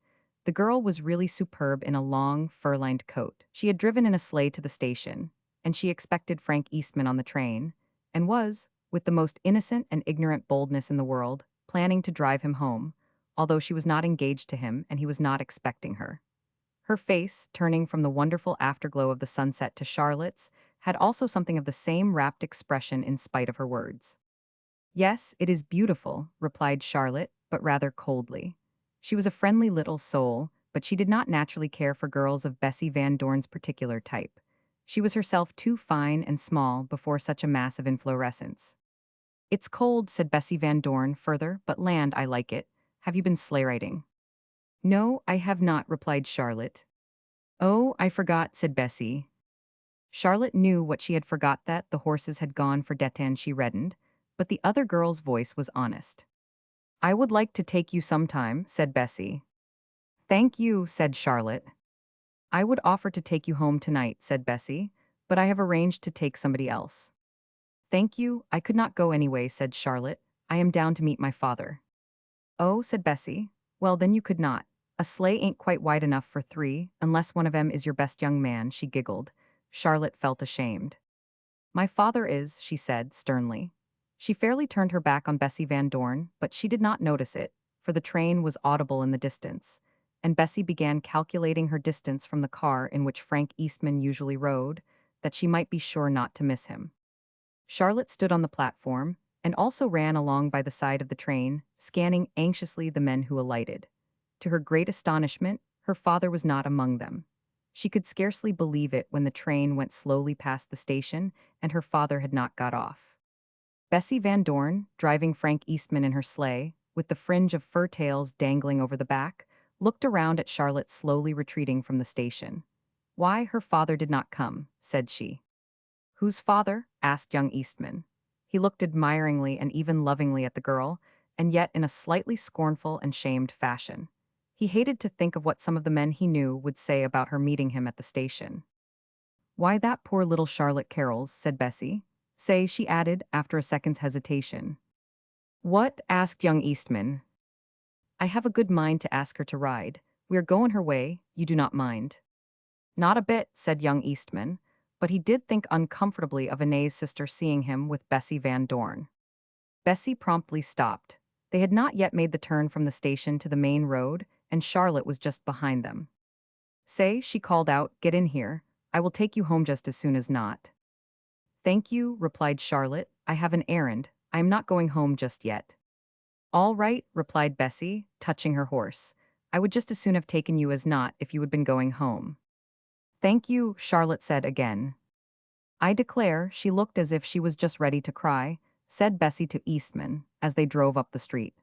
The girl was really superb in a long, fur-lined coat. She had driven in a sleigh to the station, and she expected Frank Eastman on the train, and was, with the most innocent and ignorant boldness in the world, planning to drive him home, although she was not engaged to him and he was not expecting her. Her face, turning from the wonderful afterglow of the sunset to Charlotte's, had also something of the same rapt expression in spite of her words. "Yes, it is beautiful," replied Charlotte, but rather coldly. She was a friendly little soul, but she did not naturally care for girls of Bessie Van Dorn's particular type. She was herself too fine and small before such a mass of inflorescence. "It's cold," said Bessie Van Dorn further, "but land, I like it. Have you been sleigh riding?" "No, I have not," replied Charlotte. "Oh, I forgot," said Bessie. Charlotte knew what she had forgot, that the horses had gone for Detan. She reddened, but the other girl's voice was honest. "I would like to take you sometime," said Bessie. "Thank you," said Charlotte. "I would offer to take you home tonight," said Bessie, "but I have arranged to take somebody else." "Thank you, I could not go anyway," said Charlotte. "I am down to meet my father." "Oh," said Bessie. "Well, then you could not. A sleigh ain't quite wide enough for three, unless one of 'em is your best young man," she giggled. Charlotte felt ashamed. "My father is," she said, sternly. She fairly turned her back on Bessie Van Dorn, but she did not notice it, for the train was audible in the distance, and Bessie began calculating her distance from the car in which Frank Eastman usually rode, that she might be sure not to miss him. Charlotte stood on the platform, and also ran along by the side of the train, scanning anxiously the men who alighted. To her great astonishment, her father was not among them. She could scarcely believe it when the train went slowly past the station and her father had not got off. Bessie Van Dorn, driving Frank Eastman in her sleigh, with the fringe of fur tails dangling over the back, looked around at Charlotte slowly retreating from the station. "Why, her father did not come," said she. "Whose father?" asked young Eastman. He looked admiringly and even lovingly at the girl, and yet in a slightly scornful and shamed fashion. He hated to think of what some of the men he knew would say about her meeting him at the station. "Why, that poor little Charlotte Carroll's," said Bessie. "Say," she added, after a second's hesitation. "What?" asked young Eastman. "I have a good mind to ask her to ride. We are going her way, you do not mind." "Not a bit," said young Eastman, but he did think uncomfortably of Anne's sister seeing him with Bessie Van Dorn. Bessie promptly stopped. They had not yet made the turn from the station to the main road, and Charlotte was just behind them. "Say," she called out, "get in here. I will take you home just as soon as not." "Thank you," replied Charlotte. "I have an errand. I am not going home just yet." "All right," replied Bessie, touching her horse. "I would just as soon have taken you as not if you had been going home." "Thank you," Charlotte said again. "I declare, she looked as if she was just ready to cry," said Bessie to Eastman, as they drove up the street.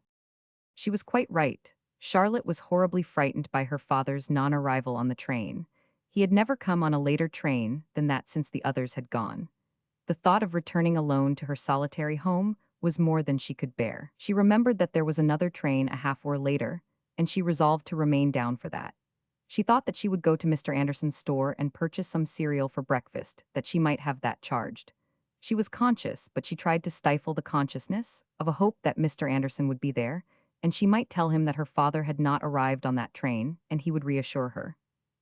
She was quite right. Charlotte was horribly frightened by her father's non-arrival on the train. He had never come on a later train than that since the others had gone. The thought of returning alone to her solitary home was more than she could bear. She remembered that there was another train a half-hour later, and she resolved to remain down for that. She thought that she would go to Mr. Anderson's store and purchase some cereal for breakfast, that she might have that charged. She was conscious, but she tried to stifle the consciousness of a hope that Mr. Anderson would be there, and she might tell him that her father had not arrived on that train, and he would reassure her.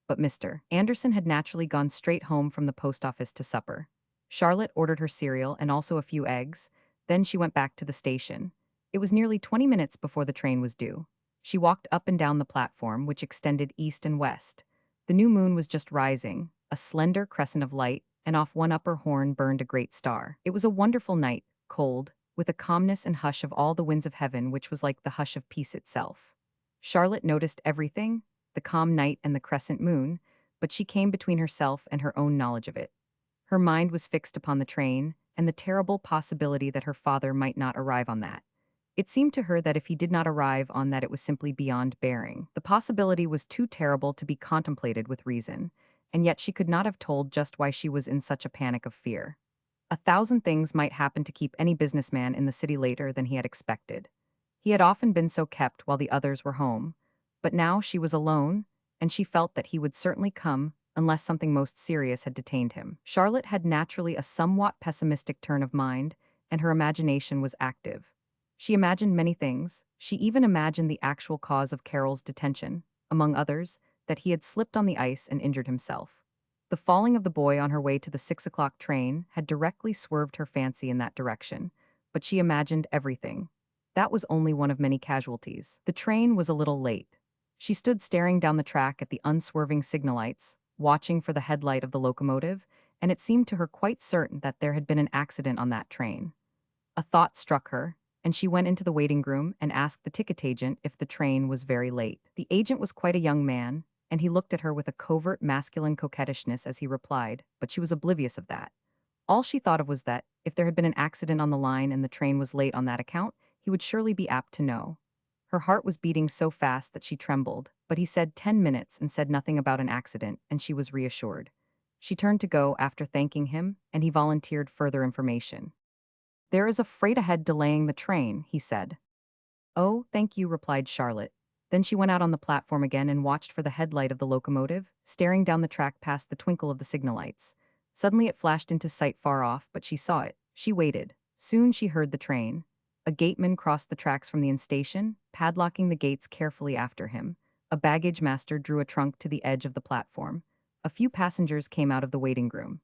But Mr. Anderson had naturally gone straight home from the post office to supper. Charlotte ordered her cereal and also a few eggs, then she went back to the station. It was nearly 20 minutes before the train was due. She walked up and down the platform, which extended east and west. The new moon was just rising, a slender crescent of light, and off one upper horn burned a great star. It was a wonderful night, cold, with a calmness and hush of all the winds of heaven which was like the hush of peace itself. Charlotte noticed everything, the calm night and the crescent moon, but she came between herself and her own knowledge of it. Her mind was fixed upon the train, and the terrible possibility that her father might not arrive on that. It seemed to her that if he did not arrive on that, it was simply beyond bearing. The possibility was too terrible to be contemplated with reason, and yet she could not have told just why she was in such a panic of fear. 1,000 things might happen to keep any businessman in the city later than he had expected. He had often been so kept while the others were home, but now she was alone, and she felt that he would certainly come unless something most serious had detained him. Charlotte had naturally a somewhat pessimistic turn of mind, and her imagination was active. She imagined many things. She even imagined the actual cause of Carol's detention, among others, that he had slipped on the ice and injured himself. The falling of the boy on her way to the 6 o'clock train had directly swerved her fancy in that direction, but she imagined everything. That was only one of many casualties. The train was a little late. She stood staring down the track at the unswerving signal lights, watching for the headlight of the locomotive, and it seemed to her quite certain that there had been an accident on that train. A thought struck her, and she went into the waiting room and asked the ticket agent if the train was very late. The agent was quite a young man, and he looked at her with a covert masculine coquettishness as he replied, but she was oblivious of that. All she thought of was that, if there had been an accident on the line and the train was late on that account, he would surely be apt to know. Her heart was beating so fast that she trembled, but he said 10 minutes and said nothing about an accident, and she was reassured. She turned to go after thanking him, and he volunteered further information. "There is a freight ahead delaying the train," he said. "Oh, thank you," replied Charlotte. Then she went out on the platform again and watched for the headlight of the locomotive, staring down the track past the twinkle of the signal lights. Suddenly it flashed into sight far off, but she saw it. She waited. Soon she heard the train. A gateman crossed the tracks from the station, padlocking the gates carefully after him. A baggage master drew a trunk to the edge of the platform. A few passengers came out of the waiting room.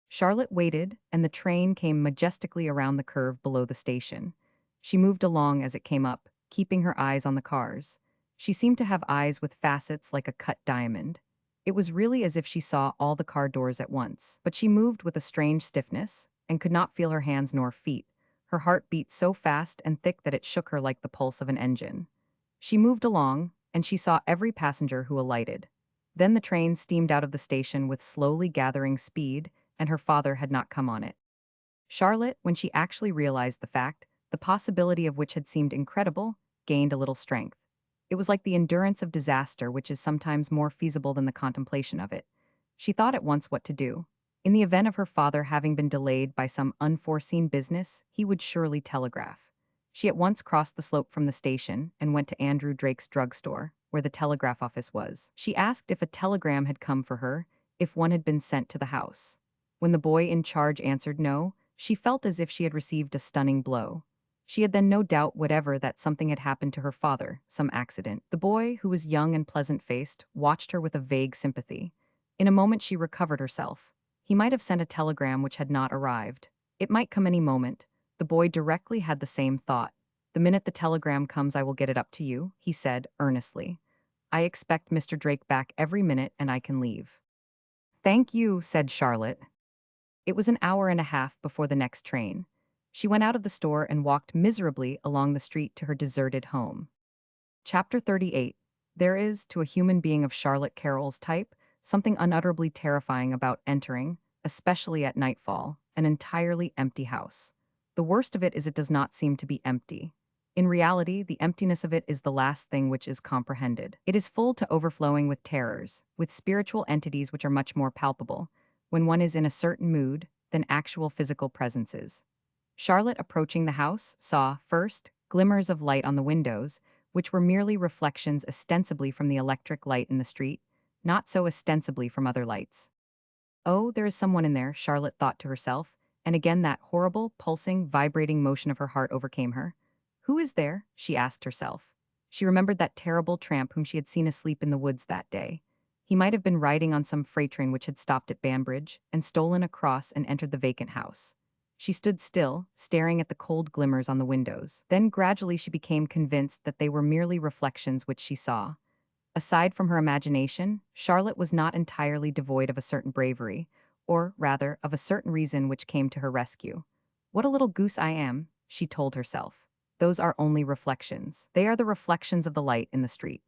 Charlotte waited, and the train came majestically around the curve below the station. She moved along as it came up, keeping her eyes on the cars. She seemed to have eyes with facets like a cut diamond. It was really as if she saw all the car doors at once, but she moved with a strange stiffness and could not feel her hands nor feet. Her heart beat so fast and thick that it shook her like the pulse of an engine. She moved along, and she saw every passenger who alighted. Then the train steamed out of the station with slowly gathering speed, and her father had not come on it. Charlotte, when she actually realized the fact, the possibility of which had seemed incredible, gained a little strength. It was like the endurance of disaster, which is sometimes more feasible than the contemplation of it. She thought at once what to do. In the event of her father having been delayed by some unforeseen business, he would surely telegraph. She at once crossed the slope from the station and went to Andrew Drake's drugstore, where the telegraph office was. She asked if a telegram had come for her, if one had been sent to the house. When the boy in charge answered no, she felt as if she had received a stunning blow. She had then no doubt whatever that something had happened to her father, some accident. The boy, who was young and pleasant-faced, watched her with a vague sympathy. In a moment she recovered herself. He might have sent a telegram which had not arrived. It might come any moment. The boy directly had the same thought. "The minute the telegram comes I will get it up to you," he said, earnestly. "I expect Mr. Drake back every minute and I can leave." "Thank you," said Charlotte. It was an hour and a half before the next train. She went out of the store and walked miserably along the street to her deserted home. Chapter 38. There is, to a human being of Charlotte Carroll's type, something unutterably terrifying about entering, especially at nightfall, an entirely empty house. The worst of it is it does not seem to be empty. In reality, the emptiness of it is the last thing which is comprehended. It is full to overflowing with terrors, with spiritual entities which are much more palpable, when one is in a certain mood, than actual physical presences. Charlotte, approaching the house, saw, first, glimmers of light on the windows, which were merely reflections ostensibly from the electric light in the street, not so ostensibly from other lights. "Oh, there is someone in there," Charlotte thought to herself, and again that horrible, pulsing, vibrating motion of her heart overcame her. "Who is there?" she asked herself. She remembered that terrible tramp whom she had seen asleep in the woods that day. He might have been riding on some freight train which had stopped at Banbridge, and stolen across and entered the vacant house. She stood still, staring at the cold glimmers on the windows. Then gradually she became convinced that they were merely reflections which she saw. Aside from her imagination, Charlotte was not entirely devoid of a certain bravery, or, rather, of a certain reason which came to her rescue. "What a little goose I am," she told herself. "Those are only reflections. They are the reflections of the light in the street."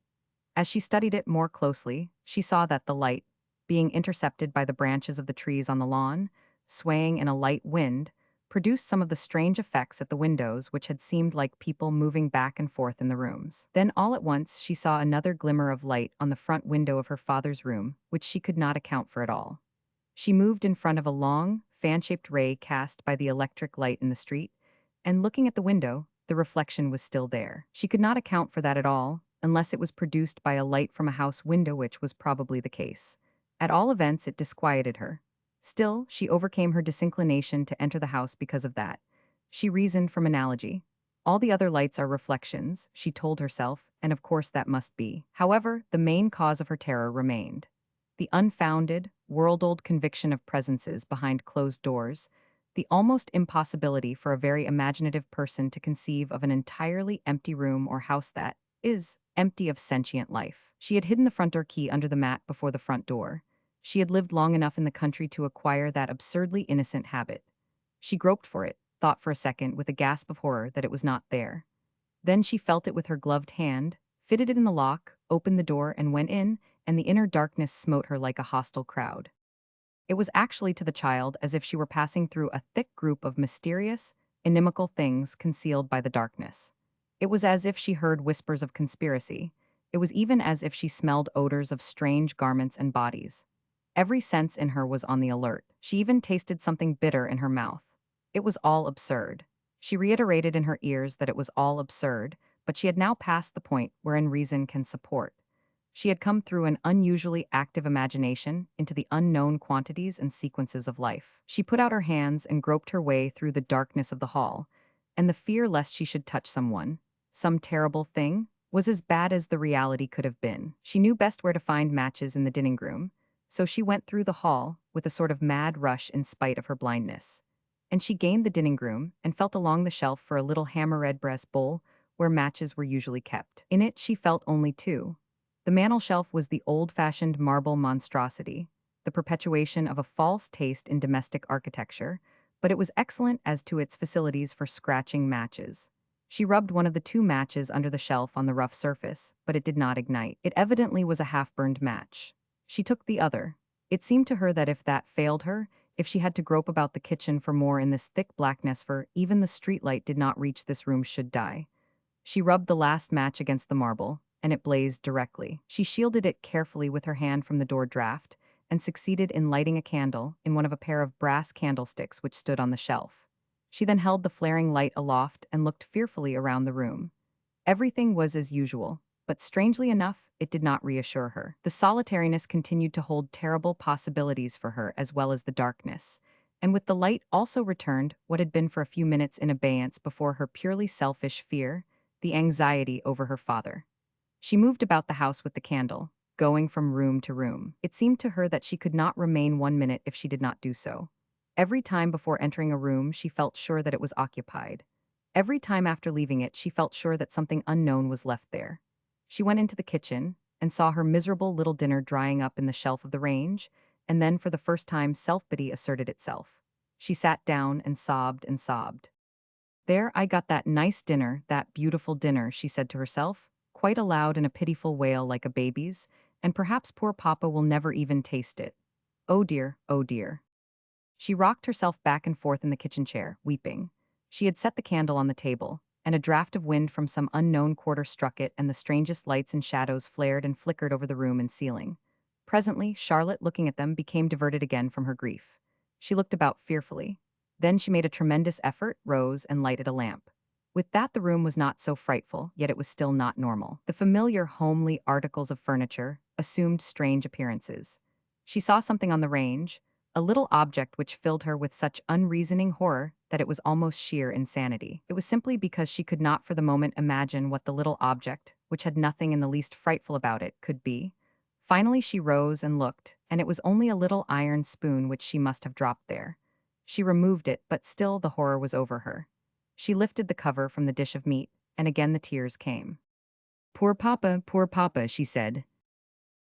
As she studied it more closely, she saw that the light, being intercepted by the branches of the trees on the lawn, swaying in a light wind, produced some of the strange effects at the windows which had seemed like people moving back and forth in the rooms. Then all at once she saw another glimmer of light on the front window of her father's room, which she could not account for at all. She moved in front of a long, fan-shaped ray cast by the electric light in the street, and looking at the window, the reflection was still there. She could not account for that at all, unless it was produced by a light from a house window, which was probably the case. At all events, it disquieted her. Still, she overcame her disinclination to enter the house because of that. She reasoned from analogy. All the other lights are reflections, she told herself, and of course that must be. However, the main cause of her terror remained. The unfounded, world-old conviction of presences behind closed doors, the almost impossibility for a very imaginative person to conceive of an entirely empty room or house that is empty of sentient life. She had hidden the front door key under the mat before the front door. She had lived long enough in the country to acquire that absurdly innocent habit. She groped for it, thought for a second with a gasp of horror that it was not there. Then she felt it with her gloved hand, fitted it in the lock, opened the door and went in, and the inner darkness smote her like a hostile crowd. It was actually to the child as if she were passing through a thick group of mysterious, inimical things concealed by the darkness. It was as if she heard whispers of conspiracy. It was even as if she smelled odors of strange garments and bodies. Every sense in her was on the alert. She even tasted something bitter in her mouth. It was all absurd. She reiterated in her ears that it was all absurd, but she had now passed the point wherein reason can support. She had come through an unusually active imagination into the unknown quantities and sequences of life. She put out her hands and groped her way through the darkness of the hall, and the fear lest she should touch someone, some terrible thing, was as bad as the reality could have been. She knew best where to find matches in the dining room, so she went through the hall with a sort of mad rush in spite of her blindness. And she gained the dining room and felt along the shelf for a little hammer-red brass bowl where matches were usually kept. In it she felt only two. The mantel shelf was the old-fashioned marble monstrosity, the perpetuation of a false taste in domestic architecture, but it was excellent as to its facilities for scratching matches. She rubbed one of the two matches under the shelf on the rough surface, but it did not ignite. It evidently was a half-burned match. She took the other. It seemed to her that if that failed her, if she had to grope about the kitchen for more in this thick blackness, for even the streetlight did not reach this room, should die. She rubbed the last match against the marble, and it blazed directly. She shielded it carefully with her hand from the door draught, and succeeded in lighting a candle in one of a pair of brass candlesticks which stood on the shelf. She then held the flaring light aloft and looked fearfully around the room. Everything was as usual, but strangely enough, it did not reassure her. The solitariness continued to hold terrible possibilities for her as well as the darkness, and with the light also returned what had been for a few minutes in abeyance before her purely selfish fear, the anxiety over her father. She moved about the house with the candle, going from room to room. It seemed to her that she could not remain 1 minute if she did not do so. Every time before entering a room, she felt sure that it was occupied. Every time after leaving it, she felt sure that something unknown was left there. She went into the kitchen and saw her miserable little dinner drying up in the shelf of the range, and then for the first time self-pity asserted itself. She sat down and sobbed and sobbed. "There, I got that nice dinner, that beautiful dinner," she said to herself, quite aloud in a pitiful wail like a baby's, "and perhaps poor Papa will never even taste it. Oh dear, oh dear." She rocked herself back and forth in the kitchen chair, weeping. She had set the candle on the table, and a draught of wind from some unknown quarter struck it, and the strangest lights and shadows flared and flickered over the room and ceiling. Presently, Charlotte, looking at them, became diverted again from her grief. She looked about fearfully. Then she made a tremendous effort, rose, and lighted a lamp. With that, the room was not so frightful, yet it was still not normal. The familiar, homely articles of furniture assumed strange appearances. She saw something on the range, a little object which filled her with such unreasoning horror that it was almost sheer insanity. It was simply because she could not for the moment imagine what the little object, which had nothing in the least frightful about it, could be. Finally she rose and looked, and it was only a little iron spoon which she must have dropped there. She removed it, but still the horror was over her. She lifted the cover from the dish of meat, and again the tears came. Poor Papa," she said.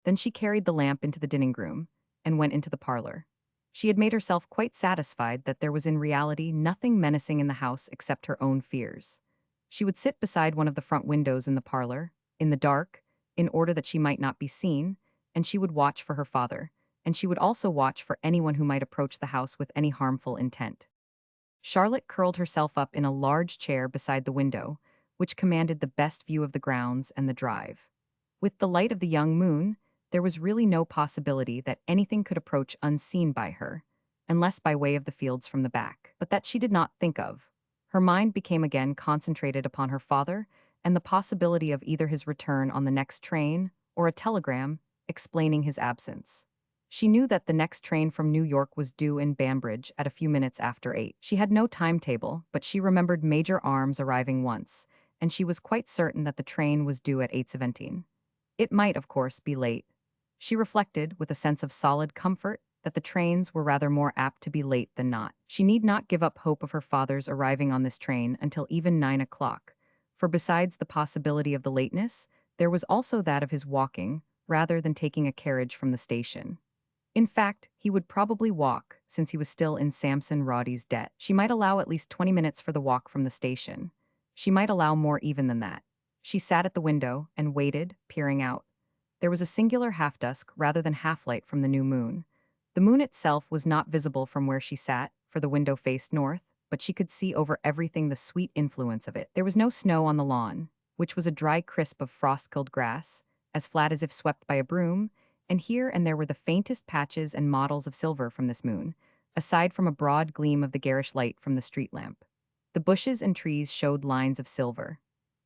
Then she carried the lamp into the dining room, and went into the parlor. She had made herself quite satisfied that there was in reality nothing menacing in the house except her own fears. She would sit beside one of the front windows in the parlor, in the dark, in order that she might not be seen, and she would watch for her father, and she would also watch for anyone who might approach the house with any harmful intent. Charlotte curled herself up in a large chair beside the window, which commanded the best view of the grounds and the drive. With the light of the young moon, there was really no possibility that anything could approach unseen by her. and less by way of the fields from the back, but that she did not think of. Her mind became again concentrated upon her father and the possibility of either his return on the next train or a telegram explaining his absence. She knew that the next train from New York was due in Banbridge at a few minutes after 8. She had no timetable, but she remembered Major Arms arriving once, and she was quite certain that the train was due at 8:17. It might, of course, be late. She reflected, with a sense of solid comfort, that the trains were rather more apt to be late than not. She need not give up hope of her father's arriving on this train until even 9 o'clock, for besides the possibility of the lateness, there was also that of his walking, rather than taking a carriage from the station. In fact, he would probably walk, since he was still in Samson Roddy's debt. She might allow at least 20 minutes for the walk from the station. She might allow more even than that. She sat at the window and waited, peering out. There was a singular half-dusk rather than half-light from the new moon. The moon itself was not visible from where she sat, for the window faced north, but she could see over everything the sweet influence of it. There was no snow on the lawn, which was a dry crisp of frost-killed grass, as flat as if swept by a broom, and here and there were the faintest patches and mottles of silver from this moon, aside from a broad gleam of the garish light from the street lamp. The bushes and trees showed lines of silver.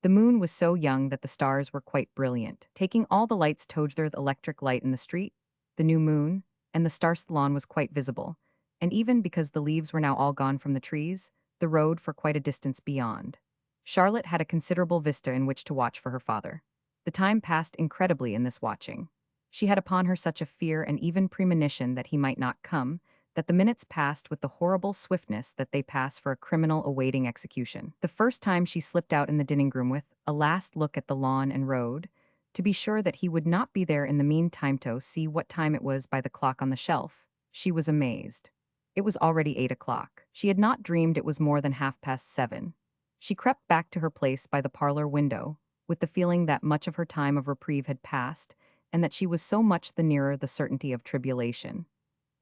The moon was so young that the stars were quite brilliant, taking all the lights together. The electric light in the street, the new moon, and the stars. The lawn was quite visible, and even because the leaves were now all gone from the trees, the road for quite a distance beyond. Charlotte had a considerable vista in which to watch for her father. The time passed incredibly in this watching. She had upon her such a fear and even premonition that he might not come, that the minutes passed with the horrible swiftness that they pass for a criminal awaiting execution. The first time she slipped out in the dining room with a last look at the lawn and road, to be sure that he would not be there in the meantime to see what time it was by the clock on the shelf, she was amazed. It was already 8 o'clock. She had not dreamed it was more than 7:30. She crept back to her place by the parlor window, with the feeling that much of her time of reprieve had passed, and that she was so much the nearer the certainty of tribulation.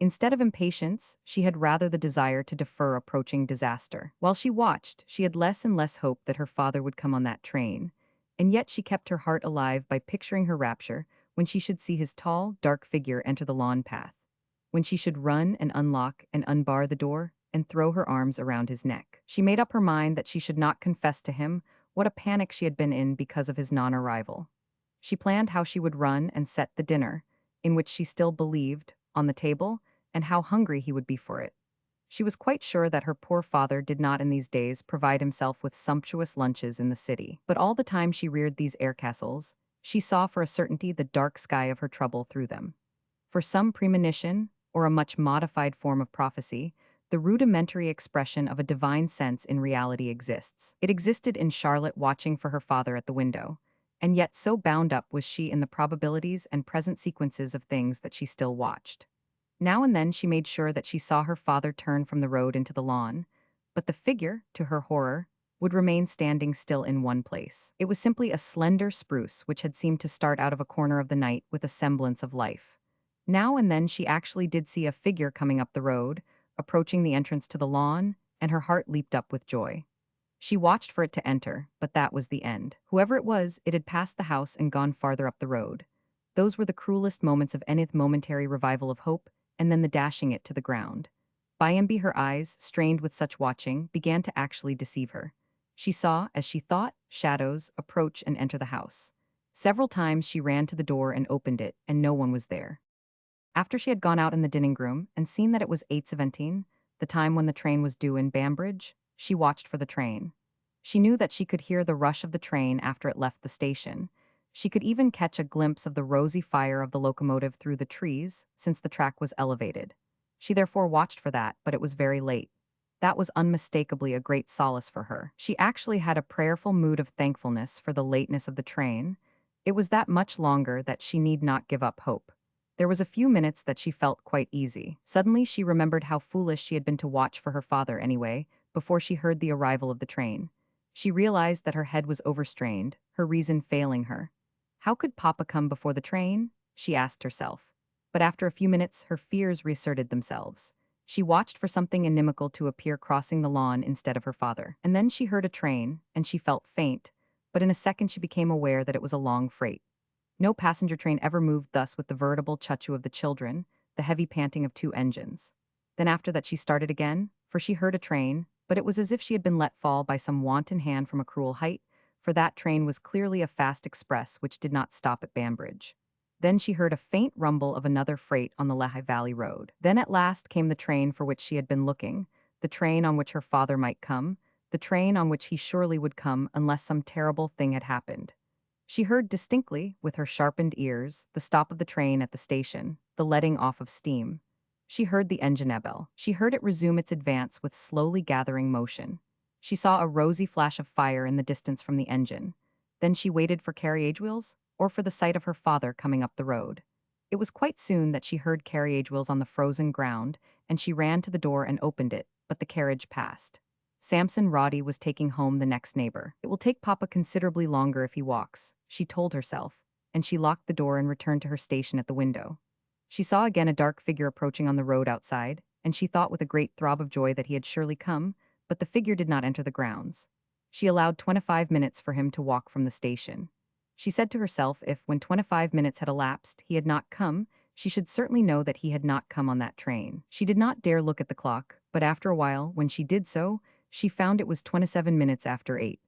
Instead of impatience, she had rather the desire to defer approaching disaster. While she watched, she had less and less hope that her father would come on that train, and yet she kept her heart alive by picturing her rapture when she should see his tall, dark figure enter the lawn path, when she should run and unlock and unbar the door and throw her arms around his neck. She made up her mind that she should not confess to him what a panic she had been in because of his non-arrival. She planned how she would run and set the dinner, in which she still believed, on the table, and how hungry he would be for it. She was quite sure that her poor father did not in these days provide himself with sumptuous lunches in the city. But all the time she reared these air castles, she saw for a certainty the dark sky of her trouble through them. For some premonition, or a much modified form of prophecy, the rudimentary expression of a divine sense in reality exists. It existed in Charlotte watching for her father at the window, and yet so bound up was she in the probabilities and present sequences of things that she still watched. Now and then she made sure that she saw her father turn from the road into the lawn, but the figure, to her horror, would remain standing still in one place. It was simply a slender spruce which had seemed to start out of a corner of the night with a semblance of life. Now and then she actually did see a figure coming up the road, approaching the entrance to the lawn, and her heart leaped up with joy. She watched for it to enter, but that was the end. Whoever it was, it had passed the house and gone farther up the road. Those were the cruelest moments of any momentary revival of hope, and then the dashing it to the ground. By and by her eyes, strained with such watching, began to actually deceive her. She saw, as she thought, shadows approach and enter the house. Several times she ran to the door and opened it, and no one was there. After she had gone out in the dining room and seen that it was 8:17, the time when the train was due in Banbridge, she watched for the train. She knew that she could hear the rush of the train after it left the station. She could even catch a glimpse of the rosy fire of the locomotive through the trees, since the track was elevated. She therefore watched for that, but it was very late. That was unmistakably a great solace for her. She actually had a prayerful mood of thankfulness for the lateness of the train. It was that much longer that she need not give up hope. There was a few minutes that she felt quite easy. Suddenly she remembered how foolish she had been to watch for her father anyway, before she heard the arrival of the train. She realized that her head was overstrained, her reason failing her. How could Papa come before the train? She asked herself. But after a few minutes, her fears reasserted themselves. She watched for something inimical to appear crossing the lawn instead of her father. And then she heard a train, and she felt faint, but in a second she became aware that it was a long freight. No passenger train ever moved thus with the veritable choo-choo of the children, the heavy panting of two engines. Then after that she started again, for she heard a train, but it was as if she had been let fall by some wanton hand from a cruel height, for that train was clearly a fast express which did not stop at Banbridge. Then she heard a faint rumble of another freight on the Lehigh Valley Road. Then at last came the train for which she had been looking, the train on which her father might come, the train on which he surely would come unless some terrible thing had happened. She heard distinctly, with her sharpened ears, the stop of the train at the station, the letting off of steam. She heard the engine bell. She heard it resume its advance with slowly gathering motion. She saw a rosy flash of fire in the distance from the engine. Then she waited for carriage wheels, or for the sight of her father coming up the road. It was quite soon that she heard carriage wheels on the frozen ground, and she ran to the door and opened it, but the carriage passed. Samson Roddy was taking home the next neighbor. It will take Papa considerably longer if he walks, she told herself, and she locked the door and returned to her station at the window. She saw again a dark figure approaching on the road outside, and she thought with a great throb of joy that he had surely come, but the figure did not enter the grounds. She allowed 25 minutes for him to walk from the station. She said to herself if, when 25 minutes had elapsed, he had not come, she should certainly know that he had not come on that train. She did not dare look at the clock, but after a while, when she did so, she found it was 27 minutes after 8.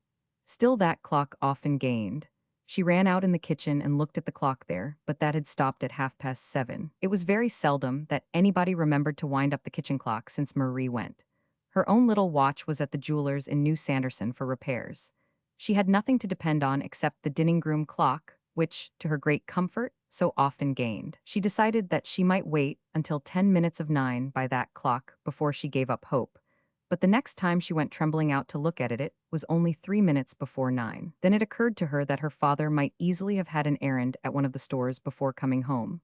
Still that clock often gained. She ran out in the kitchen and looked at the clock there, but that had stopped at 7:30. It was very seldom that anybody remembered to wind up the kitchen clock since Marie went. Her own little watch was at the jeweler's in New Sanderson for repairs. She had nothing to depend on except the dining-room clock, which, to her great comfort, so often gained. She decided that she might wait until 10 minutes of 9 by that clock before she gave up hope. But the next time she went trembling out to look at it was only 3 minutes before 9. Then it occurred to her that her father might easily have had an errand at one of the stores before coming home.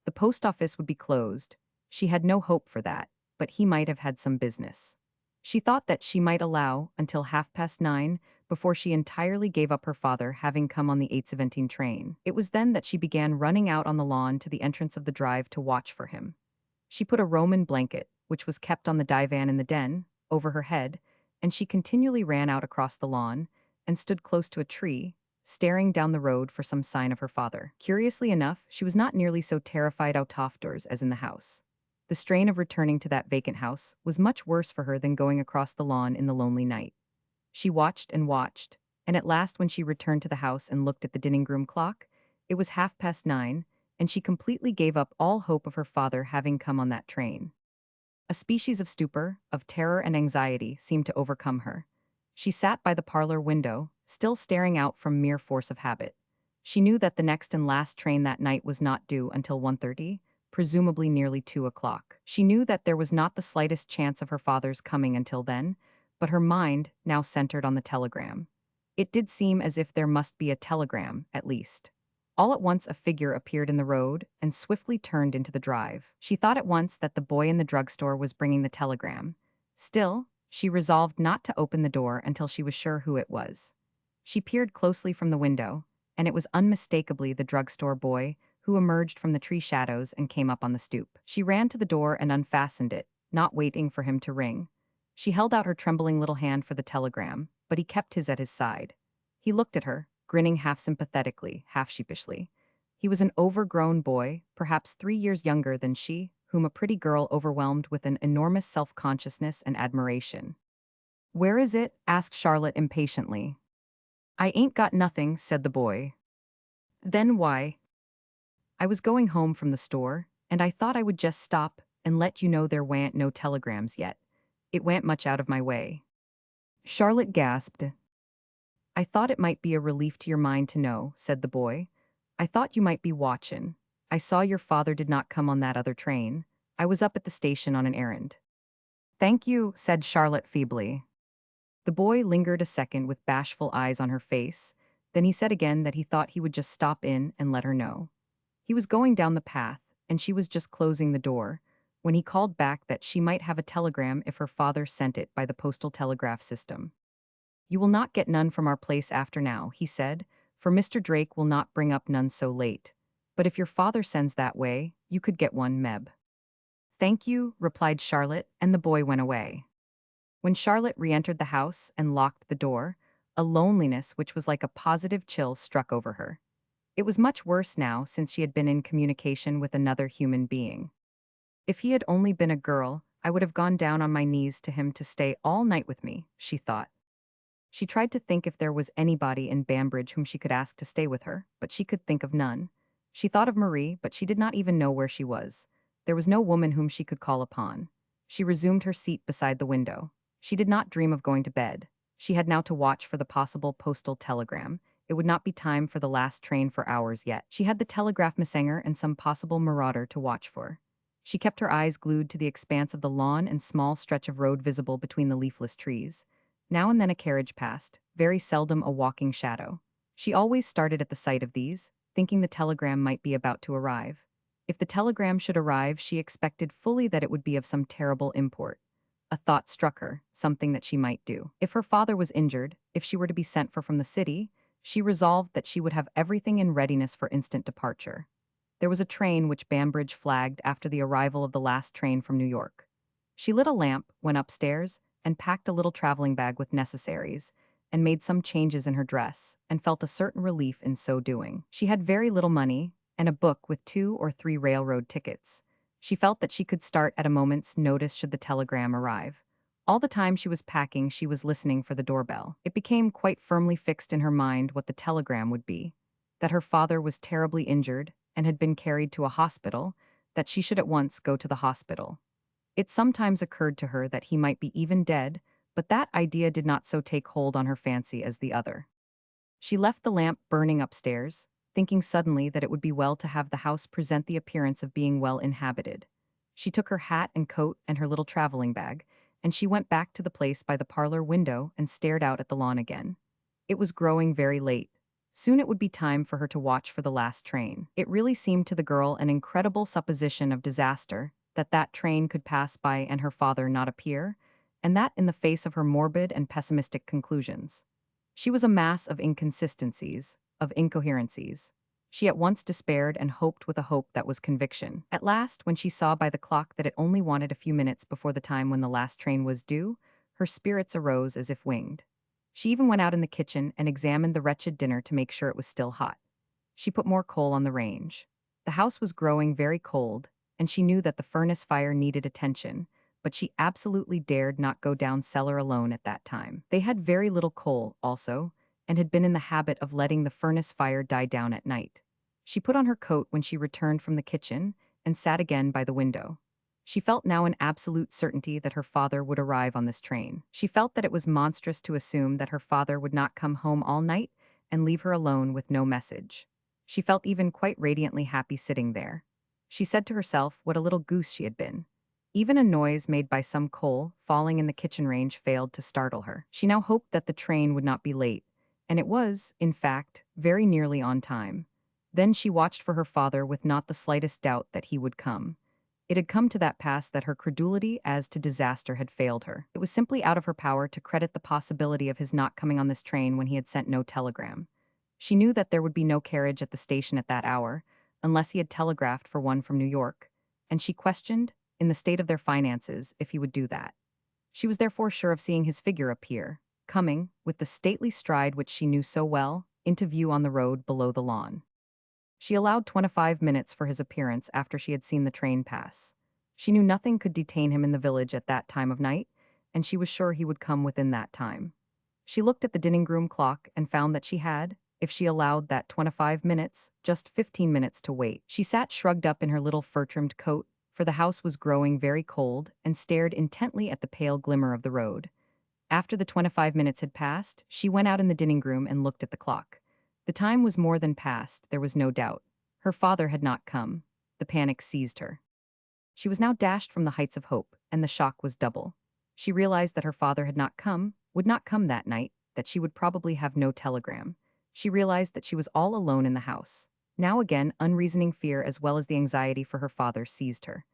The post office would be closed. She had no hope for that, but he might have had some business. She thought that she might allow until 9:30 before she entirely gave up her father having come on the 8:17 train. It was then that she began running out on the lawn to the entrance of the drive to watch for him. She put a Roman blanket, which was kept on the divan in the den, over her head, and she continually ran out across the lawn and stood close to a tree, staring down the road for some sign of her father. Curiously enough, she was not nearly so terrified out of doors as in the house. The strain of returning to that vacant house was much worse for her than going across the lawn in the lonely night. She watched, and at last when she returned to the house and looked at the dining-room clock, it was 9:30, and she completely gave up all hope of her father having come on that train. A species of stupor, of terror and anxiety seemed to overcome her. She sat by the parlor window, still staring out from mere force of habit. She knew that the next and last train that night was not due until 1:30, presumably nearly 2 o'clock. She knew that there was not the slightest chance of her father's coming until then, but her mind now centered on the telegram. It did seem as if there must be a telegram, at least. All at once a figure appeared in the road and swiftly turned into the drive. She thought at once that the boy in the drugstore was bringing the telegram. Still, she resolved not to open the door until she was sure who it was. She peered closely from the window, and it was unmistakably the drugstore boy who emerged from the tree shadows and came up on the stoop. She ran to the door and unfastened it, not waiting for him to ring. She held out her trembling little hand for the telegram, but he kept his at his side. He looked at her, grinning half sympathetically, half sheepishly. He was an overgrown boy, perhaps 3 years younger than she, whom a pretty girl overwhelmed with an enormous self-consciousness and admiration. "Where is it?" asked Charlotte impatiently. "I ain't got nothing," said the boy. "Then why?" "I was going home from the store, and I thought I would just stop and let you know there wa'n't no telegrams yet. It wa'n't much out of my way." Charlotte gasped. "I thought it might be a relief to your mind to know," said the boy. "I thought you might be watchin'. I saw your father did not come on that other train. I was up at the station on an errand." "Thank you," said Charlotte feebly. The boy lingered a second with bashful eyes on her face, then he said again that he thought he would just stop in and let her know. He was going down the path, and she was just closing the door, when he called back that she might have a telegram if her father sent it by the postal telegraph system. "You will not get none from our place after now," he said, "for Mr. Drake will not bring up none so late. But if your father sends that way, you could get one, Meb." "Thank you," replied Charlotte, and the boy went away. When Charlotte re-entered the house and locked the door, a loneliness which was like a positive chill struck over her. It was much worse now since she had been in communication with another human being. If he had only been a girl, I would have gone down on my knees to him to stay all night with me, she thought. She tried to think if there was anybody in Bambridge whom she could ask to stay with her, but she could think of none. She thought of Marie, but she did not even know where she was. There was no woman whom she could call upon. She resumed her seat beside the window. She did not dream of going to bed. She had now to watch for the possible postal telegram. It would not be time for the last train for hours yet. She had the telegraph messenger and some possible marauder to watch for. She kept her eyes glued to the expanse of the lawn and small stretch of road visible between the leafless trees. Now and then a carriage passed, very seldom a walking shadow. She always started at the sight of these, thinking the telegram might be about to arrive. If the telegram should arrive, she expected fully that it would be of some terrible import. A thought struck her, something that she might do. If her father was injured, if she were to be sent for from the city, she resolved that she would have everything in readiness for instant departure. There was a train which Bambridge flagged after the arrival of the last train from New York. She lit a lamp, went upstairs, and packed a little traveling bag with necessaries, and made some changes in her dress, and felt a certain relief in so doing. She had very little money, and a book with 2 or 3 railroad tickets. She felt that she could start at a moment's notice should the telegram arrive. All the time she was packing, she was listening for the doorbell. It became quite firmly fixed in her mind what the telegram would be: that her father was terribly injured and had been carried to a hospital, that she should at once go to the hospital. It sometimes occurred to her that he might be even dead, but that idea did not so take hold on her fancy as the other. She left the lamp burning upstairs, thinking suddenly that it would be well to have the house present the appearance of being well inhabited. She took her hat and coat and her little traveling bag, and she went back to the place by the parlor window and stared out at the lawn again. It was growing very late. Soon it would be time for her to watch for the last train. It really seemed to the girl an incredible supposition of disaster that that train could pass by and her father not appear, and that in the face of her morbid and pessimistic conclusions. She was a mass of inconsistencies, of incoherencies. She at once despaired and hoped with a hope that was conviction. At last, when she saw by the clock that it only wanted a few minutes before the time when the last train was due, her spirits arose as if winged. She even went out in the kitchen and examined the wretched dinner to make sure it was still hot. She put more coal on the range. The house was growing very cold, and she knew that the furnace fire needed attention, but she absolutely dared not go down cellar alone at that time. They had very little coal, also, and had been in the habit of letting the furnace fire die down at night. She put on her coat when she returned from the kitchen and sat again by the window. She felt now an absolute certainty that her father would arrive on this train. She felt that it was monstrous to assume that her father would not come home all night and leave her alone with no message. She felt even quite radiantly happy sitting there. She said to herself what a little goose she had been. Even a noise made by some coal falling in the kitchen range failed to startle her. She now hoped that the train would not be late, and it was, in fact, very nearly on time. Then she watched for her father with not the slightest doubt that he would come. It had come to that pass that her credulity as to disaster had failed her. It was simply out of her power to credit the possibility of his not coming on this train when he had sent no telegram. She knew that there would be no carriage at the station at that hour, unless he had telegraphed for one from New York, and she questioned, in the state of their finances, if he would do that. She was therefore sure of seeing his figure appear, coming, with the stately stride which she knew so well, into view on the road below the lawn. She allowed 25 minutes for his appearance after she had seen the train pass. She knew nothing could detain him in the village at that time of night, and she was sure he would come within that time. She looked at the dining-room clock and found that she had, if she allowed that 25 minutes, just 15 minutes to wait. She sat shrugged up in her little fur-trimmed coat, for the house was growing very cold, and stared intently at the pale glimmer of the road. After the 25 minutes had passed, she went out in the dining-room and looked at the clock. The time was more than past, there was no doubt. Her father had not come. The panic seized her. She was now dashed from the heights of hope, and the shock was double. She realized that her father had not come, would not come that night, that she would probably have no telegram. She realized that she was all alone in the house. Now again, unreasoning fear as well as the anxiety for her father seized her.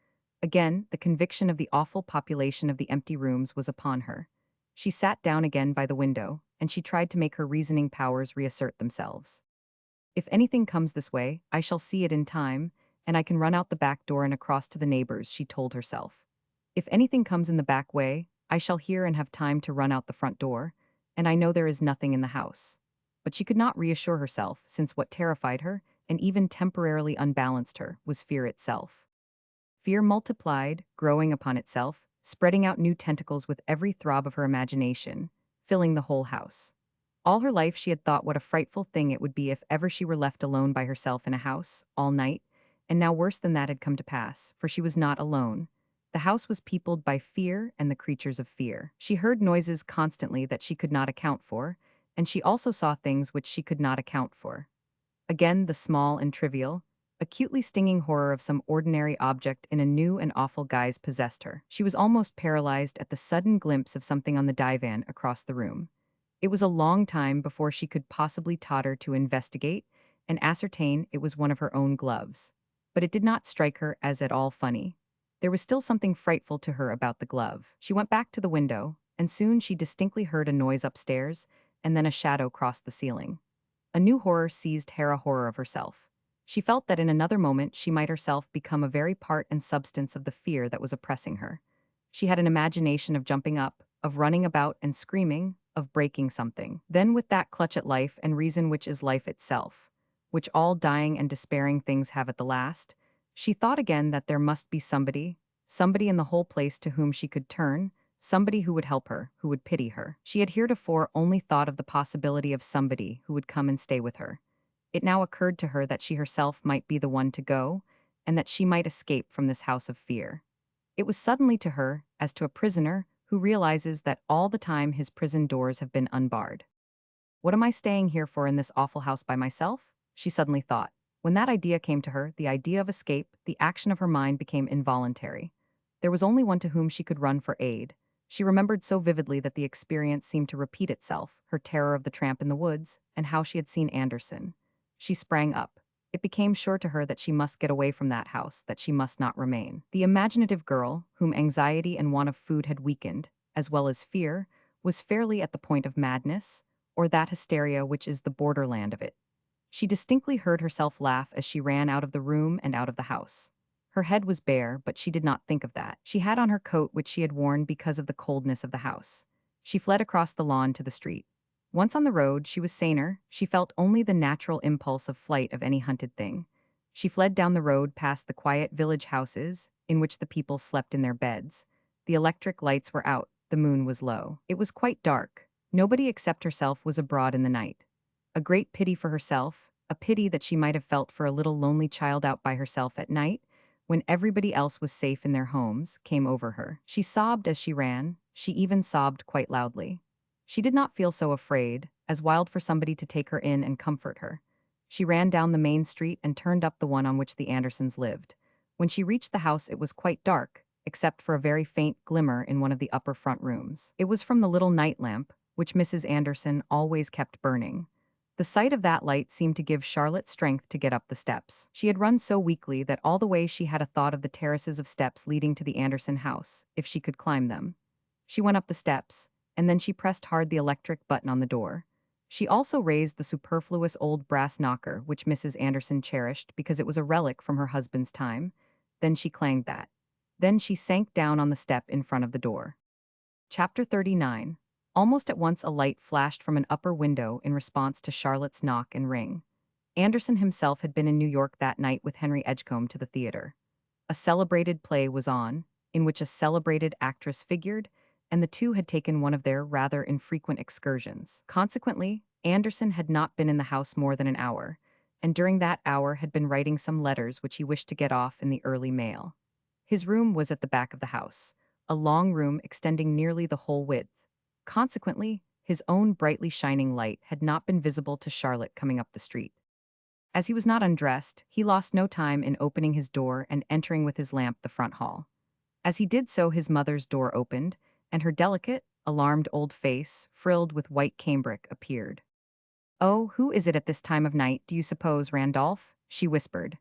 Again, the conviction of the awful population of the empty rooms was upon her. She sat down again by the window, and she tried to make her reasoning powers reassert themselves. If anything comes this way, I shall see it in time, and I can run out the back door and across to the neighbors, she told herself. If anything comes in the back way, I shall hear and have time to run out the front door, and I know there is nothing in the house. But she could not reassure herself, since what terrified her, and even temporarily unbalanced her, was fear itself. Fear multiplied, growing upon itself, spreading out new tentacles with every throb of her imagination, filling the whole house. All her life she had thought what a frightful thing it would be if ever she were left alone by herself in a house, all night, and now worse than that had come to pass, for she was not alone. The house was peopled by fear and the creatures of fear. She heard noises constantly that she could not account for, and she also saw things which she could not account for. Again, the small and trivial, acutely stinging horror of some ordinary object in a new and awful guise possessed her. She was almost paralyzed at the sudden glimpse of something on the divan across the room. It was a long time before she could possibly totter to investigate and ascertain it was one of her own gloves. But it did not strike her as at all funny. There was still something frightful to her about the glove. She went back to the window, and soon she distinctly heard a noise upstairs, and then a shadow crossed the ceiling. A new horror seized Hera horror of herself. She felt that in another moment she might herself become a very part and substance of the fear that was oppressing her. She had an imagination of jumping up, of running about and screaming, of breaking something. Then with that clutch at life and reason which is life itself, which all dying and despairing things have at the last, she thought again that there must be somebody in the whole place to whom she could turn, somebody who would help her, who would pity her. She had heretofore only thought of the possibility of somebody who would come and stay with her. It now occurred to her that she herself might be the one to go, and that she might escape from this house of fear. It was suddenly to her, as to a prisoner who realizes that all the time his prison doors have been unbarred. What am I staying here for in this awful house by myself? She suddenly thought. When that idea came to her, the idea of escape, the action of her mind became involuntary. There was only one to whom she could run for aid. She remembered so vividly that the experience seemed to repeat itself, her terror of the tramp in the woods, and how she had seen Anderson. She sprang up. It became sure to her that she must get away from that house, that she must not remain. The imaginative girl, whom anxiety and want of food had weakened, as well as fear, was fairly at the point of madness, or that hysteria which is the borderland of it. She distinctly heard herself laugh as she ran out of the room and out of the house. Her head was bare, but she did not think of that. She had on her coat which she had worn because of the coldness of the house. She fled across the lawn to the street. Once on the road, she was saner, she felt only the natural impulse of flight of any hunted thing. She fled down the road past the quiet village houses, in which the people slept in their beds. The electric lights were out, the moon was low. It was quite dark. Nobody except herself was abroad in the night. A great pity for herself, a pity that she might have felt for a little lonely child out by herself at night, when everybody else was safe in their homes, came over her. She sobbed as she ran, she even sobbed quite loudly. She did not feel so afraid, as wild for somebody to take her in and comfort her. She ran down the main street and turned up the one on which the Andersons lived. When she reached the house it was quite dark, except for a very faint glimmer in one of the upper front rooms. It was from the little night lamp, which Mrs. Anderson always kept burning. The sight of that light seemed to give Charlotte strength to get up the steps. She had run so weakly that all the way she had a thought of the terraces of steps leading to the Anderson house, if she could climb them. She went up the steps, and then she pressed hard the electric button on the door. She also raised the superfluous old brass knocker which Mrs. Anderson cherished because it was a relic from her husband's time. Then she clanged that. Then she sank down on the step in front of the door. Chapter 39. Almost at once a light flashed from an upper window in response to Charlotte's knock and ring. Anderson himself had been in New York that night with Henry Edgecombe to the theater. A celebrated play was on, in which a celebrated actress figured, and the two had taken one of their rather infrequent excursions. Consequently, Anderson had not been in the house more than an hour, and during that hour had been writing some letters which he wished to get off in the early mail. His room was at the back of the house, a long room extending nearly the whole width. Consequently, his own brightly shining light had not been visible to Charlotte coming up the street. As he was not undressed, he lost no time in opening his door and entering with his lamp the front hall. As he did so his mother's door opened, and her delicate, alarmed old face, frilled with white cambric, appeared. "Oh, who is it at this time of night, do you suppose, Randolph?" she whispered.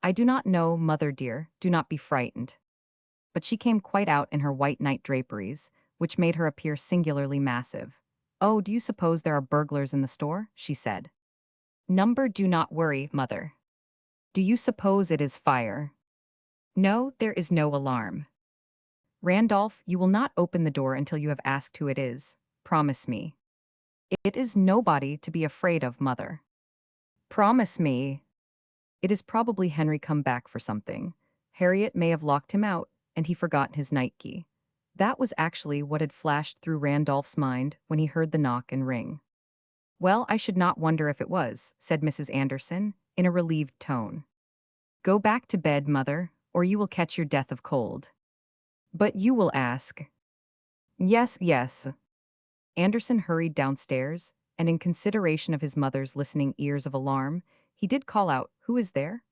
"I do not know, mother dear, do not be frightened." But she came quite out in her white night draperies, which made her appear singularly massive. "Oh, do you suppose there are burglars in the store?" she said. "Number, do not worry, mother. Do you suppose it is fire?" "No, there is no alarm." "Randolph, you will not open the door until you have asked who it is. Promise me." "It is nobody to be afraid of, mother." "Promise me." "It is probably Henry come back for something. Harriet may have locked him out, and he forgot his night key. That was actually what had flashed through Randolph's mind when he heard the knock and ring. Well, I should not wonder if it was, said Mrs. Anderson, in a relieved tone. Go back to bed, mother, or you will catch your death of cold. But you will ask. Yes, yes. Anderson hurried downstairs, and in consideration of his mother's listening ears of alarm, he did call out, "Who is there?"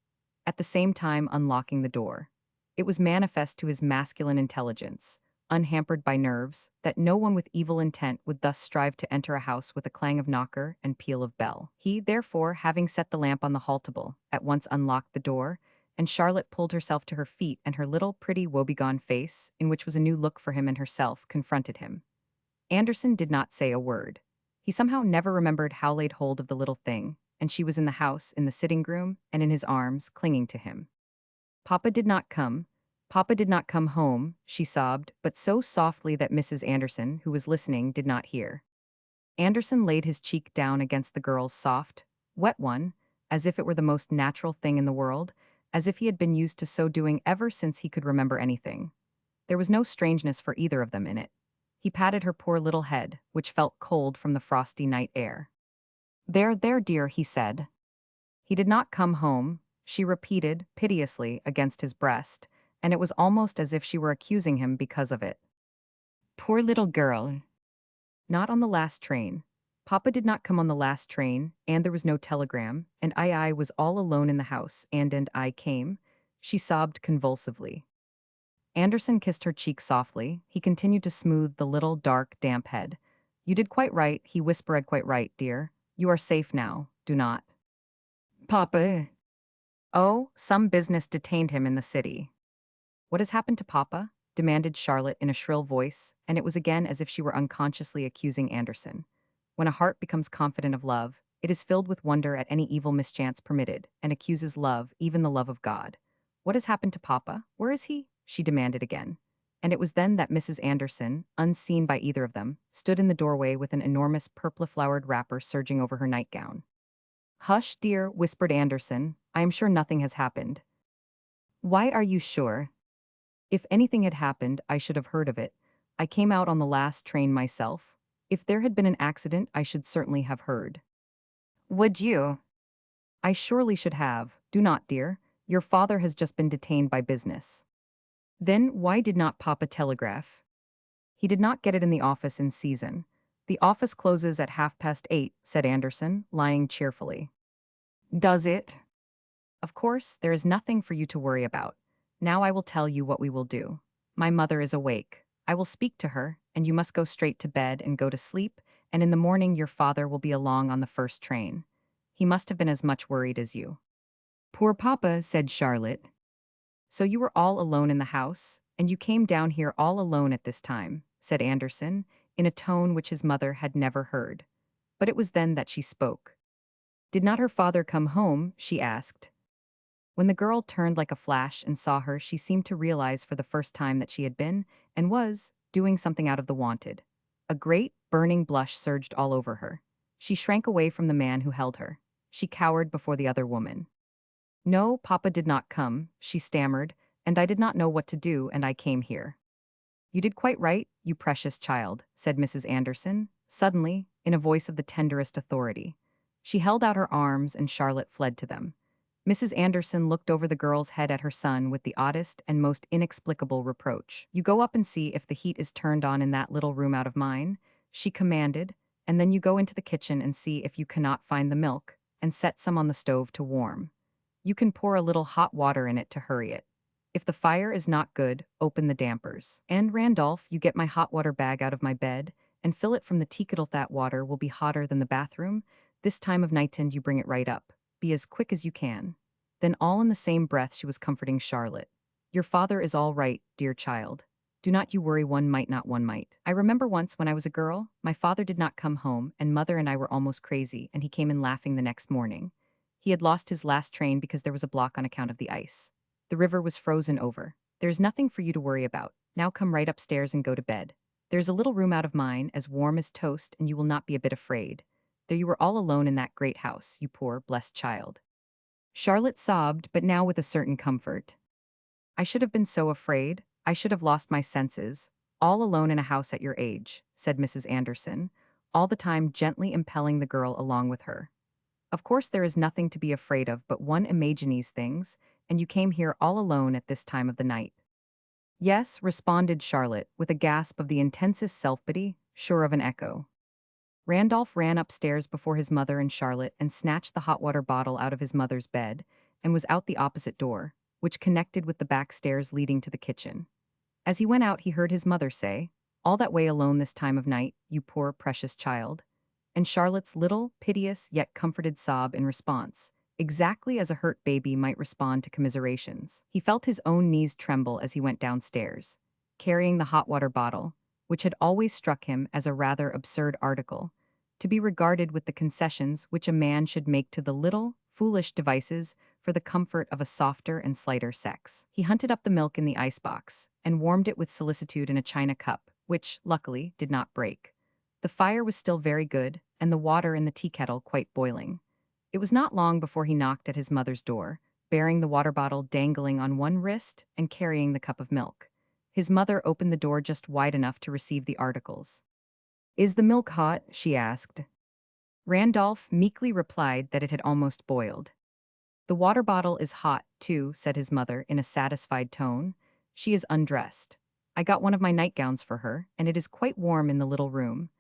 at the same time unlocking the door. It was manifest to his masculine intelligence, unhampered by nerves, that no one with evil intent would thus strive to enter a house with a clang of knocker and peal of bell. He, therefore, having set the lamp on the hall table, at once unlocked the door, and Charlotte pulled herself to her feet, and her little, pretty, woebegone face, in which was a new look for him and herself, confronted him. Anderson did not say a word. He somehow never remembered how laid hold of the little thing, and she was in the house, in the sitting room, and in his arms, clinging to him. Papa did not come. Papa did not come home, she sobbed, but so softly that Mrs. Anderson, who was listening, did not hear. Anderson laid his cheek down against the girl's soft, wet one, as if it were the most natural thing in the world, as if he had been used to so doing ever since he could remember anything. There was no strangeness for either of them in it. He patted her poor little head, which felt cold from the frosty night air. There, there, dear, he said. He did not come home, she repeated, piteously, against his breast, and it was almost as if she were accusing him because of it. Poor little girl. Not on the last train. Papa did not come on the last train, and there was no telegram, and I was all alone in the house, and I came. She sobbed convulsively. Anderson kissed her cheek softly. He continued to smooth the little, dark, damp head. You did quite right, he whispered, quite right, dear. You are safe now, do not. Papa. Oh, some business detained him in the city. What has happened to Papa? Demanded Charlotte in a shrill voice, and it was again as if she were unconsciously accusing Anderson. When a heart becomes confident of love, it is filled with wonder at any evil mischance permitted, and accuses love, even the love of God. What has happened to Papa? Where is he? She demanded again. And it was then that Mrs. Anderson, unseen by either of them, stood in the doorway with an enormous purple-flowered wrapper surging over her nightgown. Hush, dear, whispered Anderson. I am sure nothing has happened. Why are you sure? If anything had happened, I should have heard of it. I came out on the last train myself. If there had been an accident, I should certainly have heard. Would you? I surely should have. Do not, dear. Your father has just been detained by business. Then why did not Papa telegraph? He did not get it in the office in season. The office closes at 8:30, said Anderson, lying cheerfully. Does it? Of course, there is nothing for you to worry about. Now I will tell you what we will do. My mother is awake. I will speak to her, and you must go straight to bed and go to sleep, and in the morning your father will be along on the first train. He must have been as much worried as you. Poor Papa, said Charlotte. So you were all alone in the house, and you came down here all alone at this time, said Anderson, in a tone which his mother had never heard. But it was then that she spoke. Did not her father come home? She asked. When the girl turned like a flash and saw her, she seemed to realize for the first time that she had been, and was, doing something out of the wanted. A great, burning blush surged all over her. She shrank away from the man who held her. She cowered before the other woman. No, Papa did not come, she stammered, and I did not know what to do, and I came here. You did quite right, you precious child, said Mrs. Anderson, suddenly, in a voice of the tenderest authority. She held out her arms, and Charlotte fled to them. Mrs. Anderson looked over the girl's head at her son with the oddest and most inexplicable reproach. You go up and see if the heat is turned on in that little room out of mine, she commanded, and then you go into the kitchen and see if you cannot find the milk, and set some on the stove to warm. You can pour a little hot water in it to hurry it. If the fire is not good, open the dampers. And Randolph, you get my hot water bag out of my bed, and fill it from the teakettle. That water will be hotter than the bathroom. This time of night and you bring it right up. Be as quick as you can. Then all in the same breath she was comforting Charlotte. Your father is all right, dear child. Do not you worry, one might not one might. I remember once when I was a girl, my father did not come home, and mother and I were almost crazy, and he came in laughing the next morning. He had lost his last train because there was a block on account of the ice. The river was frozen over. There is nothing for you to worry about. Now come right upstairs and go to bed. There is a little room out of mine, as warm as toast, and you will not be a bit afraid. There you were all alone in that great house, you poor, blessed child. Charlotte sobbed, but now with a certain comfort. I should have been so afraid. I should have lost my senses, all alone in a house at your age, said Mrs. Anderson, all the time gently impelling the girl along with her. Of course there is nothing to be afraid of but one imagines things, and you came here all alone at this time of the night. Yes, responded Charlotte, with a gasp of the intensest self-pity, sure of an echo. Randolph ran upstairs before his mother and Charlotte and snatched the hot water bottle out of his mother's bed, and was out the opposite door, which connected with the back stairs leading to the kitchen. As he went out, he heard his mother say, "All that way alone this time of night, you poor, precious child," and Charlotte's little, piteous yet comforted sob in response, exactly as a hurt baby might respond to commiserations. He felt his own knees tremble as he went downstairs, carrying the hot water bottle, which had always struck him as a rather absurd article, to be regarded with the concessions which a man should make to the little, foolish devices for the comfort of a softer and slighter sex. He hunted up the milk in the icebox and warmed it with solicitude in a china cup, which, luckily, did not break. The fire was still very good, and the water in the tea kettle quite boiling. It was not long before he knocked at his mother's door, bearing the water bottle dangling on one wrist and carrying the cup of milk. His mother opened the door just wide enough to receive the articles. "Is the milk hot?" she asked. Randolph meekly replied that it had almost boiled. "The water bottle is hot, too," said his mother in a satisfied tone. "She is undressed. I got one of my nightgowns for her, and it is quite warm in the little room.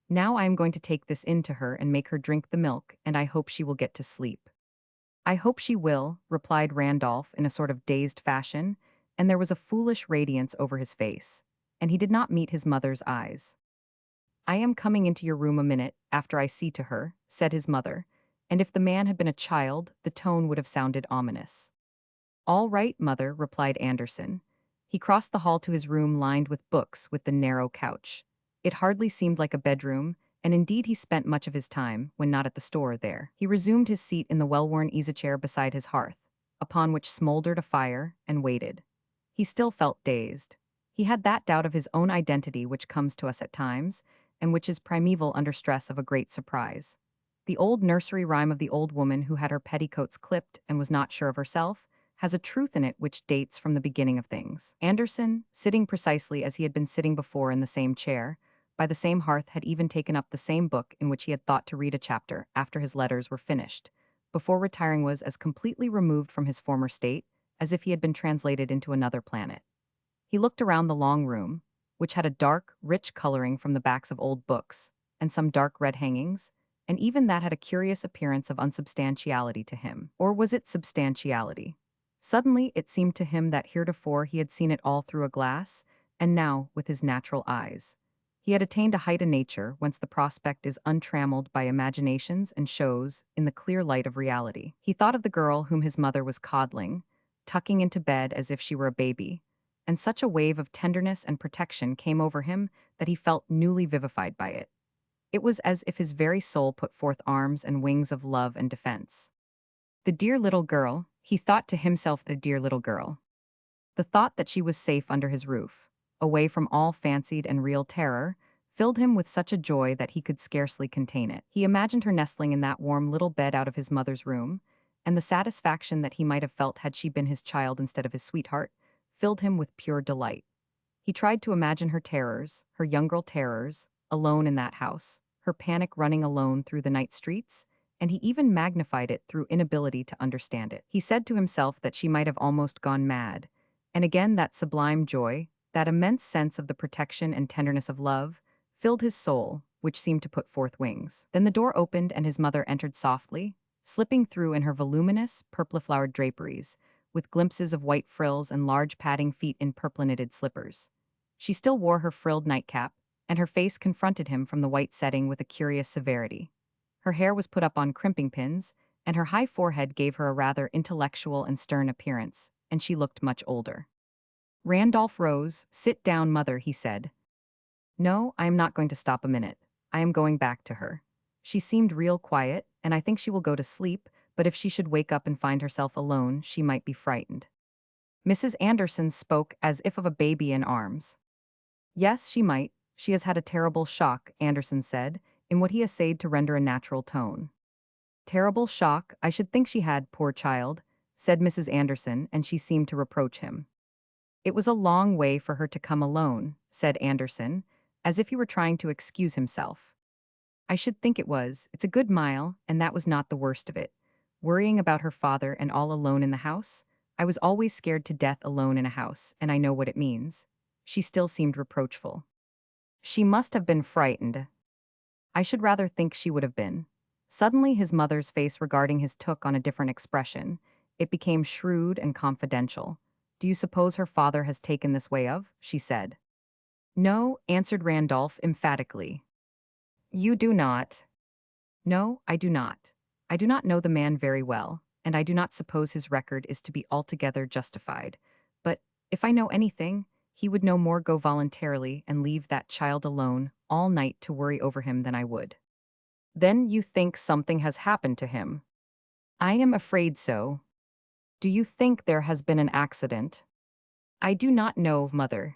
Now I am going to take this in to her and make her drink the milk, and I hope she will get to sleep." "I hope she will," replied Randolph in a sort of dazed fashion, and there was a foolish radiance over his face, and he did not meet his mother's eyes. "I am coming into your room a minute, after I see to her," said his mother, and if the man had been a child, the tone would have sounded ominous. "All right, mother," replied Anderson. He crossed the hall to his room lined with books with the narrow couch. It hardly seemed like a bedroom, and indeed he spent much of his time, when not at the store, there. He resumed his seat in the well-worn easy-chair beside his hearth, upon which smoldered a fire, and waited. He still felt dazed. He had that doubt of his own identity which comes to us at times, and which is primeval under stress of a great surprise. The old nursery rhyme of the old woman who had her petticoats clipped and was not sure of herself, has a truth in it which dates from the beginning of things. Anderson, sitting precisely as he had been sitting before in the same chair, by the same hearth, had even taken up the same book in which he had thought to read a chapter after his letters were finished. Before retiring was as completely removed from his former state as if he had been translated into another planet. He looked around the long room, which had a dark, rich coloring from the backs of old books, and some dark red hangings, and even that had a curious appearance of unsubstantiality to him. Or was it substantiality? Suddenly it seemed to him that heretofore he had seen it all through a glass, and now with his natural eyes. He had attained a height in nature whence the prospect is untrammeled by imaginations and shows in the clear light of reality. He thought of the girl whom his mother was coddling, tucking into bed as if she were a baby, and such a wave of tenderness and protection came over him that he felt newly vivified by it. It was as if his very soul put forth arms and wings of love and defense. The dear little girl, he thought to himself, the dear little girl. The thought that she was safe under his roof, away from all fancied and real terror, filled him with such a joy that he could scarcely contain it. He imagined her nestling in that warm little bed out of his mother's room, and the satisfaction that he might have felt had she been his child instead of his sweetheart filled him with pure delight. He tried to imagine her terrors, her young girl terrors, alone in that house, her panic running alone through the night streets, and he even magnified it through inability to understand it. He said to himself that she might have almost gone mad, and again that sublime joy, that immense sense of the protection and tenderness of love, filled his soul, which seemed to put forth wings. Then the door opened and his mother entered softly, slipping through in her voluminous, purple-flowered draperies, with glimpses of white frills and large padding feet in purple-knitted slippers. She still wore her frilled nightcap, and her face confronted him from the white setting with a curious severity. Her hair was put up on crimping pins, and her high forehead gave her a rather intellectual and stern appearance, and she looked much older. Randolph rose. "Sit down, mother," he said. "No, I am not going to stop a minute. I am going back to her. She seemed real quiet, and I think she will go to sleep, but if she should wake up and find herself alone, she might be frightened." Mrs. Anderson spoke as if of a baby in arms. "Yes, she might. She has had a terrible shock," Anderson said, in what he essayed to render a natural tone. "Terrible shock, I should think she had, poor child," said Mrs. Anderson, and she seemed to reproach him. It was a long way for her to come alone, said Anderson, as if he were trying to excuse himself. I should think it was. It's a good mile, and that was not the worst of it. Worrying about her father and all alone in the house? I was always scared to death alone in a house, and I know what it means. She still seemed reproachful. She must have been frightened. I should rather think she would have been. Suddenly his mother's face regarding his took on a different expression. It became shrewd and confidential. Do you suppose her father has taken this way of? She said. No, answered Randolph emphatically. You do not. No, I do not. I do not know the man very well, and I do not suppose his record is to be altogether justified. But, if I know anything, he would no more go voluntarily and leave that child alone all night to worry over him than I would. Then you think something has happened to him. I am afraid so. Do you think there has been an accident? I do not know, mother.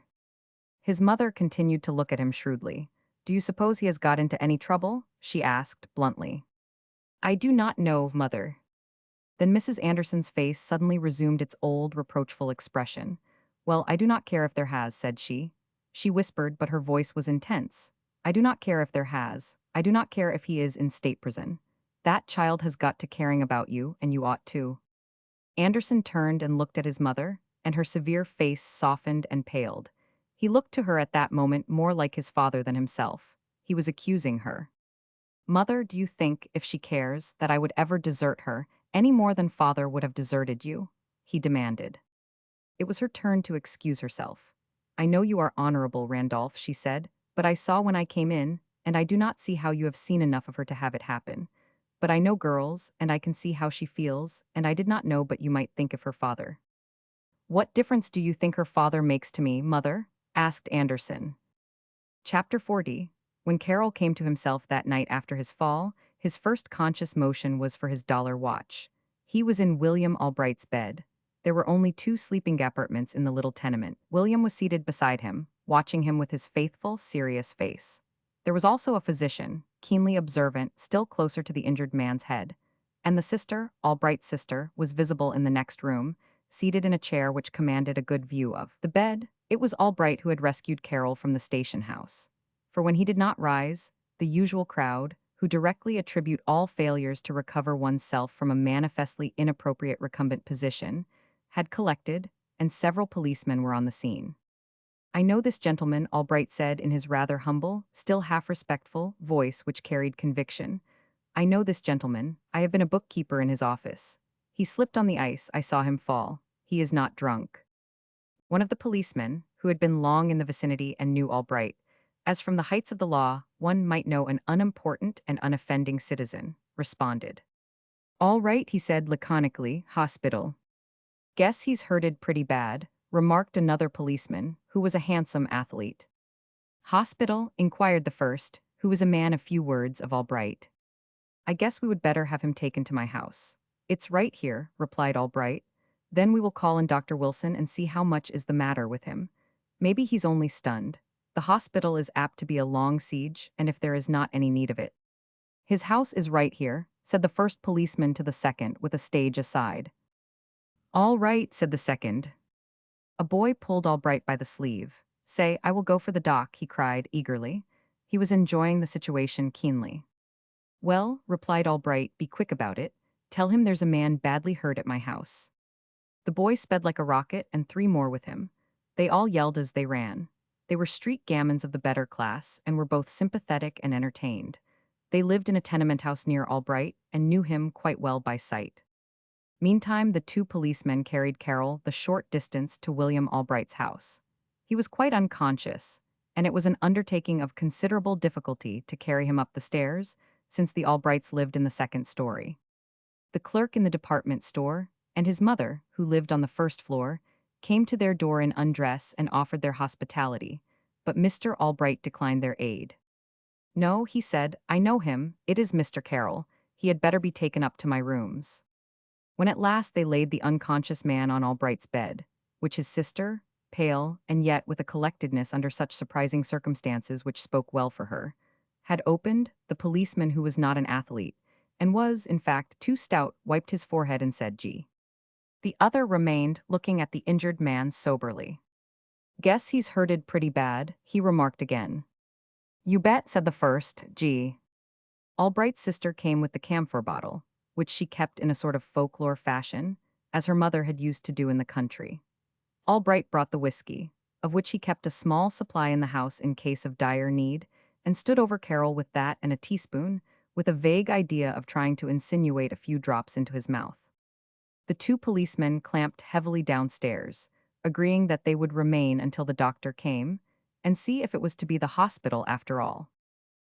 His mother continued to look at him shrewdly. Do you suppose he has got into any trouble? She asked, bluntly. I do not know, mother. Then Mrs. Anderson's face suddenly resumed its old, reproachful expression. Well, I do not care if there has, said she. She whispered, but her voice was intense. I do not care if there has. I do not care if he is in state prison. That child has got to caring about you, and you ought to. Anderson turned and looked at his mother, and her severe face softened and paled. He looked to her at that moment more like his father than himself. He was accusing her. Mother, do you think, if she cares, that I would ever desert her, any more than father would have deserted you? He demanded. It was her turn to excuse herself. I know you are honorable, Randolph, she said, but I saw when I came in, and I do not see how you have seen enough of her to have it happen. But I know girls, and I can see how she feels, and I did not know but you might think of her father. What difference do you think her father makes to me, mother? Asked Anderson. Chapter 40. When Carroll came to himself that night after his fall, his first conscious motion was for his dollar watch. He was in William Albright's bed. There were only two sleeping apartments in the little tenement. William was seated beside him, watching him with his faithful, serious face. There was also a physician, keenly observant, still closer to the injured man's head. And the sister, Albright's sister, was visible in the next room, seated in a chair which commanded a good view of the bed. It was Albright who had rescued Carroll from the station house. For when he did not rise, the usual crowd, who directly attribute all failures to recover oneself from a manifestly inappropriate recumbent position, had collected, and several policemen were on the scene. I know this gentleman, Albright said in his rather humble, still half-respectful, voice which carried conviction. I know this gentleman. I have been a bookkeeper in his office. He slipped on the ice. I saw him fall. He is not drunk. One of the policemen, who had been long in the vicinity and knew Albright, as from the heights of the law one might know an unimportant and unoffending citizen, responded. All right, he said laconically, hospital. Guess he's hurted pretty bad, remarked another policeman, who was a handsome athlete. Hospital? Inquired the first, who was a man of few words, of Albright. I guess we would better have him taken to my house. It's right here, replied Albright. Then we will call in Dr. Wilson and see how much is the matter with him. Maybe he's only stunned. The hospital is apt to be a long siege, and if there is not any need of it. His house is right here, said the first policeman to the second with a stage aside. All right, said the second. A boy pulled Albright by the sleeve. Say, I will go for the doc, he cried eagerly. He was enjoying the situation keenly. Well, replied Albright, be quick about it. Tell him there's a man badly hurt at my house. The boy sped like a rocket and three more with him. They all yelled as they ran. They were street gamins of the better class and were both sympathetic and entertained. They lived in a tenement house near Albright and knew him quite well by sight. Meantime, the two policemen carried Carroll the short distance to William Albright's house. He was quite unconscious, and it was an undertaking of considerable difficulty to carry him up the stairs, since the Albrights lived in the second story. The clerk in the department store, and his mother, who lived on the first floor, came to their door in undress and offered their hospitality, but Mr. Albright declined their aid. No, he said, I know him, it is Mr. Carroll, he had better be taken up to my rooms. When at last they laid the unconscious man on Albright's bed, which his sister, pale, and yet with a collectedness under such surprising circumstances which spoke well for her, had opened, the policeman, who was not an athlete, and was, in fact, too stout, wiped his forehead and said, Gee. The other remained, looking at the injured man soberly. Guess he's hurted pretty bad, he remarked again. You bet, said the first, gee. Albright's sister came with the camphor bottle, which she kept in a sort of folklore fashion, as her mother had used to do in the country. Albright brought the whiskey, of which he kept a small supply in the house in case of dire need, and stood over Carol with that and a teaspoon, with a vague idea of trying to insinuate a few drops into his mouth. The two policemen clamped heavily downstairs, agreeing that they would remain until the doctor came, and see if it was to be the hospital after all.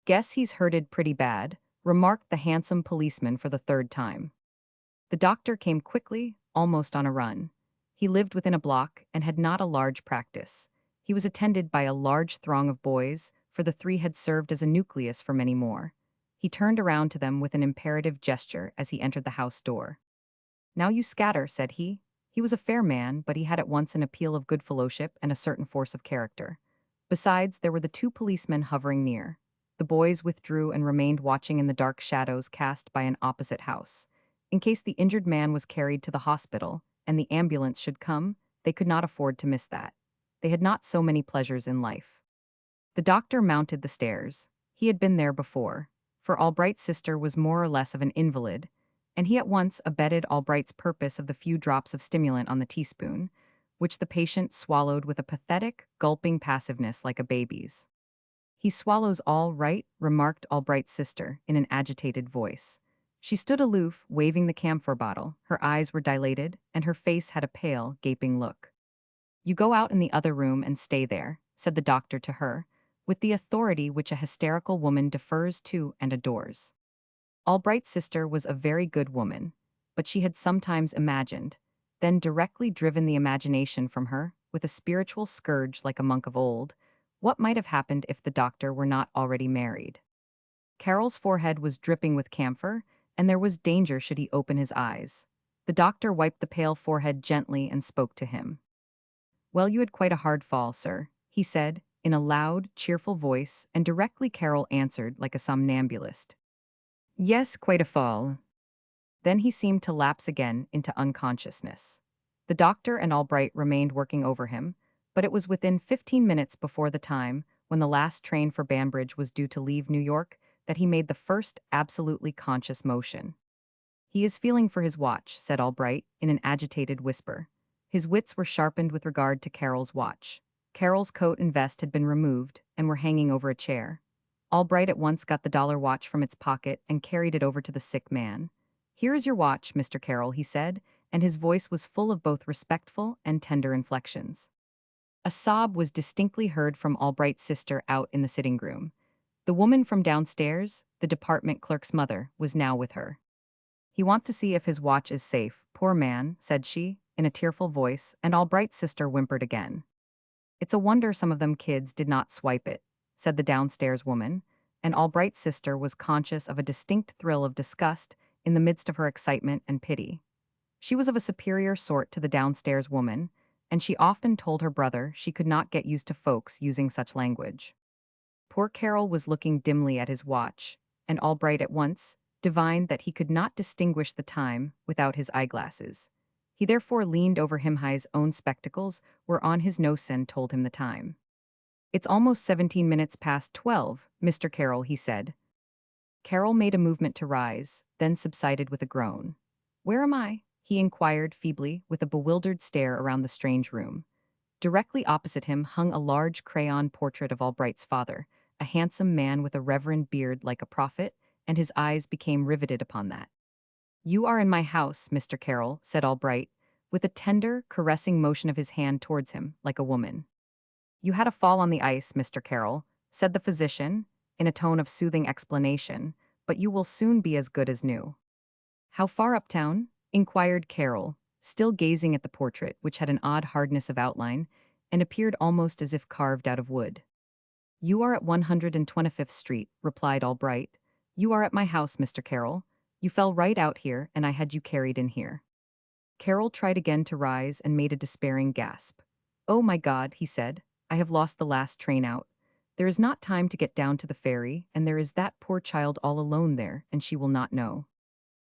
Guess he's hurted pretty bad, remarked the handsome policeman for the third time. The doctor came quickly, almost on a run. He lived within a block and had not a large practice. He was attended by a large throng of boys, for the three had served as a nucleus for many more. He turned around to them with an imperative gesture as he entered the house door. Now you scatter, said he. He was a fair man, but he had at once an appeal of good fellowship and a certain force of character. Besides, there were the two policemen hovering near. The boys withdrew and remained watching in the dark shadows cast by an opposite house. In case the injured man was carried to the hospital, and the ambulance should come, they could not afford to miss that. They had not so many pleasures in life. The doctor mounted the stairs. He had been there before, for Albright's sister was more or less of an invalid, and he at once abetted Albright's purpose of the few drops of stimulant on the teaspoon, which the patient swallowed with a pathetic, gulping passiveness like a baby's. He swallows all right, remarked Albright's sister in an agitated voice. She stood aloof, waving the camphor bottle. Her eyes were dilated, and her face had a pale, gaping look. You go out in the other room and stay there, said the doctor to her, with the authority which a hysterical woman defers to and adores. Albright's sister was a very good woman, but she had sometimes imagined, then directly driven the imagination from her, with a spiritual scourge like a monk of old, what might have happened if the doctor were not already married. Carol's forehead was dripping with camphor, and there was danger should he open his eyes. The doctor wiped the pale forehead gently and spoke to him. Well, you had quite a hard fall, sir, he said, in a loud, cheerful voice, and directly Carol answered like a somnambulist. Yes, quite a fall. Then he seemed to lapse again into unconsciousness. The doctor and Albright remained working over him, but it was within 15 minutes before the time, when the last train for Banbridge was due to leave New York, that he made the first absolutely conscious motion. He is feeling for his watch, said Albright, in an agitated whisper. His wits were sharpened with regard to Carol's watch. Carol's coat and vest had been removed and were hanging over a chair. Albright at once got the dollar watch from its pocket and carried it over to the sick man. Here is your watch, Mr. Carroll, he said, and his voice was full of both respectful and tender inflections. A sob was distinctly heard from Albright's sister out in the sitting room. The woman from downstairs, the department clerk's mother, was now with her. He wants to see if his watch is safe, poor man, said she, in a tearful voice, and Albright's sister whimpered again. It's a wonder some of them kids did not swipe it, said the downstairs woman, and Albright's sister was conscious of a distinct thrill of disgust in the midst of her excitement and pity. She was of a superior sort to the downstairs woman, and she often told her brother she could not get used to folks using such language. Poor Carol was looking dimly at his watch, and Albright at once divined that he could not distinguish the time without his eyeglasses. He therefore leaned over him. His own spectacles were on his nose and told him the time. It's almost 17 minutes past 12, Mr. Carroll, he said. Carroll made a movement to rise, then subsided with a groan. Where am I? He inquired feebly, with a bewildered stare around the strange room. Directly opposite him hung a large crayon portrait of Albright's father, a handsome man with a reverend beard like a prophet, and his eyes became riveted upon that. You are in my house, Mr. Carroll, said Albright, with a tender, caressing motion of his hand towards him, like a woman. You had a fall on the ice, Mr. Carroll, said the physician, in a tone of soothing explanation, but you will soon be as good as new. How far uptown? Inquired Carroll, still gazing at the portrait, which had an odd hardness of outline, and appeared almost as if carved out of wood. You are at 125th Street, replied Albright. You are at my house, Mr. Carroll. You fell right out here, and I had you carried in here. Carroll tried again to rise and made a despairing gasp. Oh my God, he said, I have lost the last train out. There is not time to get down to the ferry, and there is that poor child all alone there, and she will not know.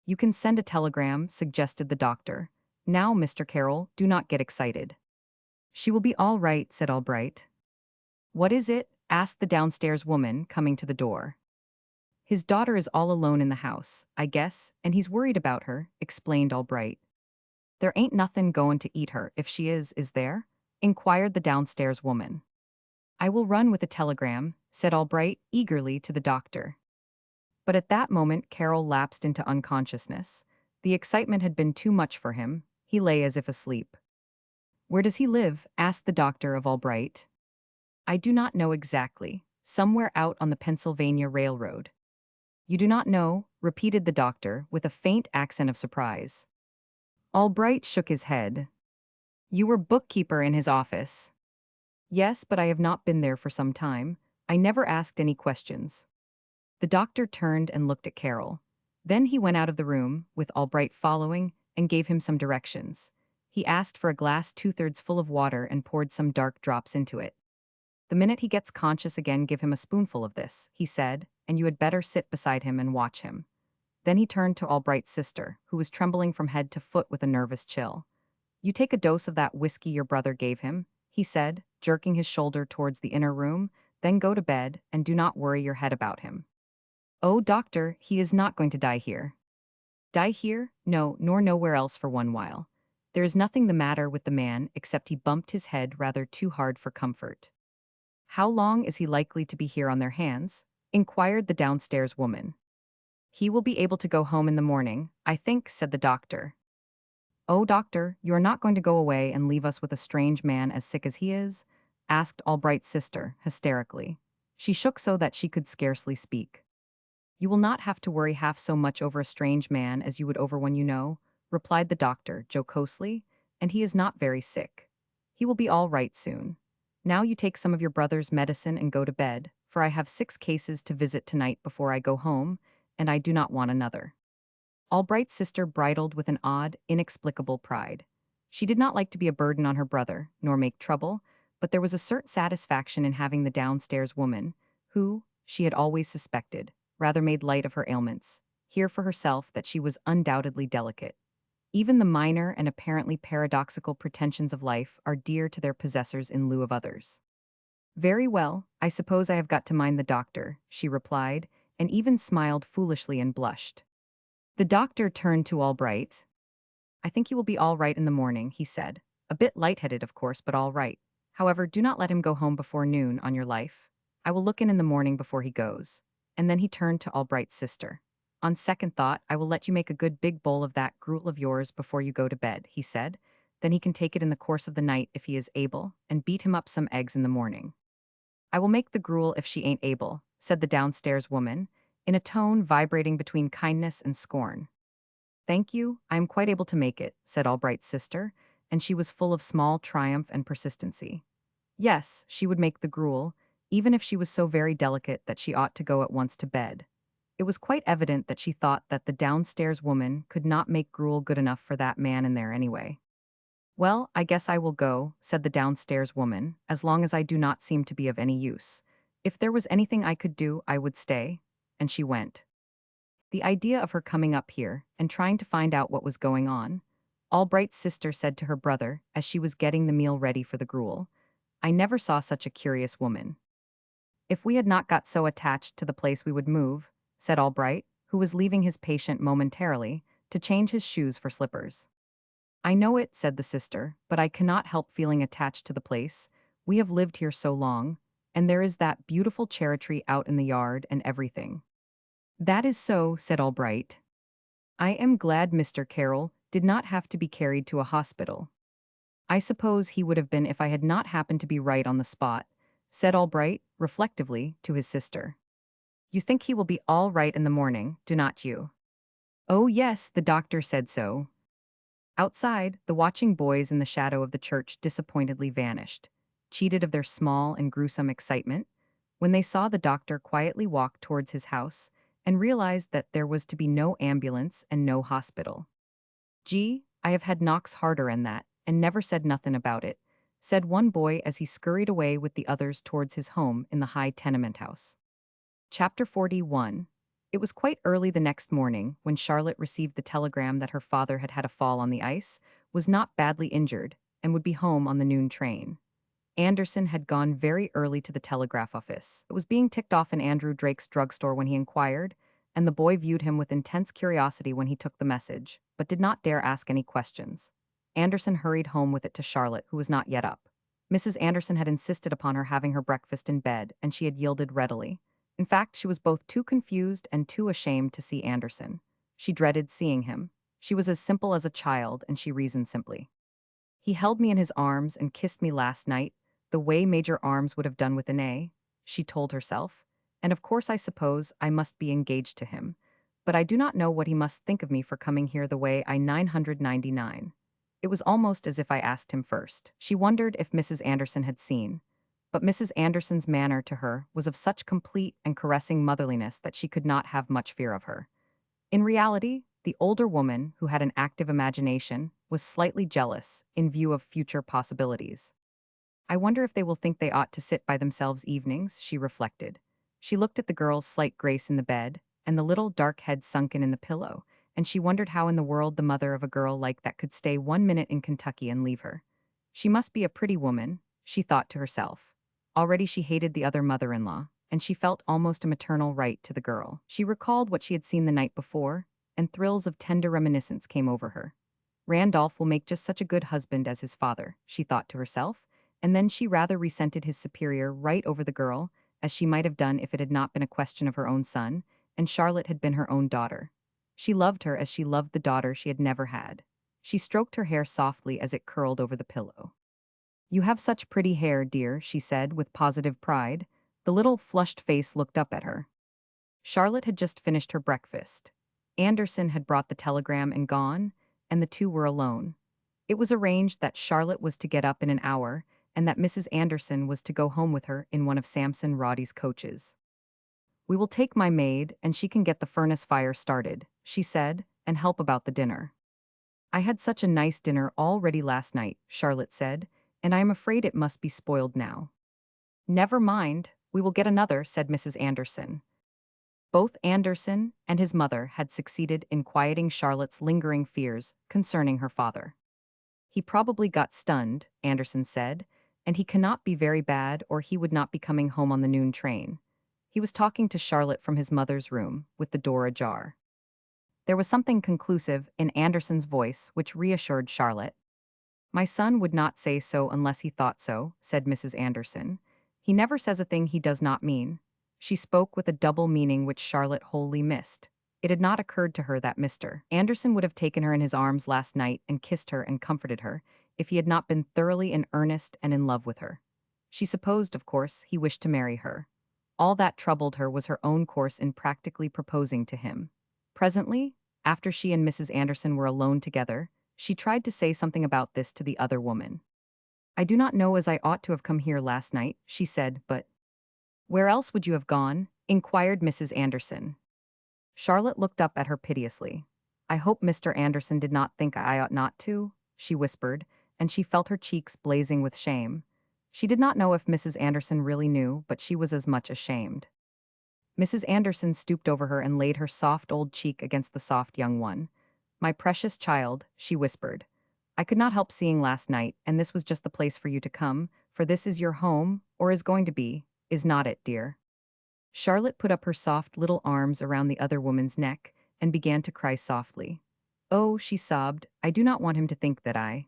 You can send a telegram, suggested the doctor. Now, Mr. Carroll, do not get excited. She will be all right, said Albright. What is it? Asked the downstairs woman, coming to the door. His daughter is all alone in the house, I guess, and he's worried about her, explained Albright. There ain't nothin' goin' to eat her, if she is there? Inquired the downstairs woman. I will run with a telegram, said Albright eagerly to the doctor. But at that moment Carroll lapsed into unconsciousness. The excitement had been too much for him. He lay as if asleep. Where does he live? Asked the doctor of Albright. I do not know exactly. Somewhere out on the Pennsylvania Railroad. You do not know? Repeated the doctor with a faint accent of surprise. Albright shook his head. You were bookkeeper in his office. Yes, but I have not been there for some time. I never asked any questions. The doctor turned and looked at Carroll. Then he went out of the room, with Albright following, and gave him some directions. He asked for a glass 2/3 full of water and poured some dark drops into it. The minute he gets conscious again, give him a spoonful of this, he said, and you had better sit beside him and watch him. Then he turned to Albright's sister, who was trembling from head to foot with a nervous chill. You take a dose of that whiskey your brother gave him, he said, jerking his shoulder towards the inner room, then go to bed, and do not worry your head about him. Oh, doctor, he is not going to die here. Die here? No, nor nowhere else for one while. There is nothing the matter with the man except he bumped his head rather too hard for comfort. How long is he likely to be here on their hands? Inquired the downstairs woman. He will be able to go home in the morning, I think, said the doctor. Oh, doctor, you are not going to go away and leave us with a strange man as sick as he is? Asked Albright's sister, hysterically. She shook so that she could scarcely speak. You will not have to worry half so much over a strange man as you would over one you know, replied the doctor, jocosely, and he is not very sick. He will be all right soon. Now you take some of your brother's medicine and go to bed, for I have 6 cases to visit tonight before I go home, and I do not want another. Albright's sister bridled with an odd, inexplicable pride. She did not like to be a burden on her brother, nor make trouble, but there was a certain satisfaction in having the downstairs woman, who, she had always suspected, rather made light of her ailments, hear for herself that she was undoubtedly delicate. Even the minor and apparently paradoxical pretensions of life are dear to their possessors in lieu of others. Very well, I suppose I have got to mind the doctor, she replied, and even smiled foolishly and blushed. The doctor turned to Albright. I think he will be all right in the morning, he said. A bit lightheaded, of course, but all right. However, do not let him go home before noon, on your life. I will look in the morning before he goes. And then he turned to Albright's sister. On second thought, I will let you make a good big bowl of that gruel of yours before you go to bed, he said. Then he can take it in the course of the night if he is able, and beat him up some eggs in the morning. I will make the gruel if she ain't able, said the downstairs woman, in a tone vibrating between kindness and scorn. Thank you, I am quite able to make it, said Albright's sister, and she was full of small triumph and persistency. Yes, she would make the gruel, even if she was so very delicate that she ought to go at once to bed. It was quite evident that she thought that the downstairs woman could not make gruel good enough for that man in there anyway. Well, I guess I will go, said the downstairs woman, as long as I do not seem to be of any use. If there was anything I could do, I would stay. And she went. The idea of her coming up here and trying to find out what was going on, Albright's sister said to her brother as she was getting the meal ready for the gruel, I never saw such a curious woman. If we had not got so attached to the place we would move, said Albright, who was leaving his patient momentarily, to change his shoes for slippers. I know it, said the sister, but I cannot help feeling attached to the place. We have lived here so long, and there is that beautiful cherry tree out in the yard and everything. That is so, said Albright. I am glad Mr. Carroll did not have to be carried to a hospital. I suppose he would have been if I had not happened to be right on the spot, said Albright, reflectively, to his sister. You think he will be all right in the morning, do not you? Oh yes, the doctor said so. Outside, the watching boys in the shadow of the church disappointedly vanished, cheated of their small and gruesome excitement, when they saw the doctor quietly walk towards his house and realized that there was to be no ambulance and no hospital. Gee, I have had knocks harder than that, and never said nothin' about it, said one boy as he scurried away with the others towards his home in the high tenement house. Chapter 41. It was quite early the next morning when Charlotte received the telegram that her father had had a fall on the ice, was not badly injured, and would be home on the noon train. Anderson had gone very early to the telegraph office. It was being ticked off in Andrew Drake's drugstore when he inquired, and the boy viewed him with intense curiosity when he took the message, but did not dare ask any questions. Anderson hurried home with it to Charlotte, who was not yet up. Mrs. Anderson had insisted upon her having her breakfast in bed, and she had yielded readily. In fact, she was both too confused and too ashamed to see Anderson. She dreaded seeing him. She was as simple as a child, and she reasoned simply. He held me in his arms and kissed me last night, the way Major Arms would have done with an A, she told herself, and of course I suppose I must be engaged to him, but I do not know what he must think of me for coming here the way I 999. It was almost as if I asked him first. She wondered if Mrs. Anderson had seen, but Mrs. Anderson's manner to her was of such complete and caressing motherliness that she could not have much fear of her. In reality, the older woman, who had an active imagination, was slightly jealous in view of future possibilities. I wonder if they will think they ought to sit by themselves evenings, she reflected. She looked at the girl's slight grace in the bed, and the little dark head sunken in the pillow, and she wondered how in the world the mother of a girl like that could stay 1 minute in Kentucky and leave her. She must be a pretty woman, she thought to herself. Already she hated the other mother-in-law, and she felt almost a maternal right to the girl. She recalled what she had seen the night before, and thrills of tender reminiscence came over her. Randolph will make just such a good husband as his father, she thought to herself, and then she rather resented his superior right over the girl, as she might have done if it had not been a question of her own son, and Charlotte had been her own daughter. She loved her as she loved the daughter she had never had. She stroked her hair softly as it curled over the pillow. "You have such pretty hair, dear," she said with positive pride. The little flushed face looked up at her. Charlotte had just finished her breakfast. Anderson had brought the telegram and gone, and the two were alone. It was arranged that Charlotte was to get up in an hour, and that Mrs. Anderson was to go home with her in one of Samson Roddy's coaches. "We will take my maid, and she can get the furnace fire started," she said, "and help about the dinner." "I had such a nice dinner all ready last night," Charlotte said, "and I am afraid it must be spoiled now." "Never mind, we will get another," said Mrs. Anderson. Both Anderson and his mother had succeeded in quieting Charlotte's lingering fears concerning her father. "He probably got stunned," Anderson said, "and he cannot be very bad or he would not be coming home on the noon train." He was talking to Charlotte from his mother's room, with the door ajar. There was something conclusive in Anderson's voice which reassured Charlotte. "My son would not say so unless he thought so," said Mrs. Anderson. "He never says a thing he does not mean." She spoke with a double meaning which Charlotte wholly missed. It had not occurred to her that Mr. Anderson would have taken her in his arms last night and kissed her and comforted her, if he had not been thoroughly in earnest and in love with her. She supposed, of course, he wished to marry her. All that troubled her was her own course in practically proposing to him. Presently, after she and Mrs. Anderson were alone together, she tried to say something about this to the other woman. "I do not know as I ought to have come here last night," she said, "but—" "Where else would you have gone?" inquired Mrs. Anderson. Charlotte looked up at her piteously. "I hope Mr. Anderson did not think I ought not to," she whispered, and she felt her cheeks blazing with shame. She did not know if Mrs. Anderson really knew, but she was as much ashamed. Mrs. Anderson stooped over her and laid her soft old cheek against the soft young one. "My precious child," she whispered. "I could not help seeing last night, and this was just the place for you to come, for this is your home, or is going to be, is not it, dear?" Charlotte put up her soft little arms around the other woman's neck and began to cry softly. "Oh," she sobbed, "I do not want him to think that I—"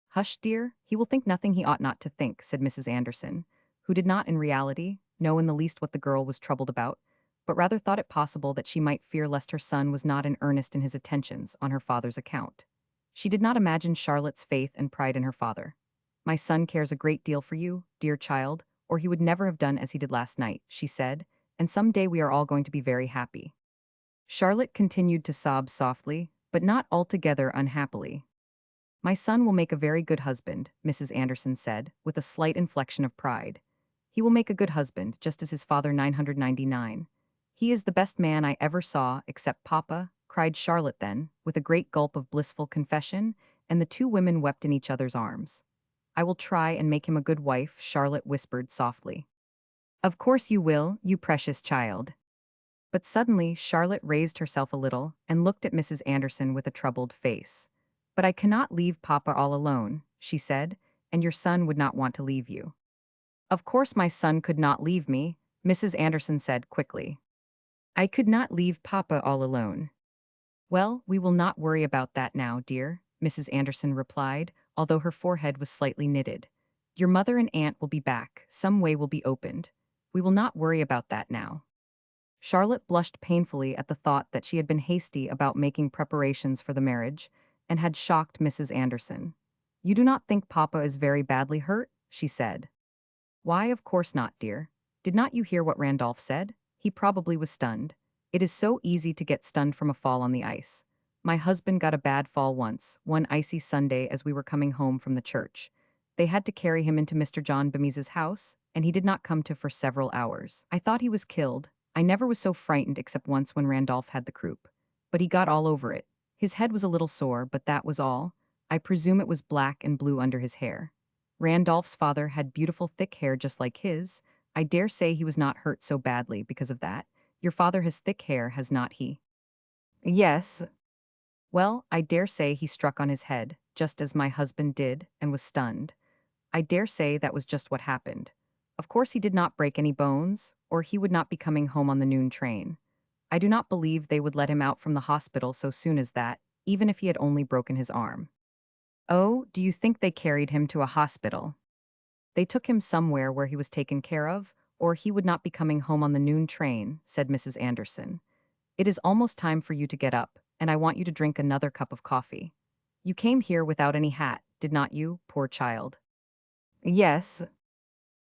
"Hush, dear, he will think nothing he ought not to think," said Mrs. Anderson, who did not in reality know in the least what the girl was troubled about, but rather thought it possible that she might fear lest her son was not in earnest in his attentions on her father's account. She did not imagine Charlotte's faith and pride in her father. "My son cares a great deal for you, dear child, or he would never have done as he did last night," she said, "and some day we are all going to be very happy." Charlotte continued to sob softly, but not altogether unhappily. "My son will make a very good husband," Mrs. Anderson said, with a slight inflection of pride. "He will make a good husband, just as his father 999. He is the best man I ever saw, except Papa," cried Charlotte then, with a great gulp of blissful confession, and the two women wept in each other's arms. "I will try and make him a good wife," Charlotte whispered softly. "Of course you will, you precious child." But suddenly Charlotte raised herself a little and looked at Mrs. Anderson with a troubled face. "But I cannot leave Papa all alone," she said, and your son would not want to leave you. Of course my son could not leave me, Mrs. Anderson said quickly. I could not leave Papa all alone. Well, we will not worry about that now, dear, Mrs. Anderson replied, although her forehead was slightly knitted. Your mother and aunt will be back, some way will be opened. We will not worry about that now. Charlotte blushed painfully at the thought that she had been hasty about making preparations for the marriage, and had shocked Mrs. Anderson. You do not think Papa is very badly hurt? She said. Why, of course not, dear. Did not you hear what Randolph said? He probably was stunned. It is so easy to get stunned from a fall on the ice. My husband got a bad fall once, one icy Sunday as we were coming home from the church. They had to carry him into Mr. John Bemise's house, and he did not come to for several hours. I thought he was killed. I never was so frightened except once when Randolph had the croup. But he got all over it. His head was a little sore, but that was all. I presume it was black and blue under his hair. Randolph's father had beautiful thick hair just like his. I dare say he was not hurt so badly because of that. Your father has thick hair, has not he? Yes. Well, I dare say he struck on his head, just as my husband did, and was stunned. I dare say that was just what happened. Of course he did not break any bones, or he would not be coming home on the noon train. I do not believe they would let him out from the hospital so soon as that, even if he had only broken his arm. Oh, do you think they carried him to a hospital? They took him somewhere where he was taken care of, or he would not be coming home on the noon train, said Mrs. Anderson. It is almost time for you to get up, and I want you to drink another cup of coffee. You came here without any hat, did not you, poor child? Yes.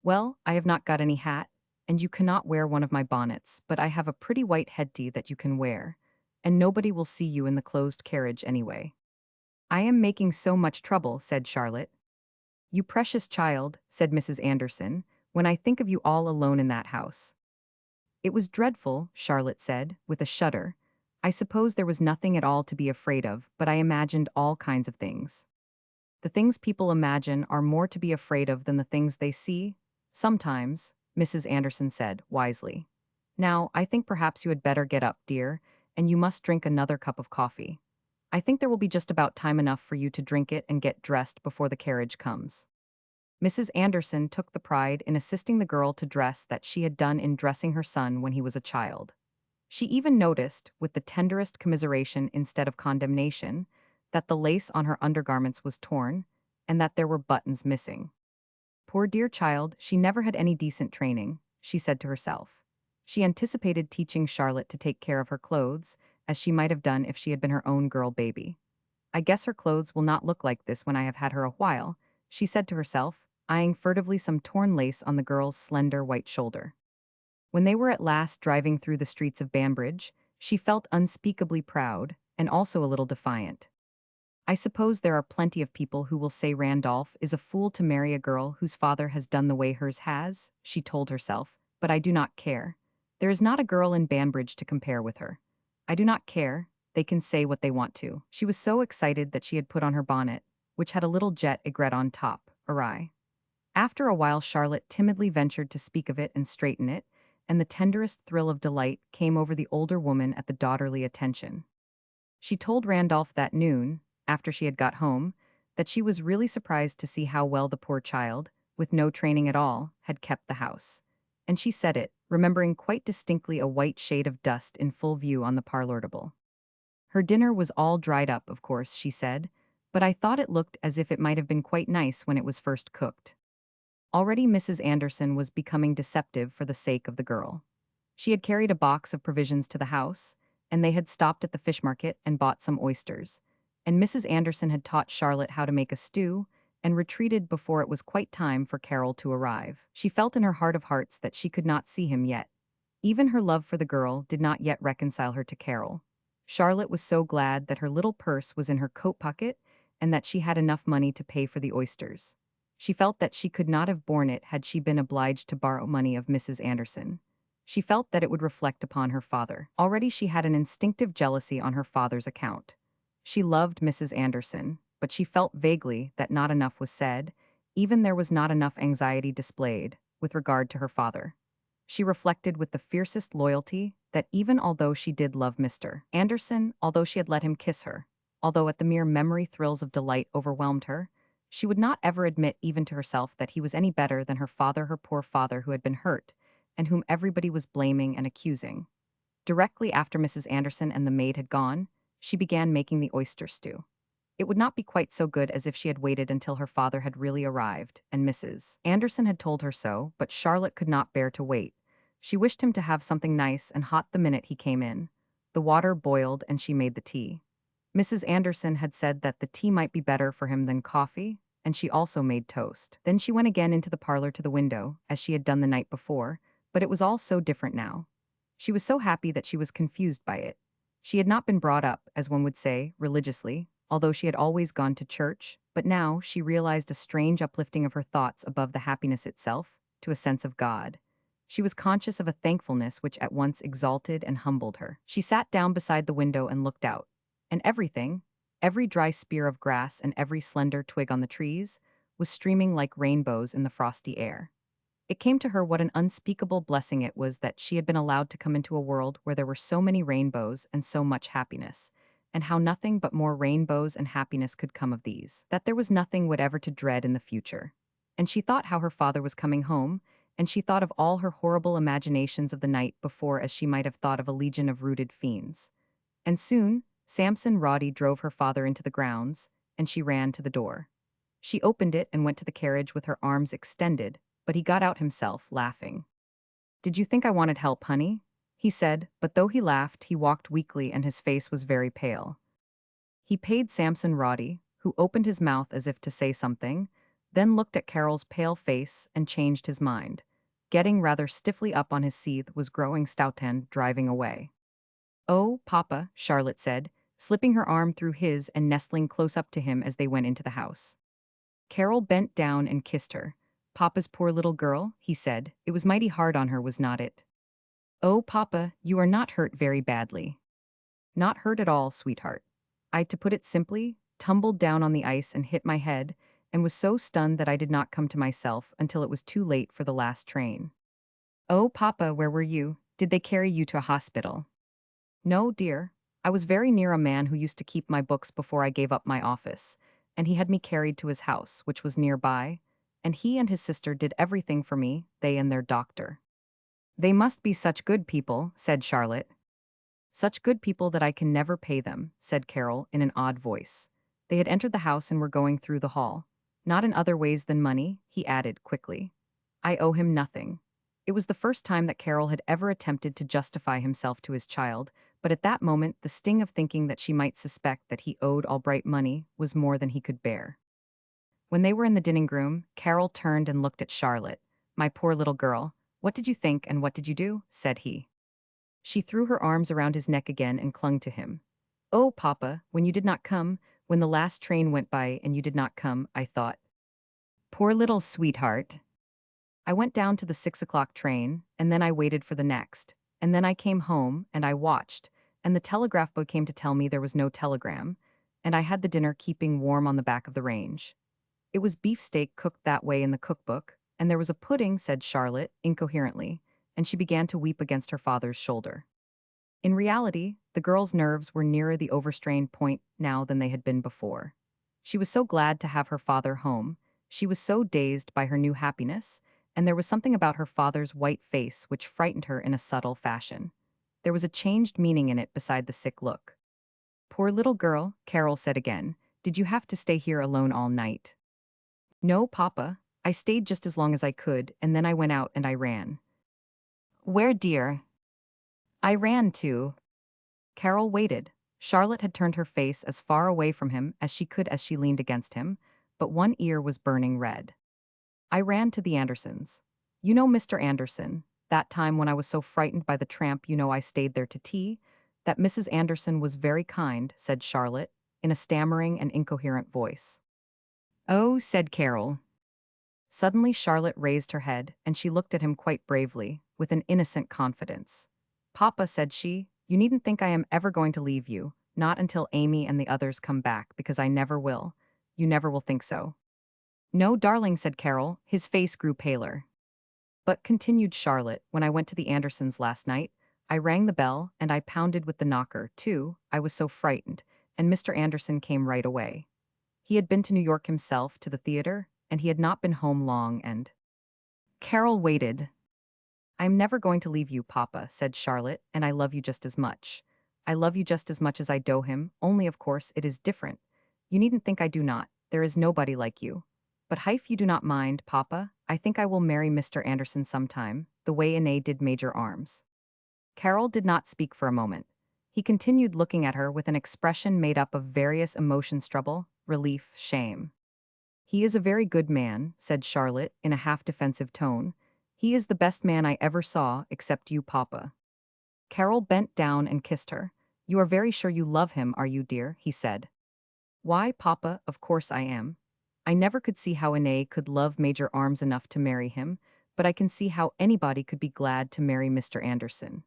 Well, I have not got any hat, and you cannot wear one of my bonnets, but I have a pretty white headtie that you can wear, and nobody will see you in the closed carriage anyway. I am making so much trouble, said Charlotte. You precious child, said Mrs. Anderson, when I think of you all alone in that house. It was dreadful, Charlotte said, with a shudder. I suppose there was nothing at all to be afraid of, but I imagined all kinds of things. The things people imagine are more to be afraid of than the things they see. Sometimes, Mrs. Anderson said, wisely. Now, I think perhaps you had better get up, dear, and you must drink another cup of coffee. I think there will be just about time enough for you to drink it and get dressed before the carriage comes. Mrs. Anderson took the pride in assisting the girl to dress that she had done in dressing her son when he was a child. She even noticed, with the tenderest commiseration instead of condemnation, that the lace on her undergarments was torn, and that there were buttons missing. Poor dear child, she never had any decent training, she said to herself. She anticipated teaching Charlotte to take care of her clothes, as she might have done if she had been her own girl baby. I guess her clothes will not look like this when I have had her a while, she said to herself, eyeing furtively some torn lace on the girl's slender white shoulder. When they were at last driving through the streets of Banbridge, she felt unspeakably proud, and also a little defiant. I suppose there are plenty of people who will say Randolph is a fool to marry a girl whose father has done the way hers has, she told herself, but I do not care. There is not a girl in Banbridge to compare with her. I do not care, they can say what they want to. She was so excited that she had put on her bonnet, which had a little jet aigrette on top, awry. After a while Charlotte timidly ventured to speak of it and straighten it, and the tenderest thrill of delight came over the older woman at the daughterly attention. She told Randolph that noon, after she had got home, that she was really surprised to see how well the poor child, with no training at all, had kept the house. And she said it, remembering quite distinctly a white shade of dust in full view on the parlor table. Her dinner was all dried up, of course, she said, but I thought it looked as if it might have been quite nice when it was first cooked. Already Mrs. Anderson was becoming deceptive for the sake of the girl. She had carried a box of provisions to the house, and they had stopped at the fish market and bought some oysters. And Mrs. Anderson had taught Charlotte how to make a stew, and retreated before it was quite time for Carol to arrive. She felt in her heart of hearts that she could not see him yet. Even her love for the girl did not yet reconcile her to Carol. Charlotte was so glad that her little purse was in her coat pocket, and that she had enough money to pay for the oysters. She felt that she could not have borne it had she been obliged to borrow money of Mrs. Anderson. She felt that it would reflect upon her father. Already she had an instinctive jealousy on her father's account. She loved Mrs. Anderson, but she felt vaguely that not enough was said, even there was not enough anxiety displayed, with regard to her father. She reflected with the fiercest loyalty that even although she did love Mr. Anderson, although she had let him kiss her, although at the mere memory thrills of delight overwhelmed her, She would not ever admit even to herself that he was any better than her father, her poor father who had been hurt, and whom everybody was blaming and accusing. Directly after Mrs. Anderson and the maid had gone, she began making the oyster stew. It would not be quite so good as if she had waited until her father had really arrived, and Mrs. Anderson had told her so, but Charlotte could not bear to wait. She wished him to have something nice and hot the minute he came in. The water boiled and she made the tea. Mrs. Anderson had said that the tea might be better for him than coffee, and she also made toast. Then she went again into the parlor to the window, as she had done the night before, but it was all so different now. She was so happy that she was confused by it. She had not been brought up, as one would say, religiously, although she had always gone to church, but now she realized a strange uplifting of her thoughts above the happiness itself, to a sense of God. She was conscious of a thankfulness which at once exalted and humbled her. She sat down beside the window and looked out. And everything, every dry spear of grass and every slender twig on the trees, was streaming like rainbows in the frosty air. It came to her what an unspeakable blessing it was that she had been allowed to come into a world where there were so many rainbows and so much happiness, and how nothing but more rainbows and happiness could come of these, that there was nothing whatever to dread in the future. And she thought how her father was coming home, and she thought of all her horrible imaginations of the night before as she might have thought of a legion of rooted fiends. And soon, Samson Roddy drove her father into the grounds, and she ran to the door. She opened it and went to the carriage with her arms extended, but he got out himself, laughing. "Did you think I wanted help, honey?" he said, but though he laughed, he walked weakly and his face was very pale. He paid Samson Roddy, who opened his mouth as if to say something, then looked at Carol's pale face and changed his mind. Getting rather stiffly up on his seat was growing stout and driving away. "Oh, Papa," Charlotte said, slipping her arm through his and nestling close up to him as they went into the house. Carol bent down and kissed her. "Papa's poor little girl," he said. "It was mighty hard on her, was not it?" "Oh, Papa, you are not hurt very badly." "Not hurt at all, sweetheart. I, to put it simply, tumbled down on the ice and hit my head, and was so stunned that I did not come to myself until it was too late for the last train." "Oh, Papa, where were you? Did they carry you to a hospital?" "No, dear. I was very near a man who used to keep my books before I gave up my office, and he had me carried to his house, which was nearby, and he and his sister did everything for me, they and their doctor." "They must be such good people," said Charlotte. "Such good people that I can never pay them," said Carol in an odd voice. They had entered the house and were going through the hall. "Not in other ways than money," he added quickly. "I owe him nothing." It was the first time that Carol had ever attempted to justify himself to his child, but at that moment the sting of thinking that she might suspect that he owed Albright money was more than he could bear. When they were in the dining room, Carol turned and looked at Charlotte. "My poor little girl, what did you think and what did you do?" said he. She threw her arms around his neck again and clung to him. "Oh, Papa, when you did not come, when the last train went by and you did not come, I thought, poor little sweetheart. I went down to the 6 o'clock train, and then I waited for the next, and then I came home, and I watched, and the telegraph boy came to tell me there was no telegram, and I had the dinner keeping warm on the back of the range. It was beefsteak cooked that way in the cookbook, and there was a pudding," said Charlotte, incoherently, and she began to weep against her father's shoulder. In reality, the girl's nerves were nearer the overstrained point now than they had been before. She was so glad to have her father home, she was so dazed by her new happiness, and there was something about her father's white face which frightened her in a subtle fashion. There was a changed meaning in it beside the sick look. "Poor little girl," Carol said again, "did you have to stay here alone all night?" "No, Papa. I stayed just as long as I could, and then I went out and I ran." "Where, dear?" "I ran to—" Carol waited. Charlotte had turned her face as far away from him as she could as she leaned against him, but one ear was burning red. "I ran to the Andersons. You know Mr. Anderson, that time when I was so frightened by the tramp, I stayed there to tea. That Mrs. Anderson was very kind," said Charlotte, in a stammering and incoherent voice. "Oh," said Carol. Suddenly Charlotte raised her head, and she looked at him quite bravely, with an innocent confidence. "Papa," said she, "you needn't think I am ever going to leave you, not until Amy and the others come back, because I never will. You never will think so." "No, darling," said Carol, his face grew paler. "But," continued Charlotte, "when I went to the Andersons last night, I rang the bell, and I pounded with the knocker, too, I was so frightened, and Mr. Anderson came right away. He had been to New York himself, to the theater, and he had not been home long and… Carol waited. "I'm never going to leave you, Papa," said Charlotte, "and I love you just as much. I love you just as much as I do him, only of course it is different. You needn't think I do not, there is nobody like you. But if you do not mind, Papa, I think I will marry Mr. Anderson sometime, the way Ine did Major Arms." Carol did not speak for a moment. He continued looking at her with an expression made up of various emotions: trouble, relief, shame. "He is a very good man," said Charlotte in a half-defensive tone. "He is the best man I ever saw, except you, Papa." Carol bent down and kissed her. "You are very sure you love him, are you, dear?" he said. "Why, Papa, of course I am. I never could see how Ine could love Major Arms enough to marry him, but I can see how anybody could be glad to marry Mr. Anderson."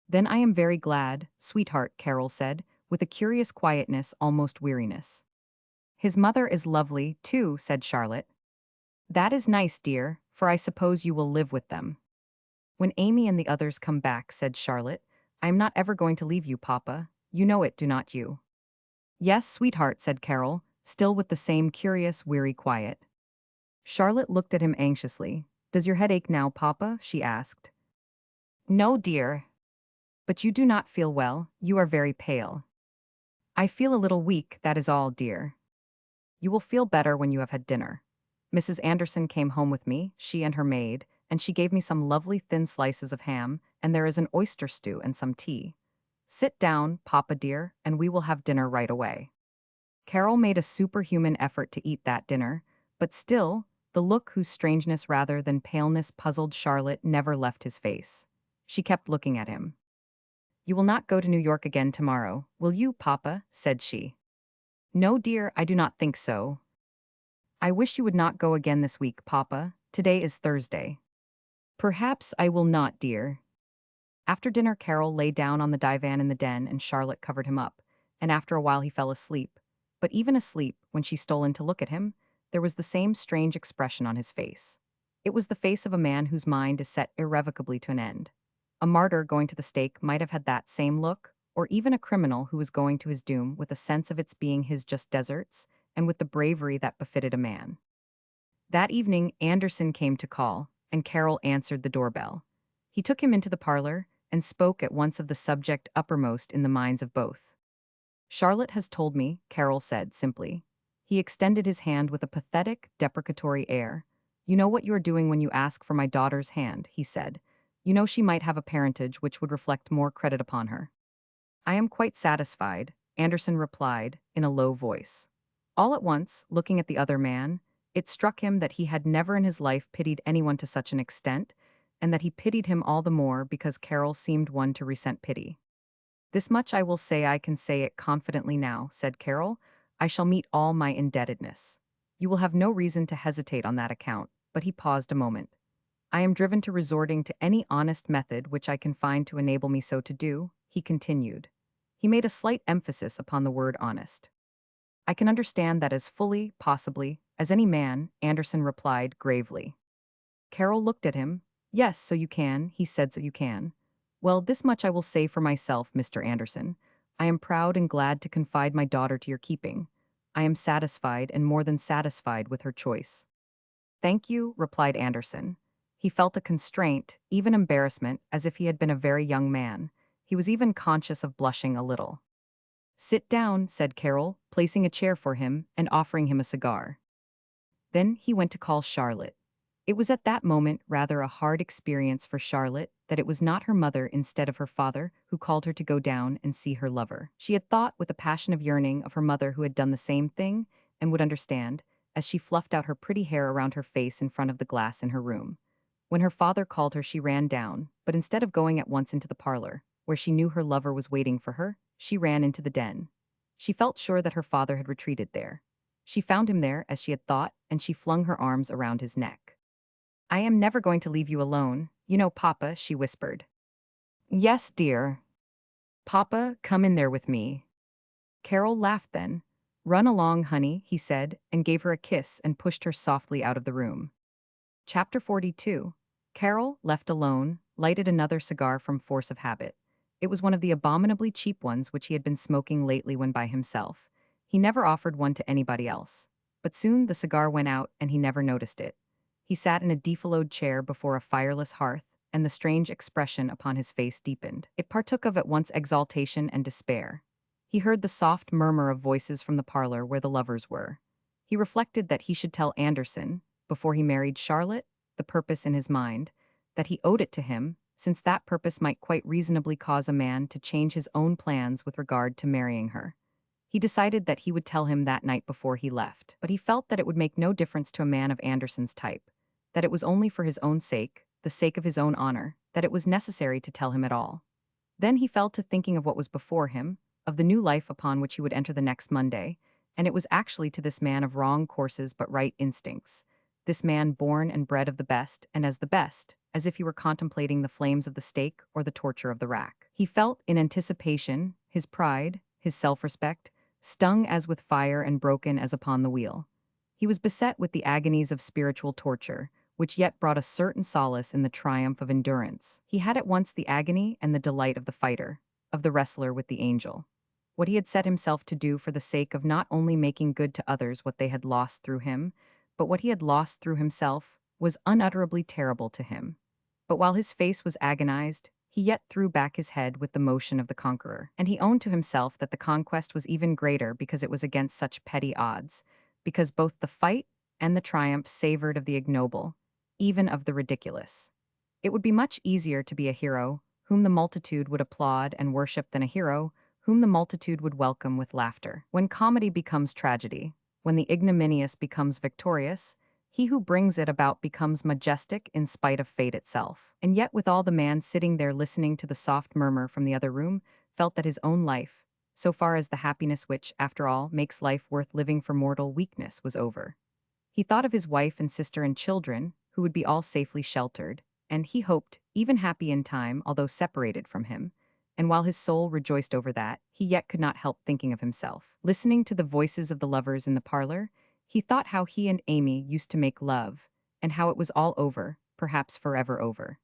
"Then I am very glad, sweetheart," Carol said, with a curious quietness, almost weariness. "His mother is lovely, too," said Charlotte. "That is nice, dear, for I suppose you will live with them." "When Amy and the others come back," said Charlotte. "I am not ever going to leave you, Papa. You know it, do not you?" "Yes, sweetheart," said Carol, still with the same curious, weary quiet. Charlotte looked at him anxiously. "Does your head ache now, Papa?" she asked. "No, dear. But you do not feel well, you are very pale." "I feel a little weak, that is all, dear." "You will feel better when you have had dinner. Mrs. Anderson came home with me, she and her maid, and she gave me some lovely thin slices of ham, and there is an oyster stew and some tea. Sit down, Papa dear, and we will have dinner right away." Carol made a superhuman effort to eat that dinner, but still, the look whose strangeness rather than paleness puzzled Charlotte never left his face. She kept looking at him. "You will not go to New York again tomorrow, will you, Papa?" said she. "No, dear, I do not think so." "I wish you would not go again this week, Papa. Today is Thursday." "Perhaps I will not, dear." After dinner, Carol lay down on the divan in the den and Charlotte covered him up, and after a while he fell asleep. But even asleep, when she stole in to look at him, there was the same strange expression on his face. It was the face of a man whose mind is set irrevocably to an end. A martyr going to the stake might have had that same look, or even a criminal who was going to his doom with a sense of its being his just deserts, and with the bravery that befitted a man. That evening, Anderson came to call, and Carol answered the doorbell. He took him into the parlor, and spoke at once of the subject uppermost in the minds of both. "Charlotte has told me," Carol said simply. He extended his hand with a pathetic, deprecatory air. "You know what you are doing when you ask for my daughter's hand," he said. "You know she might have a parentage which would reflect more credit upon her." "I am quite satisfied," Anderson replied, in a low voice. All at once, looking at the other man, it struck him that he had never in his life pitied anyone to such an extent, and that he pitied him all the more because Carol seemed one to resent pity. "This much I will say, I can say it confidently now," said Carol. "I shall meet all my indebtedness. You will have no reason to hesitate on that account." But he paused a moment. "I am driven to resorting to any honest method which I can find to enable me so to do," he continued. He made a slight emphasis upon the word honest. "I can understand that as fully, possibly, as any man," Anderson replied gravely. Carol looked at him. "Yes, so you can," he said, "so you can. Well, this much I will say for myself, Mr. Anderson. I am proud and glad to confide my daughter to your keeping. I am satisfied and more than satisfied with her choice." "Thank you," replied Anderson. He felt a constraint, even embarrassment, as if he had been a very young man. He was even conscious of blushing a little. "Sit down," said Carol, placing a chair for him and offering him a cigar. Then he went to call Charlotte. It was at that moment rather a hard experience for Charlotte that it was not her mother instead of her father who called her to go down and see her lover. She had thought with a passion of yearning of her mother who had done the same thing and would understand, as she fluffed out her pretty hair around her face in front of the glass in her room. When her father called her, she ran down, but instead of going at once into the parlor, where she knew her lover was waiting for her, she ran into the den. She felt sure that her father had retreated there. She found him there, as she had thought, and she flung her arms around his neck. "I am never going to leave you alone, you know, Papa," she whispered. "Yes, dear. Papa, come in there with me." Carol laughed then. "Run along, honey," he said, and gave her a kiss and pushed her softly out of the room. Chapter 42. Carol, left alone, lighted another cigar from force of habit. It was one of the abominably cheap ones which he had been smoking lately when by himself. He never offered one to anybody else. But soon the cigar went out and he never noticed it. He sat in a defillowed chair before a fireless hearth, and the strange expression upon his face deepened. It partook of at once exaltation and despair. He heard the soft murmur of voices from the parlor where the lovers were. He reflected that he should tell Anderson, before he married Charlotte, the purpose in his mind, that he owed it to him, since that purpose might quite reasonably cause a man to change his own plans with regard to marrying her. He decided that he would tell him that night before he left, but he felt that it would make no difference to a man of Anderson's type, that it was only for his own sake, the sake of his own honor, that it was necessary to tell him at all. Then he fell to thinking of what was before him, of the new life upon which he would enter the next Monday, and it was actually to this man of wrong courses but right instincts, this man born and bred of the best and as the best, as if he were contemplating the flames of the stake or the torture of the rack. He felt, in anticipation, his pride, his self-respect, stung as with fire and broken as upon the wheel. He was beset with the agonies of spiritual torture, which yet brought a certain solace in the triumph of endurance. He had at once the agony and the delight of the fighter, of the wrestler with the angel. What he had set himself to do for the sake of not only making good to others what they had lost through him, but what he had lost through himself, was unutterably terrible to him. But while his face was agonized, he yet threw back his head with the motion of the conqueror, and he owned to himself that the conquest was even greater because it was against such petty odds, because both the fight and the triumph savored of the ignoble, even of the ridiculous. It would be much easier to be a hero, whom the multitude would applaud and worship, than a hero, whom the multitude would welcome with laughter. When comedy becomes tragedy, when the ignominious becomes victorious, he who brings it about becomes majestic in spite of fate itself. And yet withal the man sitting there listening to the soft murmur from the other room felt that his own life, so far as the happiness which, after all, makes life worth living for mortal weakness, was over. He thought of his wife and sister and children, who would be all safely sheltered, and he hoped, even happy in time, although separated from him. And while his soul rejoiced over that, he yet could not help thinking of himself. Listening to the voices of the lovers in the parlor, he thought how he and Amy used to make love, and how it was all over, perhaps forever over.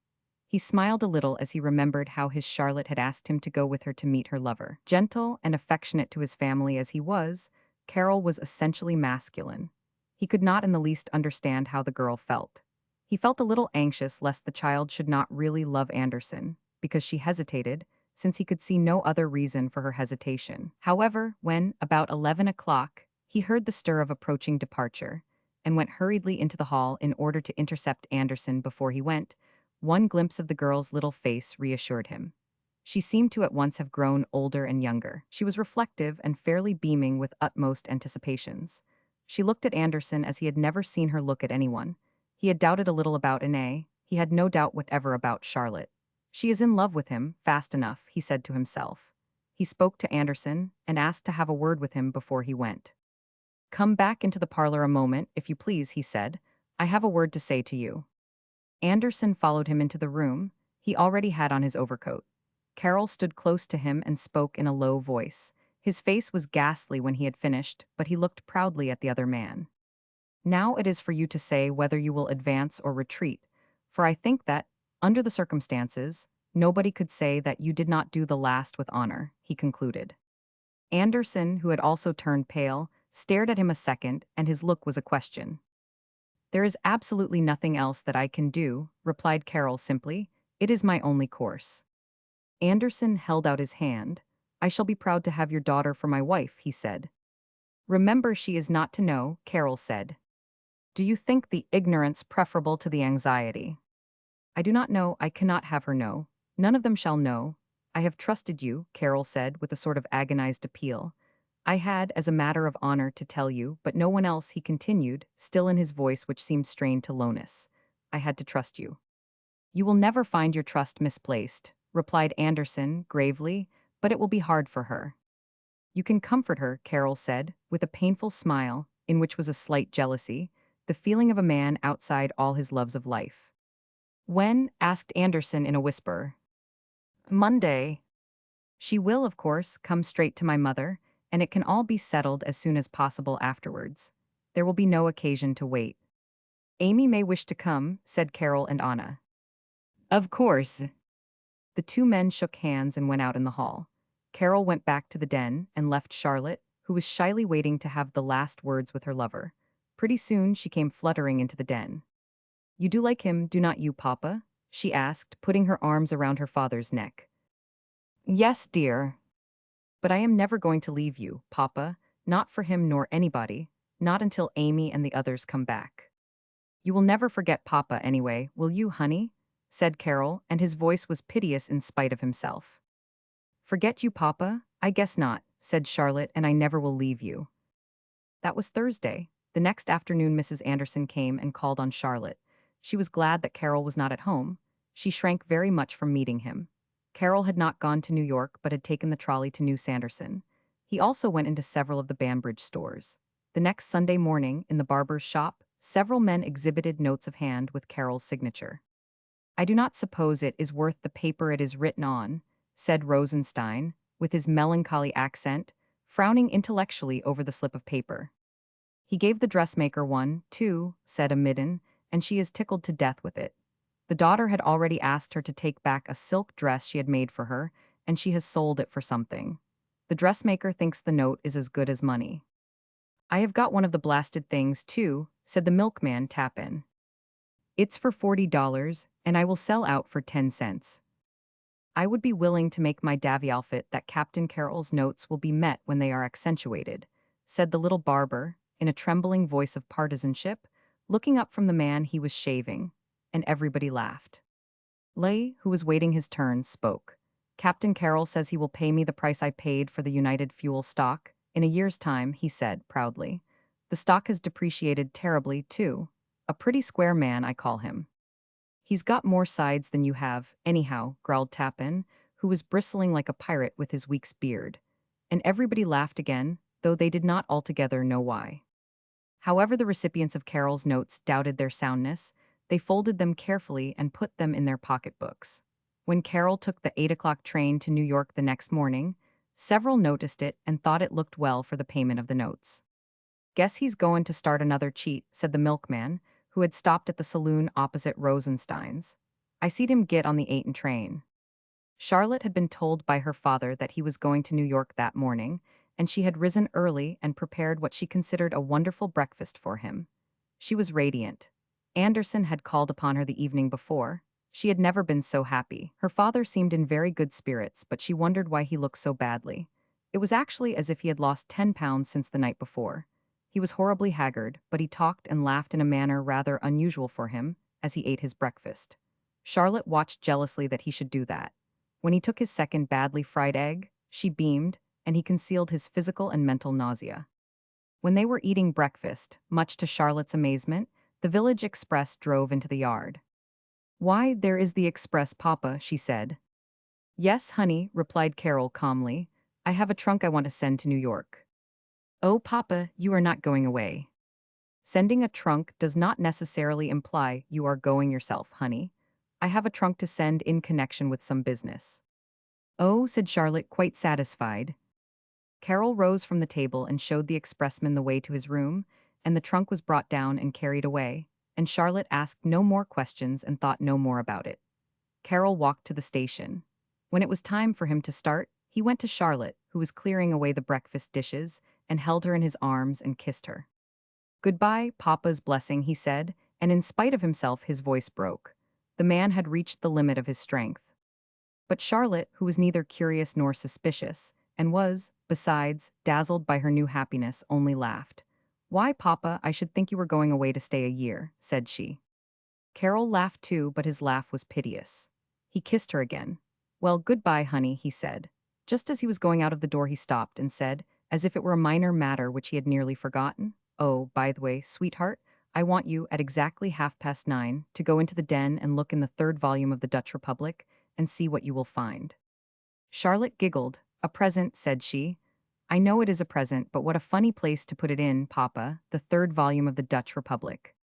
He smiled a little as he remembered how his Charlotte had asked him to go with her to meet her lover. Gentle and affectionate to his family as he was, Carol was essentially masculine. He could not in the least understand how the girl felt. He felt a little anxious lest the child should not really love Anderson, because she hesitated, since he could see no other reason for her hesitation. However, when, about 11 o'clock, he heard the stir of approaching departure, and went hurriedly into the hall in order to intercept Anderson before he went, one glimpse of the girl's little face reassured him. She seemed to at once have grown older and younger. She was reflective and fairly beaming with utmost anticipations. She looked at Anderson as he had never seen her look at anyone. He had doubted a little about Ine. He had no doubt whatever about Charlotte. She is in love with him, fast enough, he said to himself. He spoke to Anderson and asked to have a word with him before he went. "Come back into the parlor a moment, if you please," he said. "I have a word to say to you." Anderson followed him into the room. He already had on his overcoat. Carol stood close to him and spoke in a low voice. His face was ghastly when he had finished, but he looked proudly at the other man. "Now it is for you to say whether you will advance or retreat, for I think that, under the circumstances, nobody could say that you did not do the last with honor," he concluded. Anderson, who had also turned pale, stared at him a second, and his look was a question. "There is absolutely nothing else that I can do," replied Carol simply. "It is my only course." Anderson held out his hand. "I shall be proud to have your daughter for my wife," he said. "Remember, she is not to know," Carol said. "Do you think the ignorance preferable to the anxiety?" "I do not know. I cannot have her know. None of them shall know. I have trusted you," Carol said with a sort of agonized appeal. "I had, as a matter of honor, to tell you, but no one else," he continued, still in his voice which seemed strained to lowness. "I had to trust you." "You will never find your trust misplaced," replied Anderson gravely, "but it will be hard for her." "You can comfort her," Carol said, with a painful smile, in which was a slight jealousy, the feeling of a man outside all his loves of life. "When?" asked Anderson in a whisper. "Monday." "She will, of course, come straight to my mother, and it can all be settled as soon as possible afterwards. There will be no occasion to wait." "Amy may wish to come," said Carol and Anna. "Of course." The two men shook hands and went out in the hall. Carol went back to the den and left Charlotte, who was shyly waiting to have the last words with her lover. Pretty soon she came fluttering into the den. "You do like him, do not you, Papa?" she asked, putting her arms around her father's neck. "Yes, dear. But I am never going to leave you, Papa, not for him nor anybody, not until Amy and the others come back." "You will never forget Papa anyway, will you, honey?" said Carol, and his voice was piteous in spite of himself. "Forget you, Papa? I guess not," said Charlotte, "and I never will leave you." That was Thursday. The next afternoon Mrs. Anderson came and called on Charlotte. She was glad that Carol was not at home. She shrank very much from meeting him. Carol had not gone to New York but had taken the trolley to New Sanderson. He also went into several of the Banbridge stores. The next Sunday morning, in the barber's shop, several men exhibited notes of hand with Carol's signature. "I do not suppose it is worth the paper it is written on," said Rosenstein, with his melancholy accent, frowning intellectually over the slip of paper. "He gave the dressmaker one, too," said a midden, "and she is tickled to death with it. The daughter had already asked her to take back a silk dress she had made for her, and she has sold it for something. The dressmaker thinks the note is as good as money." "I have got one of the blasted things, too," said the milkman Tappan. "It's for $40, and I will sell out for 10 cents. I would be willing to make my davy outfit that Captain Carroll's notes will be met when they are accentuated," said the little barber, in a trembling voice of partisanship, looking up from the man he was shaving, and everybody laughed. Leigh, who was waiting his turn, spoke. "Captain Carroll says he will pay me the price I paid for the United Fuel stock in a year's time," he said, proudly. "The stock has depreciated terribly, too. A pretty square man, I call him." "He's got more sides than you have, anyhow," growled Tappan, who was bristling like a pirate with his week's beard. And everybody laughed again, though they did not altogether know why. However, the recipients of Carol's notes doubted their soundness. They folded them carefully and put them in their pocketbooks. When Carol took the 8 o'clock train to New York the next morning, several noticed it and thought it looked well for the payment of the notes. "Guess he's goin' to start another cheat," said the milkman, who had stopped at the saloon opposite Rosenstein's. "I seed him git on the 8 train." Charlotte had been told by her father that he was going to New York that morning, and she had risen early and prepared what she considered a wonderful breakfast for him. She was radiant. Anderson had called upon her the evening before. She had never been so happy. Her father seemed in very good spirits, but she wondered why he looked so badly. It was actually as if he had lost 10 pounds since the night before. He was horribly haggard, but he talked and laughed in a manner rather unusual for him as he ate his breakfast. Charlotte watched jealously that he should do that. When he took his second badly fried egg, she beamed, and he concealed his physical and mental nausea. When they were eating breakfast, much to Charlotte's amazement, the village express drove into the yard. "Why, there is the express, Papa," she said. "Yes, honey," replied Carol calmly. "I have a trunk I want to send to New York." "Oh, Papa, you are not going away." "Sending a trunk does not necessarily imply you are going yourself, honey. I have a trunk to send in connection with some business." "Oh," said Charlotte, quite satisfied. Carol rose from the table and showed the expressman the way to his room, and the trunk was brought down and carried away, and Charlotte asked no more questions and thought no more about it. Carol walked to the station. When it was time for him to start, he went to Charlotte, who was clearing away the breakfast dishes, and held her in his arms and kissed her. "Goodbye, Papa's blessing," he said, and in spite of himself his voice broke. The man had reached the limit of his strength. But Charlotte, who was neither curious nor suspicious, and was, besides, dazzled by her new happiness, only laughed. "Why, Papa, I should think you were going away to stay a year," said she. Carol laughed too, but his laugh was piteous. He kissed her again. "Well, goodbye, honey," he said. Just as he was going out of the door he stopped and said, as if it were a minor matter which he had nearly forgotten, "Oh, by the way, sweetheart, I want you, at exactly 9:30, to go into the den and look in the 3rd volume of the Dutch Republic, and see what you will find." Charlotte giggled. "A present," said she. "I know it is a present, but what a funny place to put it in, Papa, the 3rd volume of the Dutch Republic."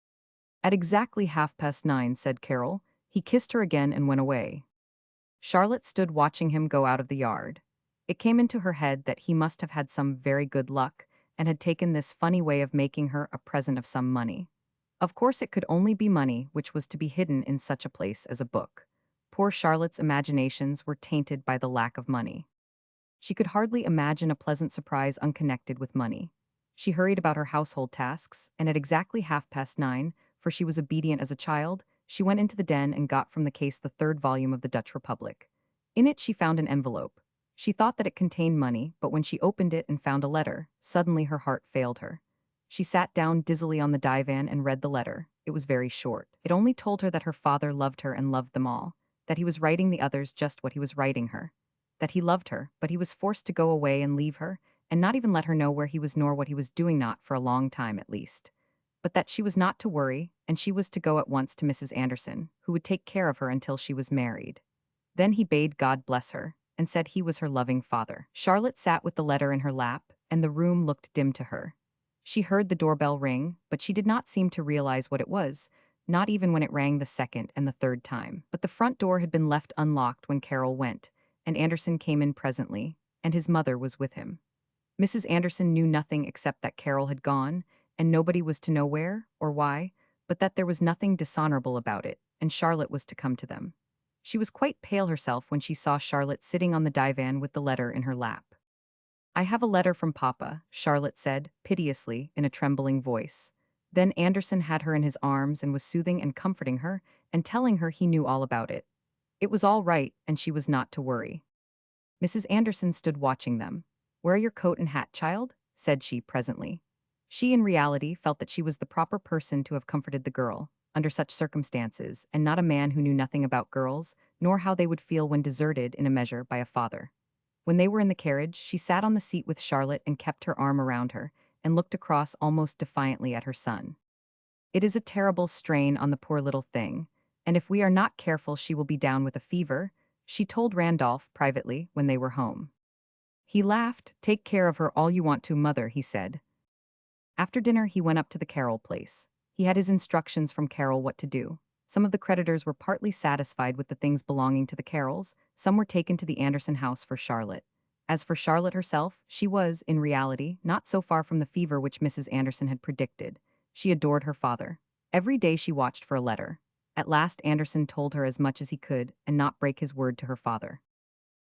"At exactly 9:30, said Carol. He kissed her again and went away. Charlotte stood watching him go out of the yard. It came into her head that he must have had some very good luck and had taken this funny way of making her a present of some money. Of course it could only be money which was to be hidden in such a place as a book. Poor Charlotte's imaginations were tainted by the lack of money. She could hardly imagine a pleasant surprise unconnected with money. She hurried about her household tasks, and at exactly 9:30, for she was obedient as a child, she went into the den and got from the case the third volume of the Dutch Republic. In it she found an envelope. She thought that it contained money, but when she opened it and found a letter, suddenly her heart failed her. She sat down dizzily on the divan and read the letter. It was very short. It only told her that her father loved her and loved them all, that he was writing the others just what he was writing her, that he loved her, but he was forced to go away and leave her, and not even let her know where he was nor what he was doing, not for a long time at least. But that she was not to worry, and she was to go at once to Mrs. Anderson, who would take care of her until she was married. Then he bade God bless her, and said he was her loving father. Charlotte sat with the letter in her lap, and the room looked dim to her. She heard the doorbell ring, but she did not seem to realize what it was, not even when it rang the second and the third time. But the front door had been left unlocked when Carol went, and Anderson came in presently, and his mother was with him. Mrs. Anderson knew nothing except that Carol had gone, and nobody was to know where or why, but that there was nothing dishonorable about it, and Charlotte was to come to them. She was quite pale herself when she saw Charlotte sitting on the divan with the letter in her lap. "I have a letter from Papa," Charlotte said, piteously, in a trembling voice. Then Anderson had her in his arms and was soothing and comforting her, and telling her he knew all about it. It was all right, and she was not to worry. Mrs. Anderson stood watching them. "Wear your coat and hat, child," said she presently. She, in reality, felt that she was the proper person to have comforted the girl, under such circumstances, and not a man who knew nothing about girls, nor how they would feel when deserted, in a measure, by a father. When they were in the carriage, she sat on the seat with Charlotte and kept her arm around her, and looked across almost defiantly at her son. "It is a terrible strain on the poor little thing, and if we are not careful she will be down with a fever," she told Randolph privately when they were home. He laughed. "Take care of her all you want to, mother," he said. After dinner he went up to the Carroll place. He had his instructions from Carroll what to do. Some of the creditors were partly satisfied with the things belonging to the Carrolls, some were taken to the Anderson house for Charlotte. As for Charlotte herself, she was, in reality, not so far from the fever which Mrs. Anderson had predicted. She adored her father. Every day she watched for a letter. At last Anderson told her as much as he could, and not break his word to her father.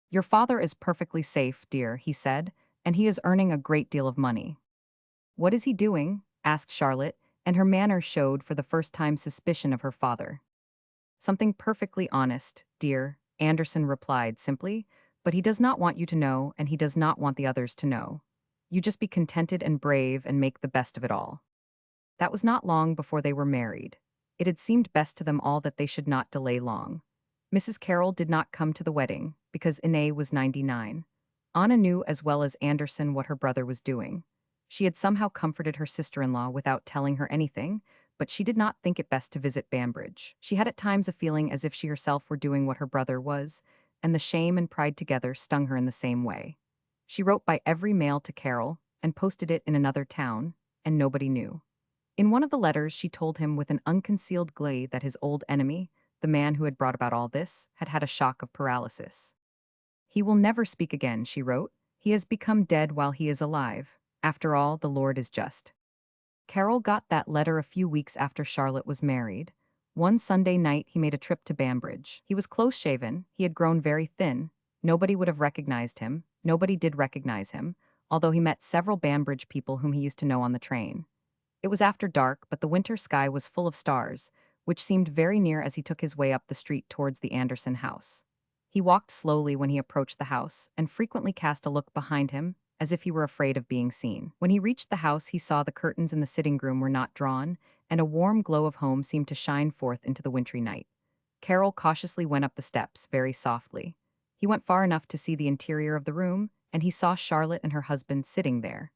"Your father is perfectly safe, dear," he said, "and he is earning a great deal of money." "What is he doing?" asked Charlotte, and her manner showed for the first time suspicion of her father. "Something perfectly honest, dear," Anderson replied simply, "but he does not want you to know, and he does not want the others to know. You just be contented and brave and make the best of it all." That was not long before they were married. It had seemed best to them all that they should not delay long. Mrs. Carroll did not come to the wedding, because Inez was 99. Anna knew as well as Anderson what her brother was doing. She had somehow comforted her sister-in-law without telling her anything, but she did not think it best to visit Banbridge. She had at times a feeling as if she herself were doing what her brother was, and the shame and pride together stung her in the same way. She wrote by every mail to Carroll, and posted it in another town, and nobody knew. In one of the letters she told him with an unconcealed glee that his old enemy, the man who had brought about all this, had had a shock of paralysis. "He will never speak again," she wrote. "He has become dead while he is alive. After all, the Lord is just." Carol got that letter a few weeks after Charlotte was married. One Sunday night he made a trip to Banbridge. He was close-shaven, he had grown very thin. Nobody would have recognized him, nobody did recognize him, although he met several Banbridge people whom he used to know on the train. It was after dark, but the winter sky was full of stars, which seemed very near as he took his way up the street towards the Anderson house. He walked slowly when he approached the house, and frequently cast a look behind him, as if he were afraid of being seen. When he reached the house, he saw the curtains in the sitting room were not drawn, and a warm glow of home seemed to shine forth into the wintry night. Carol cautiously went up the steps, very softly. He went far enough to see the interior of the room, and he saw Charlotte and her husband sitting there.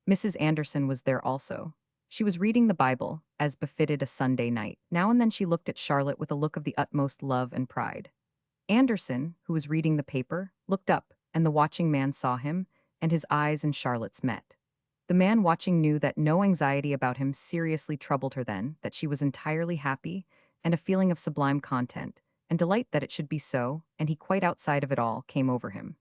Mrs. Anderson was there also. She was reading the Bible, as befitted a Sunday night. Now and then she looked at Charlotte with a look of the utmost love and pride. Anderson, who was reading the paper, looked up, and the watching man saw him, and his eyes and Charlotte's met. The man watching knew that no anxiety about him seriously troubled her then, that she was entirely happy, and a feeling of sublime content, and delight that it should be so, and he quite outside of it all, came over him.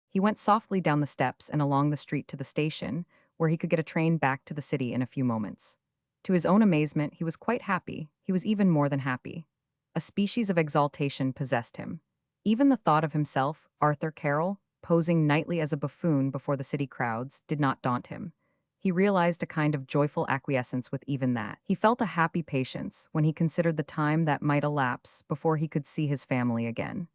He went softly down the steps and along the street to the station, where he could get a train back to the city in a few moments. To his own amazement, he was quite happy, he was even more than happy. A species of exaltation possessed him. Even the thought of himself, Arthur Carroll, posing nightly as a buffoon before the city crowds, did not daunt him. He realized a kind of joyful acquiescence with even that. He felt a happy patience when he considered the time that might elapse before he could see his family again.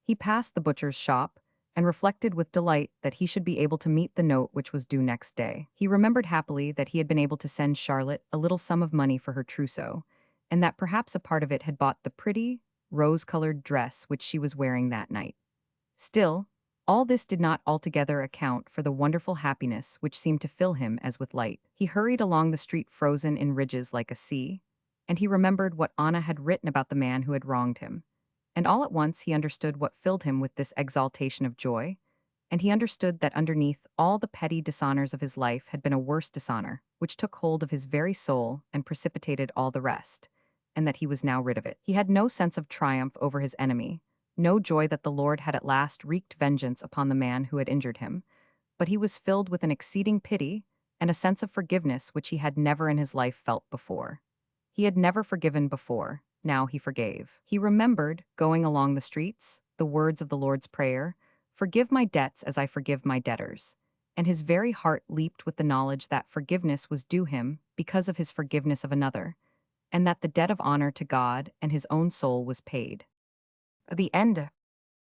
He passed the butcher's shop and reflected with delight that he should be able to meet the note which was due next day. He remembered happily that he had been able to send Charlotte a little sum of money for her trousseau, and that perhaps a part of it had bought the pretty, rose-colored dress which she was wearing that night. Still, all this did not altogether account for the wonderful happiness which seemed to fill him as with light. He hurried along the street frozen in ridges like a sea, and he remembered what Anna had written about the man who had wronged him. And all at once he understood what filled him with this exaltation of joy, and he understood that underneath all the petty dishonors of his life had been a worse dishonor, which took hold of his very soul and precipitated all the rest, and that he was now rid of it. He had no sense of triumph over his enemy, no joy that the Lord had at last wreaked vengeance upon the man who had injured him, but he was filled with an exceeding pity and a sense of forgiveness which he had never in his life felt before. He had never forgiven before, now he forgave. He remembered, going along the streets, the words of the Lord's Prayer, "Forgive my debts as I forgive my debtors," and his very heart leaped with the knowledge that forgiveness was due him because of his forgiveness of another, and that the debt of honor to God and his own soul was paid. The end.